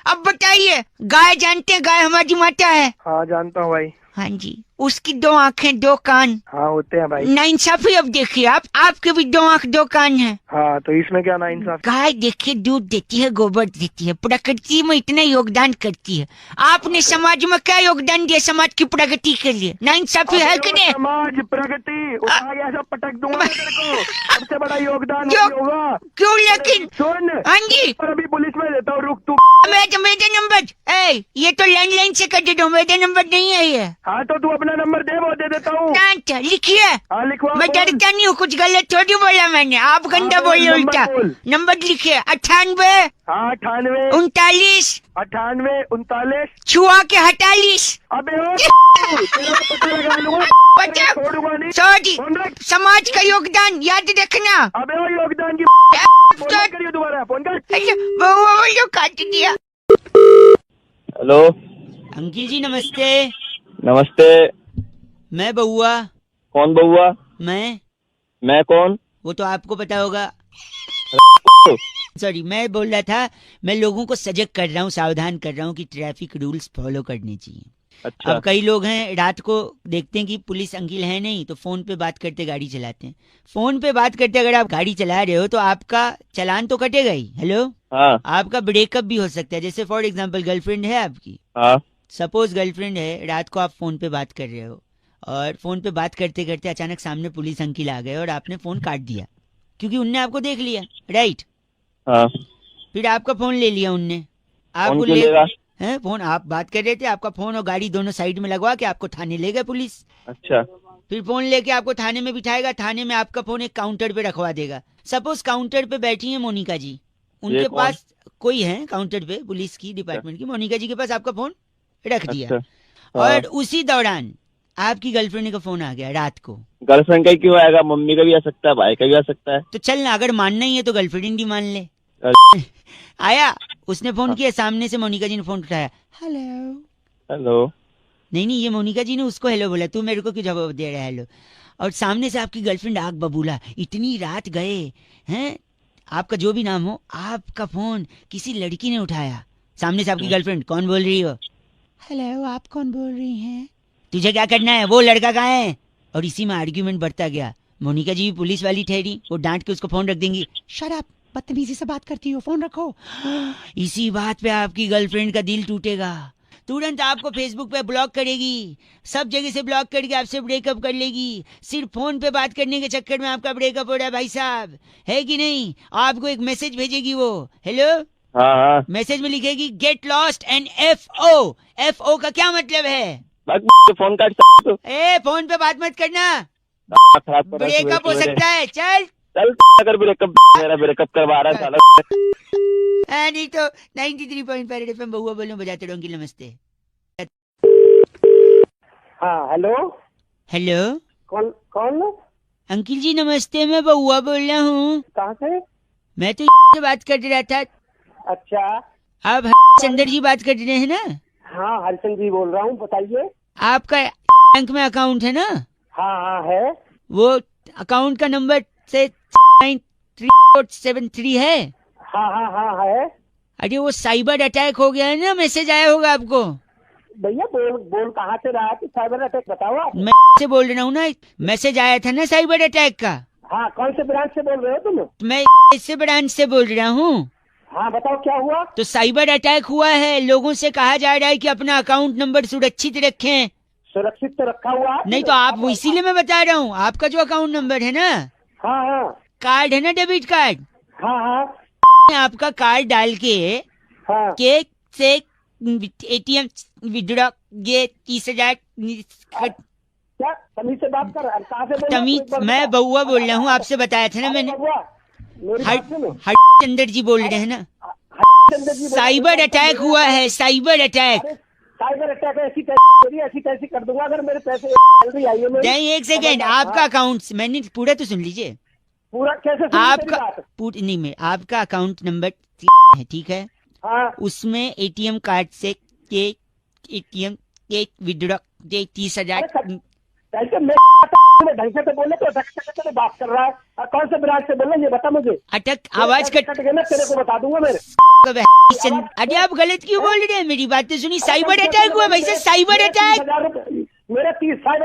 [SPEAKER 2] अब बताइए, गाय जानते हैं, गाय हमारी माता है।
[SPEAKER 6] हाँ जानता हूँ भाई।
[SPEAKER 2] हाँ जी, उसकी 2 आँखें 2 कान।
[SPEAKER 6] हाँ होते हैं भाई।
[SPEAKER 2] नाइंसाफी अब देखिए आप, आपके भी 2 आँख 2 कान हैं।
[SPEAKER 6] हाँ, तो इसमें क्या नाइंसाफी?
[SPEAKER 2] गाय देखिए दूध देती है, गोबर देती है, प्रकृति में इतना योगदान करती है। आपने समाज में क्या योगदान दिया समाज की प्रगति के लिए? नाइंसाफी है कि नहीं?
[SPEAKER 6] समाज प्रगति ऐसा पटक दूंगा तेरे को, सबसे बड़ा योगदान होगा।
[SPEAKER 2] क्यों लेकिन?
[SPEAKER 6] सुन।
[SPEAKER 2] हाँ जी,
[SPEAKER 6] अभी पुलिस में देता हूँ, रुक तू।
[SPEAKER 2] मेरा नंबर, ये तो लैंडलाइन से कर देता हूँ, मेरा नंबर नहीं है ये।
[SPEAKER 9] हाँ तो तू अपना नंबर दे, वो दे देता हूँ।
[SPEAKER 2] लिखिए।
[SPEAKER 9] हाँ लिखवा।
[SPEAKER 2] मैं डरता नहीं हूँ, कुछ गलत थोड़ी बोला मैंने, आप गंदा बोले उल्टा। नंबर लिखिए 98।
[SPEAKER 9] हाँ 98
[SPEAKER 2] 39
[SPEAKER 9] 98 39
[SPEAKER 2] छुआ के 48।
[SPEAKER 9] अबे ओ पता लगा लूंगा, छोड़ूंगा नहीं।
[SPEAKER 2] सॉरी, समाज का योगदान याद रखना।
[SPEAKER 9] अबे वो योगदान की फोन करिए दोबारा, फोन कर।
[SPEAKER 2] वो काट दिया।
[SPEAKER 10] हेलो
[SPEAKER 2] अंकिल जी नमस्ते।
[SPEAKER 10] नमस्ते।
[SPEAKER 2] मैं बउआ।
[SPEAKER 10] कौन बउआ?
[SPEAKER 2] मैं
[SPEAKER 10] कौन?
[SPEAKER 2] वो तो आपको पता होगा। सॉरी, मैं बोल रहा था, मैं लोगों को सजग कर रहा हूँ, सावधान कर रहा हूँ कि ट्रैफिक रूल्स फॉलो करने चाहिए।
[SPEAKER 10] अच्छा।
[SPEAKER 2] अब कई लोग हैं रात को देखते हैं कि पुलिस अंकिल है नहीं, तो फोन पे बात करते गाड़ी चलाते हैं। फोन पे बात करते अगर आप गाड़ी चला रहे हो तो आपका चालान तो कटेगा ही। हेलो।
[SPEAKER 10] हाँ।
[SPEAKER 2] आपका ब्रेकअप भी हो सकता है। जैसे फॉर एग्जांपल गर्लफ्रेंड है आपकी।
[SPEAKER 10] हाँ।
[SPEAKER 2] सपोज गर्लफ्रेंड है, रात को आप फोन पे बात कर रहे हो और फोन पे बात करते करते अचानक सामने पुलिस अंकिल आ गए और आपने फोन काट दिया क्योंकि उनने आपको देख लिया, राइट?
[SPEAKER 10] हाँ।
[SPEAKER 2] फिर आपका फोन ले लिया उनने, आपको ले हैं फोन, आप बात कर रहे थे, आपका फोन और गाड़ी दोनों साइड में लगवा के आपको थाने ले गए पुलिस।
[SPEAKER 10] अच्छा।
[SPEAKER 2] फिर फोन लेके आपको थाने में बिठाएगा, थाने में आपका फोन एक काउंटर पे रखवा देगा। सपोज काउंटर पे बैठी है मोनिका जी, उनके पास कोई है काउंटर पे पुलिस की डिपार्टमेंट की, मोनिका जी के पास आपका फोन रख दिया। और उसी दौरान आपकी गर्लफ्रेंड का फोन आ गया रात को।
[SPEAKER 10] गर्लफ्रेंड का ही क्यों आएगा? मम्मी का भी आ सकता है, भाई का भी आ सकता है।
[SPEAKER 2] तो चल ना, अगर मानना ही है तो गर्लफ्रेंड ही मान ले। आया, उसने फोन किया, सामने से मोनिका जी ने फोन उठाया, हेलो। नहीं, ये मोनिका जी ने उसको हेलो बोला, तू मेरे को क्यों जवाब दे रहा है हेलो? और सामने से आपकी गर्लफ्रेंड आग बबूला, इतनी रात गए हैं, आपका जो भी नाम हो, आपका फोन किसी लड़की ने उठाया। सामने से आपकी गर्लफ्रेंड, कौन बोल रही हो? हेलो, आप कौन बोल रही हैं? तुझे क्या करना है? वो लड़का कहाँ है? और इसी में आर्ग्यूमेंट बढ़ता गया। मोनिका जी पुलिस वाली ठहरी, वो डांट के उसको फोन रख देंगी, शट अप, बदतमीजी से बात करती हो, फोन रखो। इसी बात पे आपकी गर्लफ्रेंड का दिल टूटेगा, तुरंत आपको फेसबुक पे ब्लॉक करेगी, सब जगह से ब्लॉक करके आपसे ब्रेकअप कर लेगी। सिर्फ फोन पे बात करने के चक्कर में आपका ब्रेकअप हो रहा है भाई साहब, है कि नहीं? आपको एक मैसेज भेजेगी वो, हेलो।
[SPEAKER 10] हाँ।
[SPEAKER 2] मैसेज में लिखेगी get lost and FO। FO का क्या मतलब है?
[SPEAKER 10] फोन काट।
[SPEAKER 2] फोन पे बात मत करना, ब्रेकअप हो सकता है। चल
[SPEAKER 10] अगर मेरा ब्रेकअप करवा रहा है
[SPEAKER 2] नहीं तो 93.5 FM बहुआ बोलो, बजाते रहो। अंकिल नमस्ते।
[SPEAKER 6] हाँ हेलो। कौन?
[SPEAKER 2] अंकिल जी नमस्ते, मैं बहुआ बोल रहा हूँ।
[SPEAKER 6] कहाँ से?
[SPEAKER 2] मैं तो से बात कर रहा था।
[SPEAKER 6] अच्छा,
[SPEAKER 2] आप हरिचंद्र जी बात कर रहे हैं ना?
[SPEAKER 6] हाँ हरिचंद्र जी बोल रहा हूँ, बताइए।
[SPEAKER 2] आपका बैंक में अकाउंट है ना?
[SPEAKER 6] हाँ है।
[SPEAKER 2] वो अकाउंट का नंबर से 9373 है।
[SPEAKER 6] हाँ है।
[SPEAKER 2] अरे वो साइबर अटैक हो गया है ना, मैसेज आया होगा आपको।
[SPEAKER 6] भैया बोल कहाँ से रहा है कि साइबर अटैक बताओ आप।
[SPEAKER 2] मैं से बोल रहा हूँ ना, मैसेज आया था ना साइबर अटैक का।
[SPEAKER 6] हाँ, कौन से ब्रांच से बोल रहे हो तुम?
[SPEAKER 2] मैं इससे ब्रांच से बोल रहा हूँ।
[SPEAKER 6] हाँ बताओ क्या हुआ?
[SPEAKER 2] तो साइबर अटैक हुआ है, लोगों से कहा जा रहा है कि अपना अकाउंट नंबर सुरक्षित रखें।
[SPEAKER 6] सुरक्षित तो रखा हुआ है।
[SPEAKER 2] नहीं तो आप, इसीलिए मैं बता रहा हूँ, आपका जो अकाउंट नंबर है ना,
[SPEAKER 6] हाँ
[SPEAKER 2] कार्ड है ना, डेबिट कार्ड,
[SPEAKER 6] हाँ
[SPEAKER 2] आपका कार्ड डाल के
[SPEAKER 6] हाँ
[SPEAKER 2] केक से ATM विड्रॉ ये 30,000।
[SPEAKER 6] क्या तमीज से बात कर? कहाँ से बोल?
[SPEAKER 2] तमीज, मैं बउआ बोल रहा हूँ, आपसे बताया था ना मैंने। हरिचंद्र जी बोल रहे हैं ना? साइबर अटैक हुआ है, साइबर अटैक।
[SPEAKER 6] साइबर अटैक ऐसी कैसी कर दूंगा अगर मेरे पैसे जल्दी आइए।
[SPEAKER 2] नहीं, एक सेकेंड, आपका अकाउंट, मैंने पूरा तो सुन लीजिए।
[SPEAKER 6] पूरा कैसे?
[SPEAKER 2] आपका नहीं, मैं आपका अकाउंट नंबर है, ठीक है?
[SPEAKER 6] हाँ।
[SPEAKER 2] उसमें ATM कार्ड से ATM विड्रॉ 30,000।
[SPEAKER 6] ढंग से बोले तो बात कर रहा है। कौन से ब्रांच से बोल रहे हैं ये बता मुझे।
[SPEAKER 2] अटक आवाज कट
[SPEAKER 6] गया ना, तेरे को बता दूंगा मेरे।
[SPEAKER 2] अरे आप गलत क्यों बोल रहे हैं? मेरी बातें सुनी। साइबर अटैक हुआ भाई, साइबर अटैक।
[SPEAKER 6] मेरा 30,000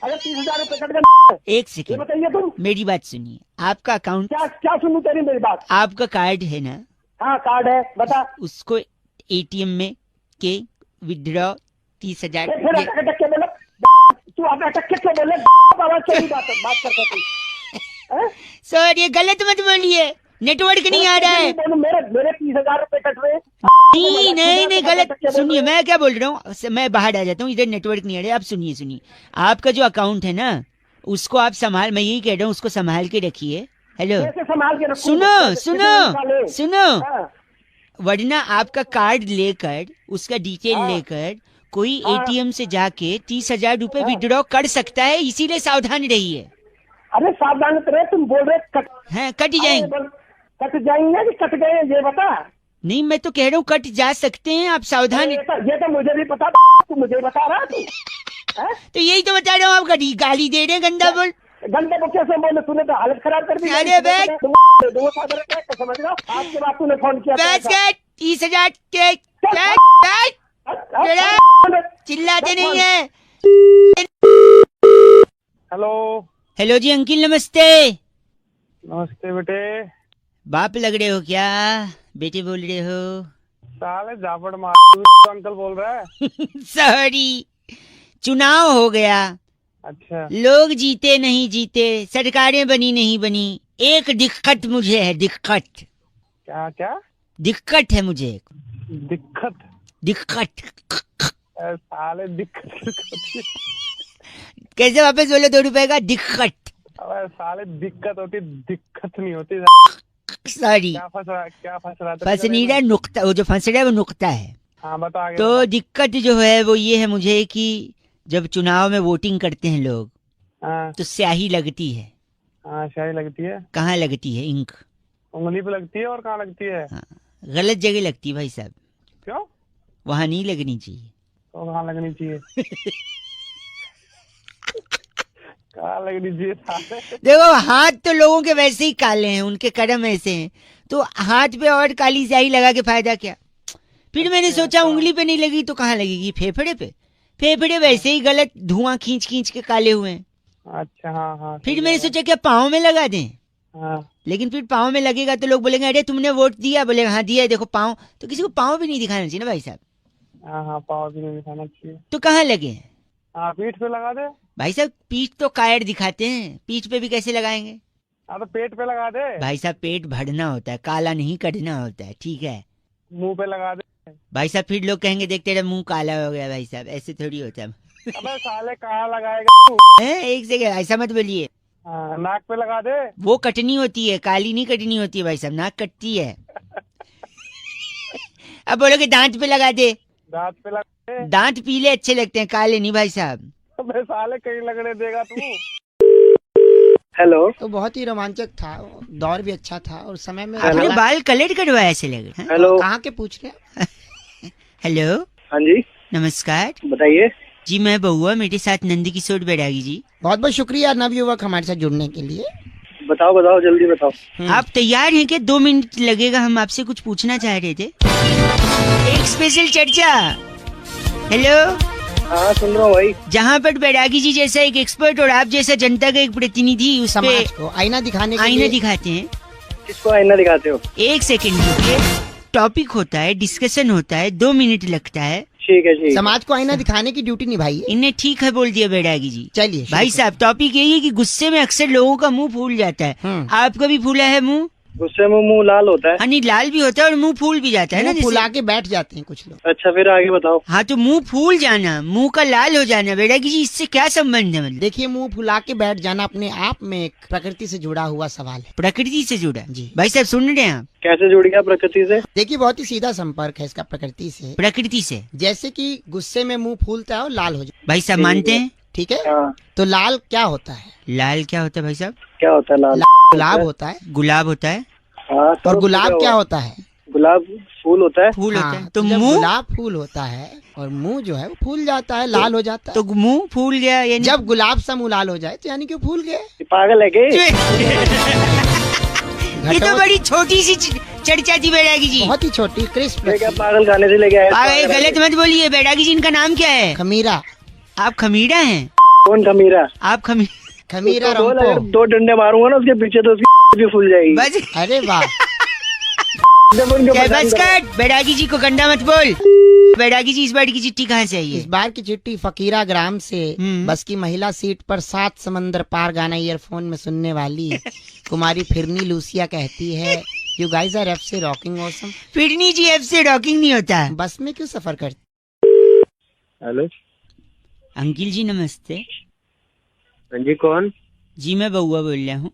[SPEAKER 6] अगर 30,000 रुपए कट गए।
[SPEAKER 2] एक सेकेंड
[SPEAKER 6] बताइए तुम,
[SPEAKER 2] मेरी बात सुनिए। आपका अकाउंट
[SPEAKER 6] क्या सुनूं तेरी मेरी बात?
[SPEAKER 2] आपका कार्ड है ना?
[SPEAKER 6] हाँ कार्ड है, बता।
[SPEAKER 2] उसको ATM में के विड्रॉ 30,000।
[SPEAKER 6] तू अटक के बोले आवाज से बात करता तू।
[SPEAKER 2] सर ये गलत मत बोलिए, नेटवर्क नहीं आ रहा है।
[SPEAKER 6] मेरे 30,000 रुपए कट रहे हैं।
[SPEAKER 2] नहीं गलत सुनिए, मैं क्या बोल रहा हूँ, मैं बाहर आ जाता हूँ, इधर नेटवर्क नहीं आ रहा है। आप सुनिए, आपका जो अकाउंट है ना उसको आप संभाल, मैं यही कह रहा हूँ उसको संभाल के रखिए। हेलो
[SPEAKER 6] संभाल के रखूं?
[SPEAKER 2] सुनो वरना आपका कार्ड लेकर उसका डिटेल लेकर कोई एटीएम से जाके 30,000 रुपए विड्रॉ कर सकता है, इसीलिए सावधान रहिए।
[SPEAKER 6] अरे सावधान रहे, तुम बोल रहे कट
[SPEAKER 2] जाएंगे।
[SPEAKER 6] कट जाएंगे कि कट गए ये बता।
[SPEAKER 2] नहीं मैं तो कह रहा हूँ कट जा सकते हैं, आप सावधान।
[SPEAKER 6] ये तो मुझे भी पता, तू मुझे बता रहा तू।
[SPEAKER 2] तो यही तो बता रहा हूँ, आप गाली दे रहे हैं गंदा बोल।
[SPEAKER 6] गंदे को कैसे बोले, तूने तो हालत खराब कर दी।
[SPEAKER 2] अरे
[SPEAKER 6] समझ रहा, आपके बाद तूने फोन किया
[SPEAKER 2] 30,000 चिल्लाते नहीं है। हेलो जी अंकिल नमस्ते।
[SPEAKER 9] नमस्ते बेटे।
[SPEAKER 2] बाप लग रहे हो क्या, बेटे बोल रहे हो?
[SPEAKER 9] साले झापड़ मार अंकल बोल रहा है।
[SPEAKER 2] सॉरी, चुनाव हो गया।
[SPEAKER 9] अच्छा।
[SPEAKER 2] लोग जीते नहीं जीते, सरकारें बनी नहीं बनी, एक दिक्कत मुझे है। दिक्कत
[SPEAKER 9] क्या
[SPEAKER 2] दिक्कत है मुझे।
[SPEAKER 9] दिक्कत साले दिक्कत
[SPEAKER 2] कैसे वापस बोलो 2 रुपए का? दिक्कत।
[SPEAKER 9] अबे साले दिक्कत होती, दिक्कत नहीं होती।
[SPEAKER 2] सॉरी
[SPEAKER 9] क्या फंस रहा
[SPEAKER 2] फंस नहीं रहा, नुक्ता, वो जो फंस रहा है वो नुक्ता है।
[SPEAKER 9] हाँ बता आगे।
[SPEAKER 2] तो दिक्कत जो है वो ये है मुझे कि जब चुनाव में वोटिंग करते हैं लोग तो स्याही लगती है।
[SPEAKER 9] स्याही लगती है।
[SPEAKER 2] कहाँ लगती है? इंक
[SPEAKER 9] उंगली पे लगती है। और कहाँ लगती है?
[SPEAKER 2] गलत जगह लगती है भाई साहब।
[SPEAKER 9] क्यों?
[SPEAKER 2] वहाँ नहीं लगनी चाहिए।
[SPEAKER 9] तो कहाँ लगनी चाहिए? कहाँ लगनी चाहिए?
[SPEAKER 2] देखो हाथ तो लोगों के वैसे ही काले हैं, उनके कर्म ऐसे हैं, तो हाथ पे और काली स्याही लगा के फायदा क्या? फिर मैंने सोचा उंगली पे नहीं लगी तो कहाँ लगेगी? फेफड़े पे। फेफड़े वैसे ही गलत धुआं खींच के काले हुए हैं।
[SPEAKER 9] अच्छा हाँ।
[SPEAKER 2] फिर मैंने सोचा क्या पाँव में लगा दें। लेकिन फिर पाँव में लगेगा तो लोग बोलेंगे अरे तुमने वोट दिया, बोलेगा हाँ दिया है, देखो पाँव। तो किसी को पाँव भी नहीं दिखाना चाहिए ना भाई साहब।
[SPEAKER 9] हाँ पाँव भी नहीं दिखाना चाहिए।
[SPEAKER 2] तो कहाँ लगे?
[SPEAKER 9] पीठ पे लगा दे
[SPEAKER 2] भाई साहब। पीठ तो कायर दिखाते हैं, पीठ पे भी कैसे लगाएंगे?
[SPEAKER 9] तो पेट पे लगा दे
[SPEAKER 2] भाई साहब। पेट भरना होता है, काला नहीं करना होता है, ठीक है?
[SPEAKER 9] मुंह पे लगा दे
[SPEAKER 2] भाई साहब। फिर लोग कहेंगे देख तेरा मुंह काला हो गया। भाई साहब ऐसे थोड़ी होता है।
[SPEAKER 9] अबे साले कहाँ लगाएगा?
[SPEAKER 2] एक सेकंड, ऐसा मत बोलिए।
[SPEAKER 9] नाक पे लगा दे।
[SPEAKER 2] वो कटनी होती है, काली नहीं कटनी होती है भाई साहब, नाक कटती है। अब बोलोगे दांत पे लगा दे।
[SPEAKER 9] दांत पे लगा दे।
[SPEAKER 2] दांत पीले अच्छे लगते हैं, काले नहीं भाई साहब।
[SPEAKER 9] अबे साले कहीं लगने देगा तू।
[SPEAKER 5] हेलो। तो बहुत ही रोमांचक था, दौर भी अच्छा था और समय में
[SPEAKER 2] आपने बाल कलर करवाया ऐसे लगे।
[SPEAKER 5] हेलो। कहाँ के पूछ रहे?
[SPEAKER 2] हेलो।
[SPEAKER 9] हाँ जी
[SPEAKER 2] नमस्कार।
[SPEAKER 9] बताइए
[SPEAKER 2] जी। मैं बउआ, मेरे साथ नंद किशोर बैरागी जी।
[SPEAKER 5] बहुत बहुत शुक्रिया नवयुवक हमारे साथ जुड़ने के लिए।
[SPEAKER 9] बताओ जल्दी बताओ।
[SPEAKER 2] आप तैयार हैं क्या? 2 मिनट लगेगा, हम आपसे कुछ पूछना चाह रहे थे। एक स्पेशल चर्चा। हेलो।
[SPEAKER 9] हाँ सुन रहा हूँ भाई।
[SPEAKER 2] जहाँ पर बैरागी जी जैसा एक एक्सपर्ट और आप जैसा जनता का एक प्रतिनिधि उस पे
[SPEAKER 5] आईना दिखाने के
[SPEAKER 2] आईना दिखाते हैं।
[SPEAKER 9] किसको आईना दिखाते हो?
[SPEAKER 2] 1 सेकंड रुकिए। टॉपिक होता है, डिस्कशन होता है, 2 मिनट लगता है।
[SPEAKER 9] ठीक है।
[SPEAKER 5] समाज को आईना दिखाने की ड्यूटी निभाइए।
[SPEAKER 2] इन्हें ठीक है बोल दिया बैरागी जी।
[SPEAKER 5] चलिए
[SPEAKER 2] भाई साहब। टॉपिक यही है कि गुस्से में अक्सर लोगों का मुंह फूल जाता है। आपका भी फूला है मुंह?
[SPEAKER 9] गुस्से में मुंह लाल होता है।
[SPEAKER 2] हाँ नहीं, लाल भी होता है और मुंह फूल भी जाता है ना,
[SPEAKER 5] फुला के बैठ जाते हैं कुछ लोग।
[SPEAKER 9] अच्छा फिर आगे बताओ।
[SPEAKER 2] हाँ तो मुंह फूल जाना, मुंह का लाल हो जाना बैरागी जी, इससे क्या संबंध है? मतलब
[SPEAKER 5] देखिए मुंह फुला के बैठ जाना अपने आप में एक प्रकृति से जुड़ा हुआ सवाल है।
[SPEAKER 2] प्रकृति से जुड़ा?
[SPEAKER 5] जी
[SPEAKER 2] भाई साहब सुन रहे हैं आप?
[SPEAKER 9] कैसे जुड़ गया प्रकृति से?
[SPEAKER 5] देखिए बहुत ही सीधा संपर्क है इसका प्रकृति से।
[SPEAKER 2] प्रकृति से?
[SPEAKER 5] जैसे कि गुस्से में मुंह फूलता है और लाल हो जाता है।
[SPEAKER 2] भाई साहब मानते हैं?
[SPEAKER 5] ठीक है। तो लाल क्या होता है?
[SPEAKER 2] लाल क्या होता है भाई साहब?
[SPEAKER 9] क्या होता है? लाल
[SPEAKER 5] गुलाब होता है।
[SPEAKER 2] गुलाब होता है।
[SPEAKER 5] और गुलाब क्या होता है?
[SPEAKER 9] गुलाब फूल होता है।
[SPEAKER 2] फूल होता है। तो
[SPEAKER 5] जब
[SPEAKER 2] मुंह?
[SPEAKER 5] गुलाब फूल होता है और मुंह जो है वो फूल जाता है, लाल हो जाता है।
[SPEAKER 2] तो मुंह फूल गया यानी?
[SPEAKER 5] जब गुलाब सा मुंह लाल हो जाए तो यानी कि फूल गए।
[SPEAKER 9] पागल है क्या?
[SPEAKER 2] ये तो बड़ी छोटी सी चर्चा थी बैरागी जी।
[SPEAKER 5] बहुत ही छोटी क्रिस्प।
[SPEAKER 9] क्या पागल खाने से लेके आए?
[SPEAKER 2] गलत मत बोलिए बैरागी जी। इनका नाम क्या है?
[SPEAKER 5] खमीरा।
[SPEAKER 2] आप खमीरा हैं?
[SPEAKER 9] कौन खमीरा?
[SPEAKER 2] आप
[SPEAKER 5] खमीरा।
[SPEAKER 9] 2 डंडे मारूंगा ना उसके पीछे तो उसकी भी फूल जाएगी।
[SPEAKER 5] अरे वाह।
[SPEAKER 6] जब उनके
[SPEAKER 2] क्या
[SPEAKER 6] बदन
[SPEAKER 2] बस कर, बैरागी जी को गंदा मत बोल। बैरागी जी, इस बार की चिट्ठी कहाँ से आई
[SPEAKER 5] इस
[SPEAKER 2] है?
[SPEAKER 5] बार की चिट्ठी फकीरा ग्राम से बस की महिला सीट पर 7 समंदर पार गाना ईयरफोन में सुनने वाली कुमारी फिरनी लूसिया कहती है, यू गाइज आर एफ से रॉकिंग ऑसम।
[SPEAKER 2] फिरनी जी, एफ से रॉकिंग नहीं होता।
[SPEAKER 5] बस में क्यों सफर करती?
[SPEAKER 10] हेलो
[SPEAKER 2] अंकिल जी नमस्ते।
[SPEAKER 10] हाँ जी, कौन?
[SPEAKER 2] जी मैं बउआ बोल रहा हूँ,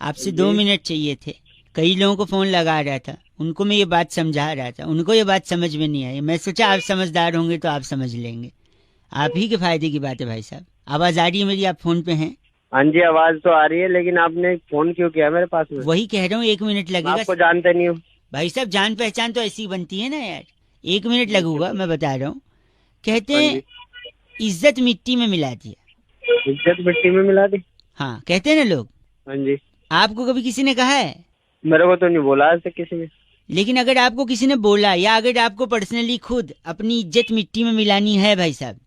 [SPEAKER 2] आपसे 2 मिनट चाहिए थे। कई लोगों को फोन लगा रहा था, उनको मैं ये बात समझा रहा था, उनको ये बात समझ में नहीं आई। मैं सोचा आप समझदार होंगे तो आप समझ लेंगे। आप ही के फायदे की बात है भाई साहब। आवाज आ रही है मेरी? आप फोन पे हैं?
[SPEAKER 10] हाँ जी, आवाज तो आ रही है, लेकिन आपने फोन क्यों किया मेरे पास में?
[SPEAKER 2] वही कह रहा हूँ, 1 मिनट
[SPEAKER 10] मैं
[SPEAKER 2] लगेगा।
[SPEAKER 10] आपको जानते नहीं हूँ
[SPEAKER 2] भाई साहब, जान पहचान तो ऐसी बनती है ना यार। 1 मिनट लगूगा, मैं बता रहा हूँ। कहते हैं इज्जत मिट्टी में मिला दिया।
[SPEAKER 10] इज्जत मिट्टी में मिला दी?
[SPEAKER 2] हाँ, कहते हैं ना लोग।
[SPEAKER 10] हाँ जी।
[SPEAKER 2] आपको कभी किसी ने कहा है?
[SPEAKER 10] मेरे को तो नहीं बोला आज तक किसी ने।
[SPEAKER 2] लेकिन अगर आपको किसी ने बोला, या अगर आपको पर्सनली खुद अपनी इज्जत मिट्टी में मिलानी है भाई साहब,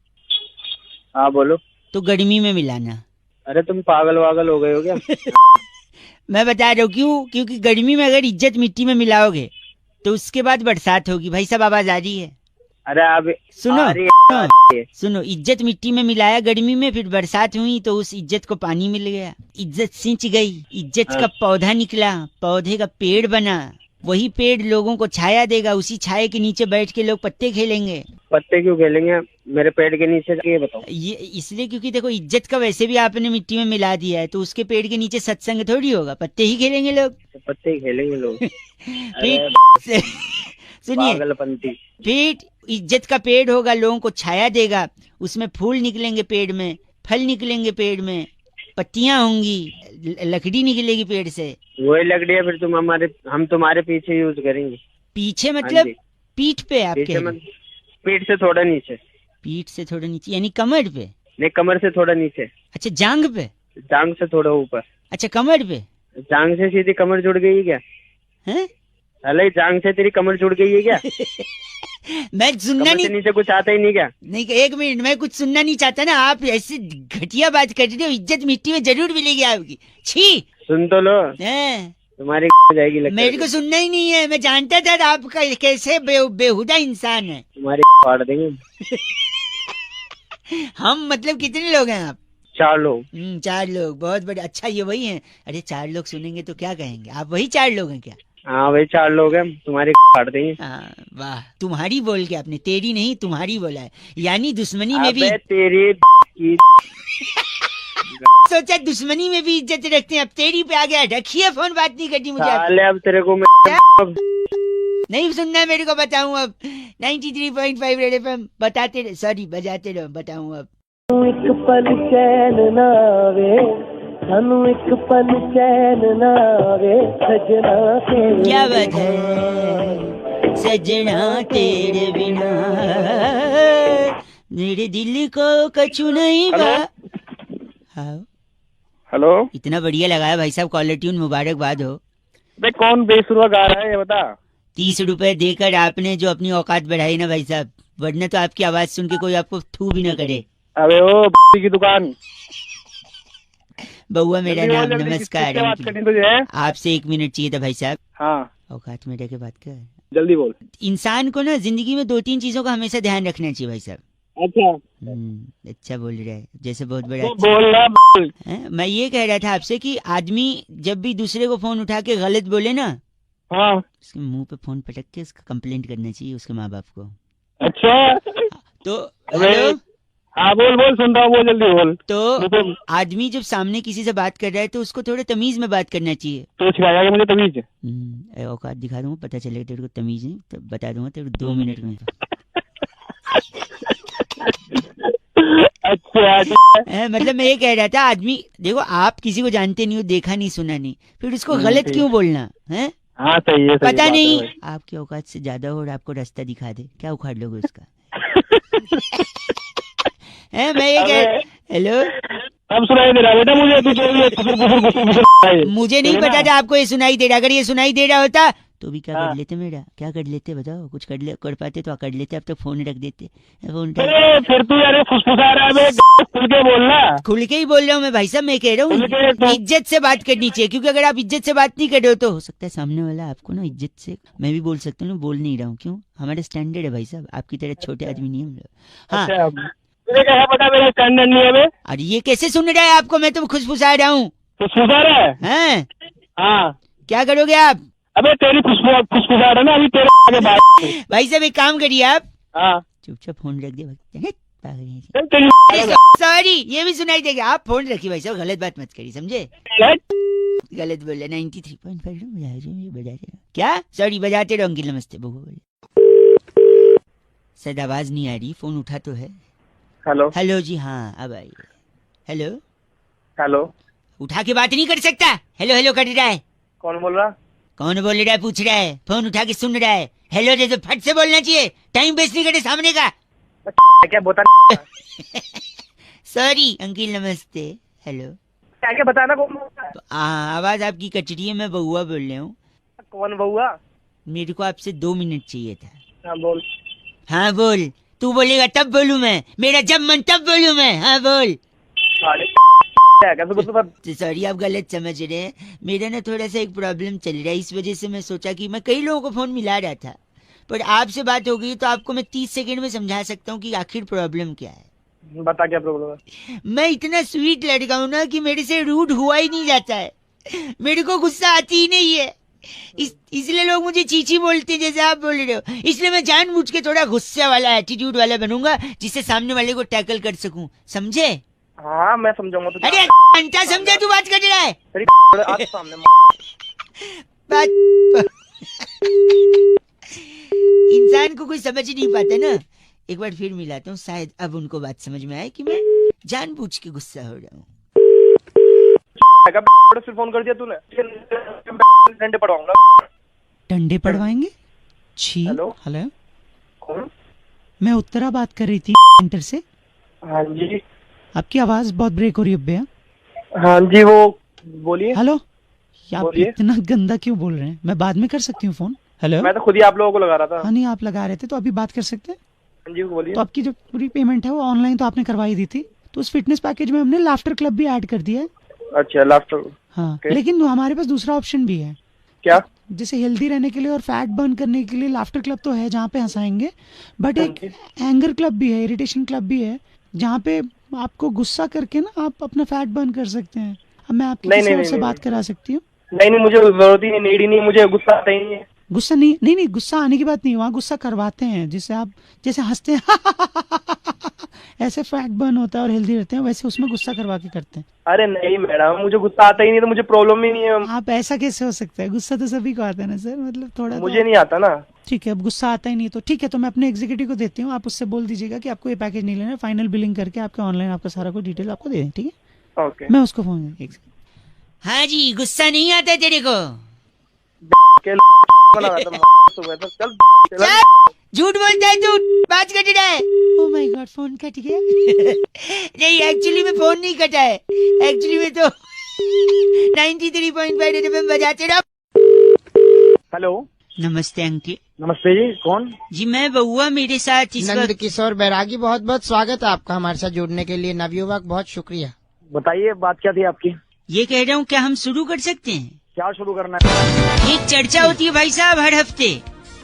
[SPEAKER 10] हाँ बोलो।
[SPEAKER 2] तो गर्मी में मिलाना।
[SPEAKER 10] अरे तुम पागल वागल हो गए हो क्या?
[SPEAKER 2] मैं बता रहा हूँ क्यों, क्योंकि गर्मी में अगर इज्जत मिट्टी में मिलाओगे तो उसके बाद बरसात होगी। भाई साहब आवाज आ रही है?
[SPEAKER 10] अरे आप
[SPEAKER 2] सुनो, इज्जत मिट्टी में मिलाया गर्मी में, फिर बरसात हुई तो उस इज्जत को पानी मिल गया, इज्जत सिंच गई, इज्जत का पौधा निकला, पौधे का पेड़ बना, वही पेड़ लोगों को छाया देगा, उसी छाया के नीचे बैठ के लोग पत्ते खेलेंगे।
[SPEAKER 10] पत्ते क्यों खेलेंगे मेरे पेड़ के नीचे? ये बताओ।
[SPEAKER 2] ये इसलिए क्योंकि देखो, इज्जत का वैसे भी आपने मिट्टी में मिला दिया है, तो उसके पेड़ के नीचे सत्संग थोड़ी होगा, पत्ते ही खेलेंगे लोग।
[SPEAKER 10] पत्ते ही खेलेंगे लोग?
[SPEAKER 2] सुनिए,
[SPEAKER 10] पागलपंती।
[SPEAKER 2] पेड़ इज्जत का पेड़ होगा, लोगों को छाया देगा, उसमें फूल निकलेंगे पेड़ में, फल निकलेंगे पेड़ में, पत्तियां होंगी, लकड़ी निकलेगी पेड़ से।
[SPEAKER 10] वही लकड़ी है, फिर हम तुम्हारे पीछे यूज करेंगे।
[SPEAKER 2] पीछे मतलब पीठ पे? आपके
[SPEAKER 10] पीठ से थोड़ा नीचे।
[SPEAKER 2] पीठ से थोड़ा नीचे यानी कमर पे?
[SPEAKER 10] नहीं, कमर से थोड़ा नीचे।
[SPEAKER 2] अच्छा, जांग पे?
[SPEAKER 10] जांग से थोड़ा ऊपर।
[SPEAKER 2] अच्छा, कमर पे?
[SPEAKER 10] जांग से सीधी कमर जुड़ गई है क्या?
[SPEAKER 2] हैं?
[SPEAKER 10] अरे जांग से तेरी कमर जुड़ गई है क्या?
[SPEAKER 2] मैं सुनना नहीं,
[SPEAKER 10] नीचे कुछ आता ही नहीं क्या?
[SPEAKER 2] नहीं, 1 मिनट, मैं कुछ सुनना नहीं चाहता ना। आप ऐसे घटिया बात कर रहे हो। इज्जत मिट्टी में जरूर मिलेगी आपकी। छी,
[SPEAKER 10] सुन तो लो, तुम्हारी जाएगी लगता है।
[SPEAKER 2] मेरे को सुनना ही नहीं है। मैं जानता था आपका कैसे बेहुदा इंसान है।
[SPEAKER 10] तुम्हारी फाड़ देंगे।
[SPEAKER 2] हम मतलब कितने लोग हैं आप?
[SPEAKER 10] 4 लोग।
[SPEAKER 2] 4 लोग, बहुत बड़े। अच्छा, ये वही हैं? अरे 4 लोग सुनेंगे तो क्या कहेंगे? आप वही 4 लोग हैं क्या?
[SPEAKER 10] हाँ वही 4 लोग हैं, तुम्हारी फाड़ देंगे।
[SPEAKER 2] वाह, तुम्हारी बोल के आपने तेरी नहीं तुम्हारी बोला है, यानी दुश्मनी में भी
[SPEAKER 10] तेरी
[SPEAKER 2] सोचा दुश्मनी में भी इज्जत रखते हैं। अब तेरी पे आ गया। रखिए फोन, बात नहीं करनी मुझे।
[SPEAKER 10] अब तेरे को
[SPEAKER 2] नहीं सुनना है मेरे को, बताऊं अब। 93.5 रेड एफएम बताते, सॉरी बजाते रहो, बताऊं अब।
[SPEAKER 12] एक पल चैन ना आवे, सानू एक पल चैन ना आवे, सजना तेरे। क्या बात है, सजना तेरे बिना मेरे दिल को कछु नहीं बा।
[SPEAKER 10] हेलो,
[SPEAKER 2] इतना बढ़िया लगाया भाई साहब, कॉलर ट्यून, मुबारकबाद हो।
[SPEAKER 10] कौन बेसुरा गा रहा है ये बता।
[SPEAKER 2] 30 रुपए देकर आपने जो अपनी औकात बढ़ाई ना भाई साहब, वरना तो आपकी आवाज सुन के कोई आपको थू भी ना करे।
[SPEAKER 10] अबे ओ की दुकान।
[SPEAKER 2] बउआ मेरा नाम, नमस्कार।
[SPEAKER 10] बात करनी तुझे?
[SPEAKER 2] आपसे 1 मिनट चाहिए था भाई साहब।
[SPEAKER 10] हाँ,
[SPEAKER 2] औकात में रह के बात कर,
[SPEAKER 10] जल्दी बोल।
[SPEAKER 2] इंसान को ना जिंदगी में 2-3 चीजों का हमेशा ध्यान रखना चाहिए भाई साहब।
[SPEAKER 10] अच्छा,
[SPEAKER 2] अच्छा बोल रहा है, जैसे बहुत बड़ा।
[SPEAKER 10] बोल।
[SPEAKER 2] मैं ये कह रहा था आपसे कि आदमी जब भी दूसरे को फोन उठा के गलत बोले ना,
[SPEAKER 10] हाँ,
[SPEAKER 2] उसके मुंह पे फोन पटक के उसका कंप्लेंट करना चाहिए उसके माँ बाप को।
[SPEAKER 10] अच्छा,
[SPEAKER 2] तो हेलो,
[SPEAKER 10] हाँ बोल, सुन रहा हूँ, बोल जल्दी बोल।
[SPEAKER 2] तो आदमी जब सामने किसी से बात कर रहा है तो उसको थोड़ा तमीज में बात करना चाहिए।
[SPEAKER 10] तो सिखाया मुझे तमीज?
[SPEAKER 2] औकात दिखा दूंगा, पता चलेगा तेरे को तमीज नहीं, तो बता दूंगा तेरे को 2 मिनट में।
[SPEAKER 10] अच्छा,
[SPEAKER 2] मतलब मैं ये कह रहा था, आदमी देखो, आप किसी को जानते नहीं हो, देखा नहीं सुना नहीं, फिर उसको गलत क्यों बोलना है?
[SPEAKER 10] हाँ सही है,
[SPEAKER 2] पता नहीं आपकी औकात से ज्यादा हो और आपको रास्ता दिखा दे, क्या उखाड़ लोगे उसका? मैं ये कह, हेलो,
[SPEAKER 10] अब सुनाई दे रहा बेटा मुझे? मुझे नहीं
[SPEAKER 2] पता था आपको ये सुनाई दे रहा। अगर ये सुनाई दे रहा होता तो भी क्या कर लेते मेरा, क्या कर लेते बताओ, कुछ कर पाते तो कर लेते, अब तो फोन रख देते। फोन
[SPEAKER 13] फिर तू यार फुसफुसा रहा है, खुल के बोलना।
[SPEAKER 2] खुल के ही बोल रहा हूँ मैं भाई साहब, मैं कह रहा हूँ इज्जत से बात करनी चाहिए, क्योंकि अगर आप इज्जत से बात नहीं कर रहे हो तो हो सकता है सामने वाला आपको ना इज्जत से, मैं भी बोल सकता हूँ, बोल नहीं रहा हूँ, क्यों, हमारा स्टैंडर्ड है भाई साहब, आपकी तरह छोटे आदमी नहीं हम लोग। हाँ
[SPEAKER 13] तुझे क्या पता मेरा स्टैंडर्ड नहीं है बे?
[SPEAKER 2] अरे ये कैसे सुन रहा है आपको, मैं तो खुशफुसा रहा हूँ।
[SPEAKER 13] फुसफुसा रहा है?
[SPEAKER 2] हाँ क्या करोगे आप?
[SPEAKER 13] अबे तेरी फुसफुसा रहा ना अभी तेरे आगे बात।
[SPEAKER 2] भाई साहब एक काम करिए आप,
[SPEAKER 13] हाँ
[SPEAKER 2] चुपचाप फोन रख दे।
[SPEAKER 13] तेरी
[SPEAKER 2] सॉरी ये भी सुनाई देगा, आप फोन रखिए भाई साहब, गलत बात मत करिए, समझे? गलत बोले 93.5 बजा रहे क्या? सॉरी बजाते रहो अंकिल, नमस्ते शायद आवाज नहीं आ रही, फोन उठा तो है।
[SPEAKER 9] हेलो
[SPEAKER 2] हेलो जी, हाँ अब आई। हेलो
[SPEAKER 9] हेलो,
[SPEAKER 2] उठा के बात नहीं कर सकता, हेलो हेलो कर रहा है।
[SPEAKER 9] कौन बोल रहा?
[SPEAKER 2] कौन बोल रहा है पूछ रहा है, फोन उठा के सुन रहा है। हेलो जैसे फट से बोलना चाहिए, टाइम वेस्ट नहीं करे सामने का।
[SPEAKER 9] क्या बता?
[SPEAKER 2] सॉरी अंकिल नमस्ते। हेलो
[SPEAKER 9] क्या बताना? कौन?
[SPEAKER 2] आवाज आपकी कट रही है, मैं बउआ बोल रहा हूँ।
[SPEAKER 9] कौन बउआ?
[SPEAKER 2] मेरे को आपसे 2 मिनट चाहिए था।
[SPEAKER 9] हाँ बोल।
[SPEAKER 2] हाँ बोल, तू बोलेगा तब बोलूं मैं, मेरा जब मन तब बोलूं मैं। हाँ बोल। सॉरी आप गलत समझ रहे हैं, मेरा ना थोड़ा सा एक प्रॉब्लम चल रहा है, इस वजह से मैं सोचा कि मैं कई लोगों को फोन मिला रहा था, पर आपसे बात हो गई तो आपको मैं 30 सेकंड में समझा सकता हूँ कि आखिर प्रॉब्लम क्या है।
[SPEAKER 9] बता क्या प्रॉब्लम है?
[SPEAKER 2] मैं इतना स्वीट लड़का हूँ ना कि मेरे से रूड हुआ ही नहीं जाता है, मेरे को गुस्सा आती ही नहीं है, इसलिए लोग मुझे चीची बोलते हैं जैसे आप बोल रहे हो। इसलिए मैं जानबूझ के थोड़ा गुस्से वाला एटीट्यूड वाला बनूंगा, जिससे सामने वाले को टैकल कर सकूं, समझे?
[SPEAKER 9] हाँ मैं समझाऊंगा तुझे।
[SPEAKER 2] अरे घंटा समझा तू बात कर रहा है?
[SPEAKER 9] सामने
[SPEAKER 2] इंसान को कोई समझ नहीं पाता ना, एक बार फिर मिलाता हूँ, शायद अब उनको बात समझ में आए कि मैं जानबूझ के गुस्सा हो रहा हूँ।
[SPEAKER 9] फोन कर दिया तूने, डंडे पड़वाऊंगा।
[SPEAKER 14] डंडे पड़वाएंगे? छी।
[SPEAKER 9] हेलो
[SPEAKER 14] हेलो
[SPEAKER 9] कौन?
[SPEAKER 14] मैं उत्तरा बात कर रही थी सेंटर से।
[SPEAKER 9] हाँ जी।
[SPEAKER 14] आपकी आवाज बहुत ब्रेक हो रही है भैया।
[SPEAKER 9] हाँ जी वो बोलिए।
[SPEAKER 14] हेलो आप इतना गंदा क्यों बोल रहे हैं? मैं बाद में कर सकती हूँ फोन। हेलो
[SPEAKER 9] मैं तो खुद ही आप लोगों को लगा रहा था।
[SPEAKER 14] हाँ नहीं आप लगा रहे थे तो अभी बात कर सकते हैं।
[SPEAKER 9] हाँ जी बोलिए।
[SPEAKER 14] तो आपकी जो पूरी पेमेंट है वो ऑनलाइन तो आपने करवाई दी थी, तो उस फिटनेस पैकेज में हमने लाफ्टर क्लब भी ऐड कर दिया है।
[SPEAKER 9] अच्छा लाफ्टर।
[SPEAKER 14] हाँ लेकिन हमारे पास दूसरा ऑप्शन भी है।
[SPEAKER 9] क्या?
[SPEAKER 14] जैसे हेल्दी रहने के लिए और फैट बर्न करने के लिए लाफ्टर क्लब तो है जहाँ पे हंसाएंगे, बट एक एंगर क्लब भी है, इरिटेशन क्लब भी है, जहाँ पे आपको गुस्सा करके ना आप अपना फैट बर्न कर सकते हैं। अब मैं आपकी किसी और से बात करा सकती हूँ।
[SPEAKER 9] नहीं मुझे जरूरत ही नहीं, नहीं मुझे गुस्सा आता ही नहीं है।
[SPEAKER 14] गुस्सा नहीं गुस्सा आने की बात नहीं, वहाँ गुस्सा करवाते हैं, जिससे आप जैसे हंसते हैं ऐसे फैट बर्न होता है और हेल्दी रहते हैं, वैसे उसमें गुस्सा करवा के करते हैं।
[SPEAKER 9] अरे नहीं मैडम मुझे गुस्सा आता ही नहीं, तो मुझे प्रॉब्लम ही नहीं है।
[SPEAKER 14] आप ऐसा कैसे हो सकता है? गुस्सा तो सभी को आता है ना सर, मतलब थोड़ा
[SPEAKER 9] मुझे नहीं आता ना।
[SPEAKER 14] ठीक है अब गुस्सा आता ही नहीं तो ठीक है, तो मैं अपने एग्जीक्यूटिव को देती हूँ, आप उससे बोल दीजिएगा कि आपको ये पैकेज नहीं लेना, फाइनल बिलिंग करके आपके ऑनलाइन आपका सारा कुछ डिटेल आपको दे दें, ठीक है?
[SPEAKER 9] ओके
[SPEAKER 14] मैं उसको फोन।
[SPEAKER 2] हाँ जी गुस्सा नहीं आता तेरे को? झूठ बोलता है तू, बात कट रहा है।
[SPEAKER 14] Oh my God phone cut गया।
[SPEAKER 2] नहीं एक्चुअली में फोन नहीं कटा है, एक्चुअली में तो 93.5 एफएम बजाते रहो।
[SPEAKER 9] हेलो
[SPEAKER 2] नमस्ते अंकिल।
[SPEAKER 9] नमस्ते जी कौन?
[SPEAKER 2] जी मैं बउआ, मेरे साथ
[SPEAKER 5] नंद किशोर बैरागी, बहुत बहुत स्वागत है आपका हमारे साथ जुड़ने के लिए। नवयुवक बहुत शुक्रिया।
[SPEAKER 9] बताइए बात क्या थी आपकी?
[SPEAKER 2] ये कह रहा हूँ क्या हम शुरू कर सकते हैं?
[SPEAKER 9] क्या शुरू करना है?
[SPEAKER 2] एक चर्चा होती है भाई साहब हर हफ्ते।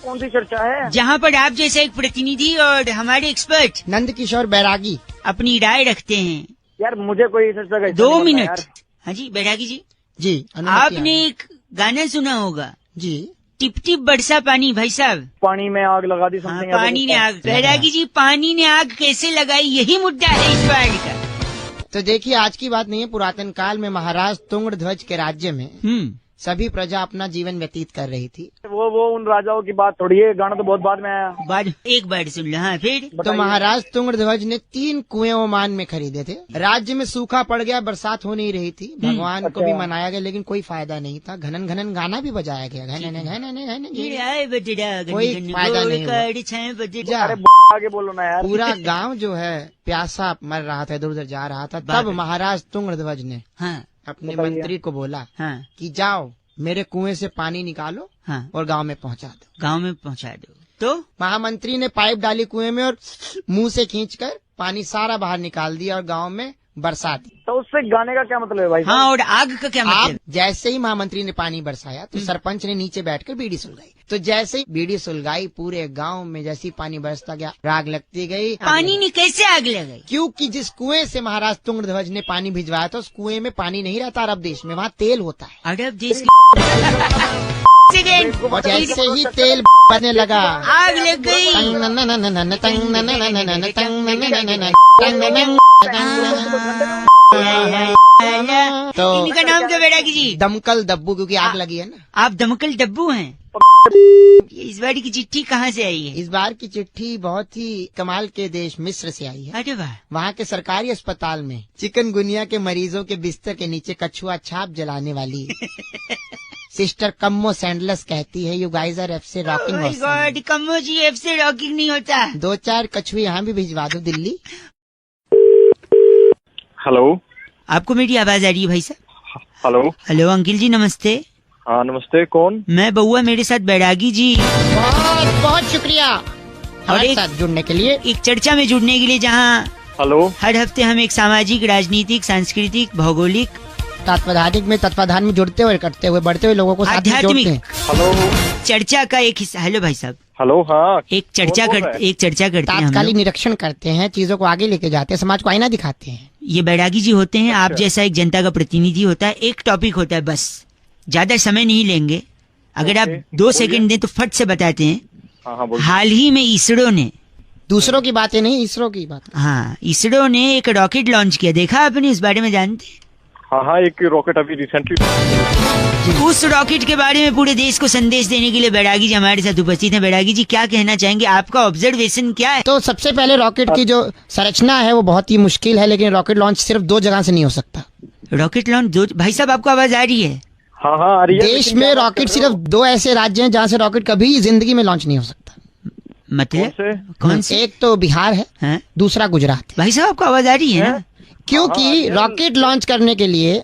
[SPEAKER 9] कौन सी चर्चा है?
[SPEAKER 2] जहाँ पर आप जैसा एक प्रतिनिधि और हमारे एक्सपर्ट
[SPEAKER 5] नंद किशोर बैरागी
[SPEAKER 2] अपनी राय रखते हैं।
[SPEAKER 9] यार मुझे कोई चर्चा का
[SPEAKER 2] 2 मिनट। हाँ जी बैरागी जी।
[SPEAKER 5] जी
[SPEAKER 2] आपने एक गाना सुना होगा
[SPEAKER 5] जी,
[SPEAKER 2] टिप टिप बरसा पानी। भाई साहब
[SPEAKER 9] पानी में आग लगा दी।
[SPEAKER 2] हाँ, पानी ने आग। बैरागी जी पानी ने आग कैसे लगाई, यही मुद्दा है इस बार का।
[SPEAKER 5] तो देखिए आज की बात नहीं है, पुरातन काल में महाराज तुंगध्वज के राज्य में सभी प्रजा अपना जीवन व्यतीत कर रही थी।
[SPEAKER 9] वो उन राजाओं की बात थोड़ी है, गाना तो बहुत बाद में आया।
[SPEAKER 2] बाद एक बार सुन लो। हाँ फिर
[SPEAKER 5] तो महाराज तुंगध्वज ने 3 कुएं ओमान में खरीदे थे। राज्य में सूखा पड़ गया, बरसात हो नहीं रही थी, भगवान को भी मनाया गया लेकिन कोई फायदा नहीं था। घनन घनन गाना भी बजाया गया, घनन घनन कोई फायदा नहीं हुआ।
[SPEAKER 9] आगे बोलो ना यार।
[SPEAKER 5] पूरा गाँव जो है प्यासा मर रहा था, इधर उधर जा रहा था। तब महाराज तुंगध्वज ने अपने मंत्री को बोला कि जाओ मेरे कुएं से पानी निकालो
[SPEAKER 2] हाँ।
[SPEAKER 5] और गांव में पहुंचा दो।
[SPEAKER 2] गांव में पहुंचा दो। तो
[SPEAKER 5] महामंत्री ने पाइप डाली कुएं में और मुंह से खींचकर पानी सारा बाहर निकाल दिया और गांव में बरसा दी।
[SPEAKER 1] तो उससे गाने का क्या मतलब है भाई?
[SPEAKER 2] हाँ, और आग का क्या मतलब?
[SPEAKER 5] जैसे ही महामंत्री ने पानी बरसाया तो सरपंच ने नीचे बैठकर बीड़ी सुलगाई। तो जैसे ही बीड़ी सुलगाई पूरे गांव में जैसे ही पानी बरसता गया आग लगती गई।
[SPEAKER 2] पानी ने कैसे आग लगाई?
[SPEAKER 5] क्योंकि जिस कुएं से महाराज तुंगध्वज ने पानी भिजवाया था उस कुएं में पानी नहीं रहता अरब देश में, वहाँ तेल होता है।
[SPEAKER 2] अरब देश
[SPEAKER 5] जैसे ही तेल बनने लगा
[SPEAKER 2] आग लग गई। तो इनका नाम क्या बैरागी जी?
[SPEAKER 5] दमकल दब्बू, क्योंकि आग लगी है ना।
[SPEAKER 2] आप दमकल डब्बू हैं? इस बार की चिट्ठी कहाँ से आई है?
[SPEAKER 5] इस बार की चिट्ठी बहुत ही कमाल के देश मिस्र से आई है।
[SPEAKER 2] अरे वाह।
[SPEAKER 5] वहाँ के सरकारी अस्पताल में चिकनगुनिया के मरीजों के बिस्तर के नीचे कछुआ छाप जलाने वाली सिस्टर कम्मो सैंडलस कहती है, यू गाइज आर एफ से rocking.
[SPEAKER 2] My god, Kammo ji एफ से रॉकिंग नहीं होता।
[SPEAKER 5] 2-4 कछुए यहाँ भी भिजवा दो दिल्ली।
[SPEAKER 9] हेलो,
[SPEAKER 2] आपको मेरी आवाज आ रही है भाई साहब?
[SPEAKER 9] हेलो।
[SPEAKER 2] हेलो अंकिल जी, नमस्ते।
[SPEAKER 9] हाँ नमस्ते, कौन?
[SPEAKER 2] मैं बउआ, मेरे साथ बैरागी जी।
[SPEAKER 5] बहुत बहुत शुक्रिया हमारे साथ जुड़ने के लिए,
[SPEAKER 2] एक चर्चा में जुड़ने के लिए, जहाँ
[SPEAKER 9] हेलो
[SPEAKER 2] हर हफ्ते हम एक सामाजिक, राजनीतिक, सांस्कृतिक, भौगोलिक,
[SPEAKER 5] तत्वाधानिक में तत्वाधान में जुड़ते हुए, करते हुए, बढ़ते हुए लोगों को साथ में जोड़ते हैं।
[SPEAKER 9] हेलो,
[SPEAKER 2] चर्चा का एक हिस्सा। हेलो भाई साहब।
[SPEAKER 9] हेलो। हाँ,
[SPEAKER 2] एक चर्चा करते हैं,
[SPEAKER 5] तात्कालिक निरीक्षण करते हैं, चीजों को आगे लेके जाते हैं, समाज को आईना दिखाते हैं।
[SPEAKER 2] ये बैरागी जी होते हैं। आप जैसा एक जनता का प्रतिनिधि होता है। एक टॉपिक होता है, बस ज्यादा समय नहीं लेंगे। अगर आप 2 सेकंड दें तो फट से बताते हैं। हाल ही में इसरो ने,
[SPEAKER 5] दूसरों की बातें नहीं, इसरो की बात।
[SPEAKER 2] हाँ, इसरो ने एक रॉकेट लॉन्च किया, देखा आपने? इस बारे में जानते हैं?
[SPEAKER 9] हाँ, एक रॉकेट अभी रिसेंटली।
[SPEAKER 2] उस रॉकेट के बारे में पूरे देश को संदेश देने के लिए बैरागी जी हमारे साथ उपस्थित हैं। बैरागी जी, क्या कहना चाहेंगे? आपका ऑब्जर्वेशन क्या है?
[SPEAKER 5] तो सबसे पहले रॉकेट की जो संरचना है वो बहुत ही मुश्किल है, लेकिन रॉकेट लॉन्च सिर्फ 2 जगह से नहीं हो सकता।
[SPEAKER 2] Rocket launch 2? भाई साहब, आपको आवाज आ रही है?
[SPEAKER 9] हाँ हाँ आ रही है।
[SPEAKER 5] देश में रॉकेट सिर्फ 2 ऐसे राज्य हैं जहाँ से रॉकेट कभी जिंदगी में लॉन्च नहीं हो सकता।
[SPEAKER 2] मतलब कौन से?
[SPEAKER 5] एक तो बिहार है, दूसरा गुजरात।
[SPEAKER 2] भाई साहब, आपको आवाज आ रही है ना?
[SPEAKER 5] क्योंकि रॉकेट लॉन्च करने के लिए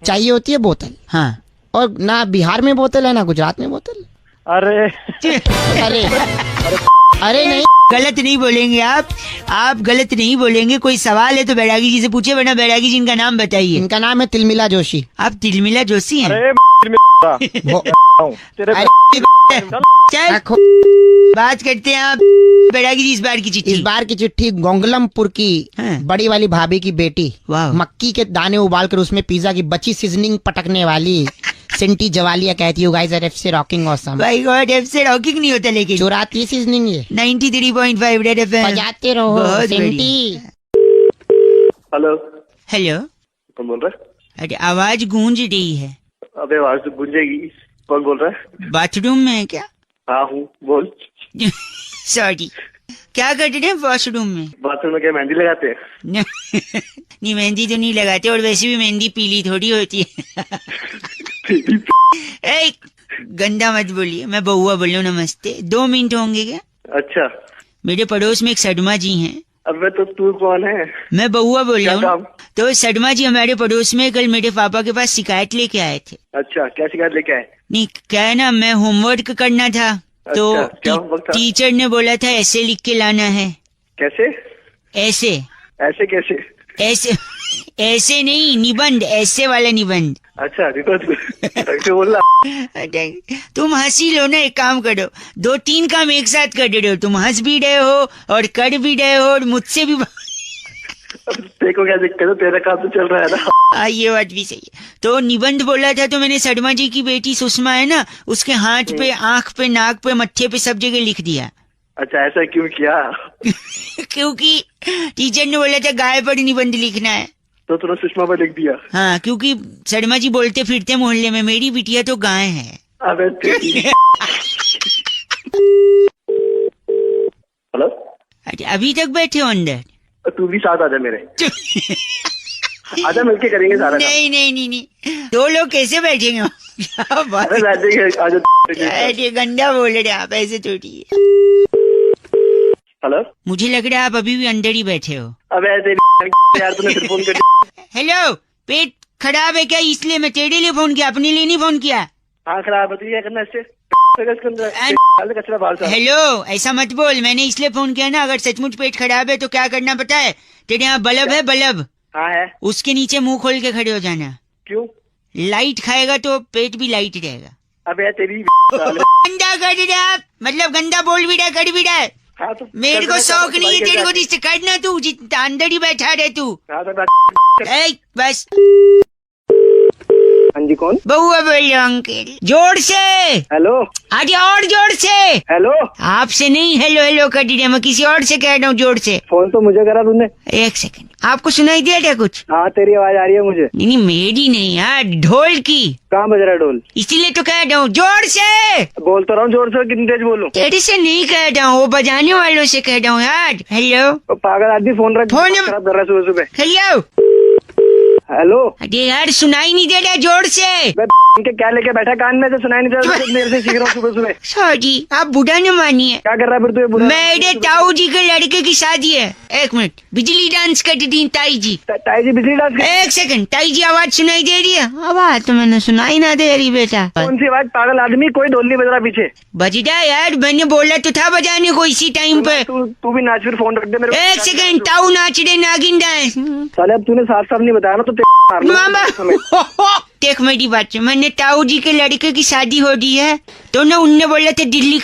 [SPEAKER 5] चाहिए होती है बोतल।
[SPEAKER 2] हाँ,
[SPEAKER 5] और ना बिहार में बोतल है ना गुजरात में बोतल।
[SPEAKER 9] अरे
[SPEAKER 5] अरे अरे नहीं,
[SPEAKER 2] गलत नहीं बोलेंगे आप गलत नहीं बोलेंगे। कोई सवाल है तो बैरागी जी से पूछे, वरना बैरागी जी इनका नाम बताइए।
[SPEAKER 5] इनका नाम है तिलमिला जोशी।
[SPEAKER 2] आप तिलमिला जोशी हैं? बात करते हैं आप बैरागी जी। इस बार की चिट्ठी गोंगलमपुर की बड़ी वाली भाभी की बेटी मक्की के दाने उबालकर उसमें पिज्जा की बची सीजनिंग पटकने वाली सिंटी जवालिया कहती है, गाइस आर एफ से रॉकिंग ऑसम। भाई गॉड, एफ से रॉकिंग नहीं होता, लेकिन
[SPEAKER 5] चुराती सीजनिंग है।
[SPEAKER 2] 93.5 रेड एफएम
[SPEAKER 5] बजाते रहो सिंटी।
[SPEAKER 9] हेलो।
[SPEAKER 2] हेलो,
[SPEAKER 9] कौन बोल रहा है?
[SPEAKER 2] अरे आवाज गूंज रही है।
[SPEAKER 9] अबे आवाज तो गूंजेगी। कौन बोल रहा है?
[SPEAKER 2] बाथरूम में है क्या?
[SPEAKER 9] हाँ हूँ, बोल।
[SPEAKER 2] सॉरी, क्या कर रहे हैं वॉशरूम में?
[SPEAKER 9] बाथरूम में क्या मेहंदी लगाते हैं?
[SPEAKER 2] नहीं, मेहंदी तो नहीं लगाते, और वैसे भी मेहंदी पीली थोड़ी होती है। ए, गंदा मत बोलिए, मैं बउआ बोल रहा हूँ। नमस्ते, 2 मिनट होंगे क्या?
[SPEAKER 9] अच्छा।
[SPEAKER 2] मेरे पड़ोस में एक सदमा जी हैं।
[SPEAKER 9] अबे तो तू कौन है?
[SPEAKER 2] मैं बउआ बोल रहा हूँ। तो सदमा जी हमारे पड़ोस में कल मेरे पापा के पास शिकायत लेके आए थे।
[SPEAKER 9] अच्छा, क्या शिकायत लेके आए?
[SPEAKER 2] नहीं, क्या है ना, मैं होमवर्क करना था। तो टीचर ने बोला था ऐसे लिख के लाना है।
[SPEAKER 9] कैसे? ऐसे कैसे?
[SPEAKER 2] ऐसे नहीं, निबंध, ऐसे वाला निबंध।
[SPEAKER 9] अच्छा, निबंध बोल रहा।
[SPEAKER 2] तुम हंसी लो ना, एक काम करो, 2-3 काम एक साथ कर रहे हो। तुम हंस भी रहे हो और कर भी रहे हो, और मुझसे भी।
[SPEAKER 9] देखो क्या दिक्कत है, तेरा काम तो चल रहा है ना।
[SPEAKER 2] ये बात भी सही है। तो निबंध बोला था, तो मैंने शर्मा जी की बेटी सुषमा है ना, उसके हाथ पे, आंख पे, नाक पे, मत्थे पे, सब जगह लिख दिया।
[SPEAKER 9] अच्छा, ऐसा क्यों किया?
[SPEAKER 2] क्योंकि टीचर ने बोला था गाय पर निबंध लिखना है,
[SPEAKER 9] तो तूने सुषमा पर लिख दिया।
[SPEAKER 2] हाँ, क्योंकि शर्मा जी बोलते फिरते मोहल्ले में, मेरी बिटिया तो गाय है।
[SPEAKER 9] हेलो।
[SPEAKER 2] अरे अभी तक बैठे हो अंदर?
[SPEAKER 9] तू भी साथ आजा मेरे। आजा, मिलके करेंगे सारा।
[SPEAKER 2] नहीं, 2 लोग कैसे बैठेंगे? अरे गंदा बोल रहे आप, ऐसे थोड़ी है।
[SPEAKER 9] हेलो।
[SPEAKER 2] मुझे लग रहा है आप अभी भी अंदर ही बैठे हो।
[SPEAKER 9] अबे यार, तूने फिर फोन कर।
[SPEAKER 2] हेलो, पेट खराब है क्या? इसलिए मैं तेरे लिए फोन किया, अपने लिए नहीं फोन किया।
[SPEAKER 9] हाँ खराब है तो ये करना इससे कचरा बाल सा।
[SPEAKER 2] हेलो, ऐसा मत बोल, मैंने इसलिए फोन किया ना, अगर सचमुच पेट खराब है तो क्या करना पता है? तेरे यहाँ बल्ब है, बल्ब?
[SPEAKER 9] हाँ है।
[SPEAKER 2] उसके नीचे मुंह खोल के खड़े हो जाना।
[SPEAKER 9] क्यों?
[SPEAKER 2] लाइट खाएगा तो पेट भी लाइट रहेगा।
[SPEAKER 9] अबे तेरी
[SPEAKER 2] गंदा कर रहा है, मतलब गंदा बोल भी रहा, कर भी रहा है।
[SPEAKER 9] हाँ तो
[SPEAKER 2] मेरे को शौक नहीं है तेरे को रिश्ते करना, तू जितना अंदर ही बैठा रहे तू।
[SPEAKER 9] हाँ तो
[SPEAKER 2] बस।
[SPEAKER 9] हाँ जी, कौन?
[SPEAKER 2] बउआ बोल रहा हूँ अंकल, जोर से।
[SPEAKER 9] हेलो।
[SPEAKER 2] अरे और जोर से।
[SPEAKER 9] हेलो।
[SPEAKER 2] आपसे नहीं हेलो हेलो कर रही है, मैं किसी और से कह रहा हूँ जोर से।
[SPEAKER 9] फोन तो मुझे करा तूने।
[SPEAKER 2] एक सेकंड, आपको सुनाई दिया क्या कुछ?
[SPEAKER 9] हाँ तेरी आवाज आ रही है मुझे।
[SPEAKER 2] नहीं मेरी नहीं यार, ढोल की।
[SPEAKER 9] कहाँ बज रहा है ढोल?
[SPEAKER 2] इसीलिए तो कह रहा हूँ जोर से।
[SPEAKER 9] बोल तो रहा हूँ जोर से, कितनी तेज बोलूं?
[SPEAKER 2] तेरे से नहीं कह रहा हूँ, वो बजाने वालों से कह रहा हूँ यार। हेलो।
[SPEAKER 9] पागल आदमी फोन रख,
[SPEAKER 2] फोन
[SPEAKER 9] खराब कर रहा है सुबह सुबह।
[SPEAKER 2] हेलो।
[SPEAKER 9] हेलो।
[SPEAKER 2] अरे यार सुनाई नहीं दे रहा, जोर से।
[SPEAKER 9] इनके क्या लेके बैठा कान में, तो सुनाई नहीं दे रहा? देर से सीख रहा हूँ सुबह सुबह।
[SPEAKER 2] सॉरी, आप बुढ़ा न मानिए।
[SPEAKER 9] क्या कर रहा है फिर तू?
[SPEAKER 2] मेरे ताऊ जी के लड़के की शादी है। एक मिनट, बिजली डांस कर दी ताई जी।
[SPEAKER 9] ताई जी बिजली डांस?
[SPEAKER 2] एक सेकंड, ताई जी आवाज सुनाई दे रही है? आवाज तो मैंने सुनाई ना दे रही बेटा।
[SPEAKER 9] कौन सी आवाज? पागल आदमी, कोई ढोल नहीं बज रहा पीछे।
[SPEAKER 2] बज रहा यार, मैंने बोला तो था बजाने को इसी टाइम पे।
[SPEAKER 9] तू भी नाच, फिर फोन रख दे मेरे को।
[SPEAKER 2] एक सेकंड, ताऊ नाच रहे नागिन डांस।
[SPEAKER 9] साले अब तूने साफ साफ नहीं बताया ना तो
[SPEAKER 2] मामा देख मेरी बात, मैंने ताऊ जी के लड़के की शादी हो रही है तो ना उनने बोला था दिल्ली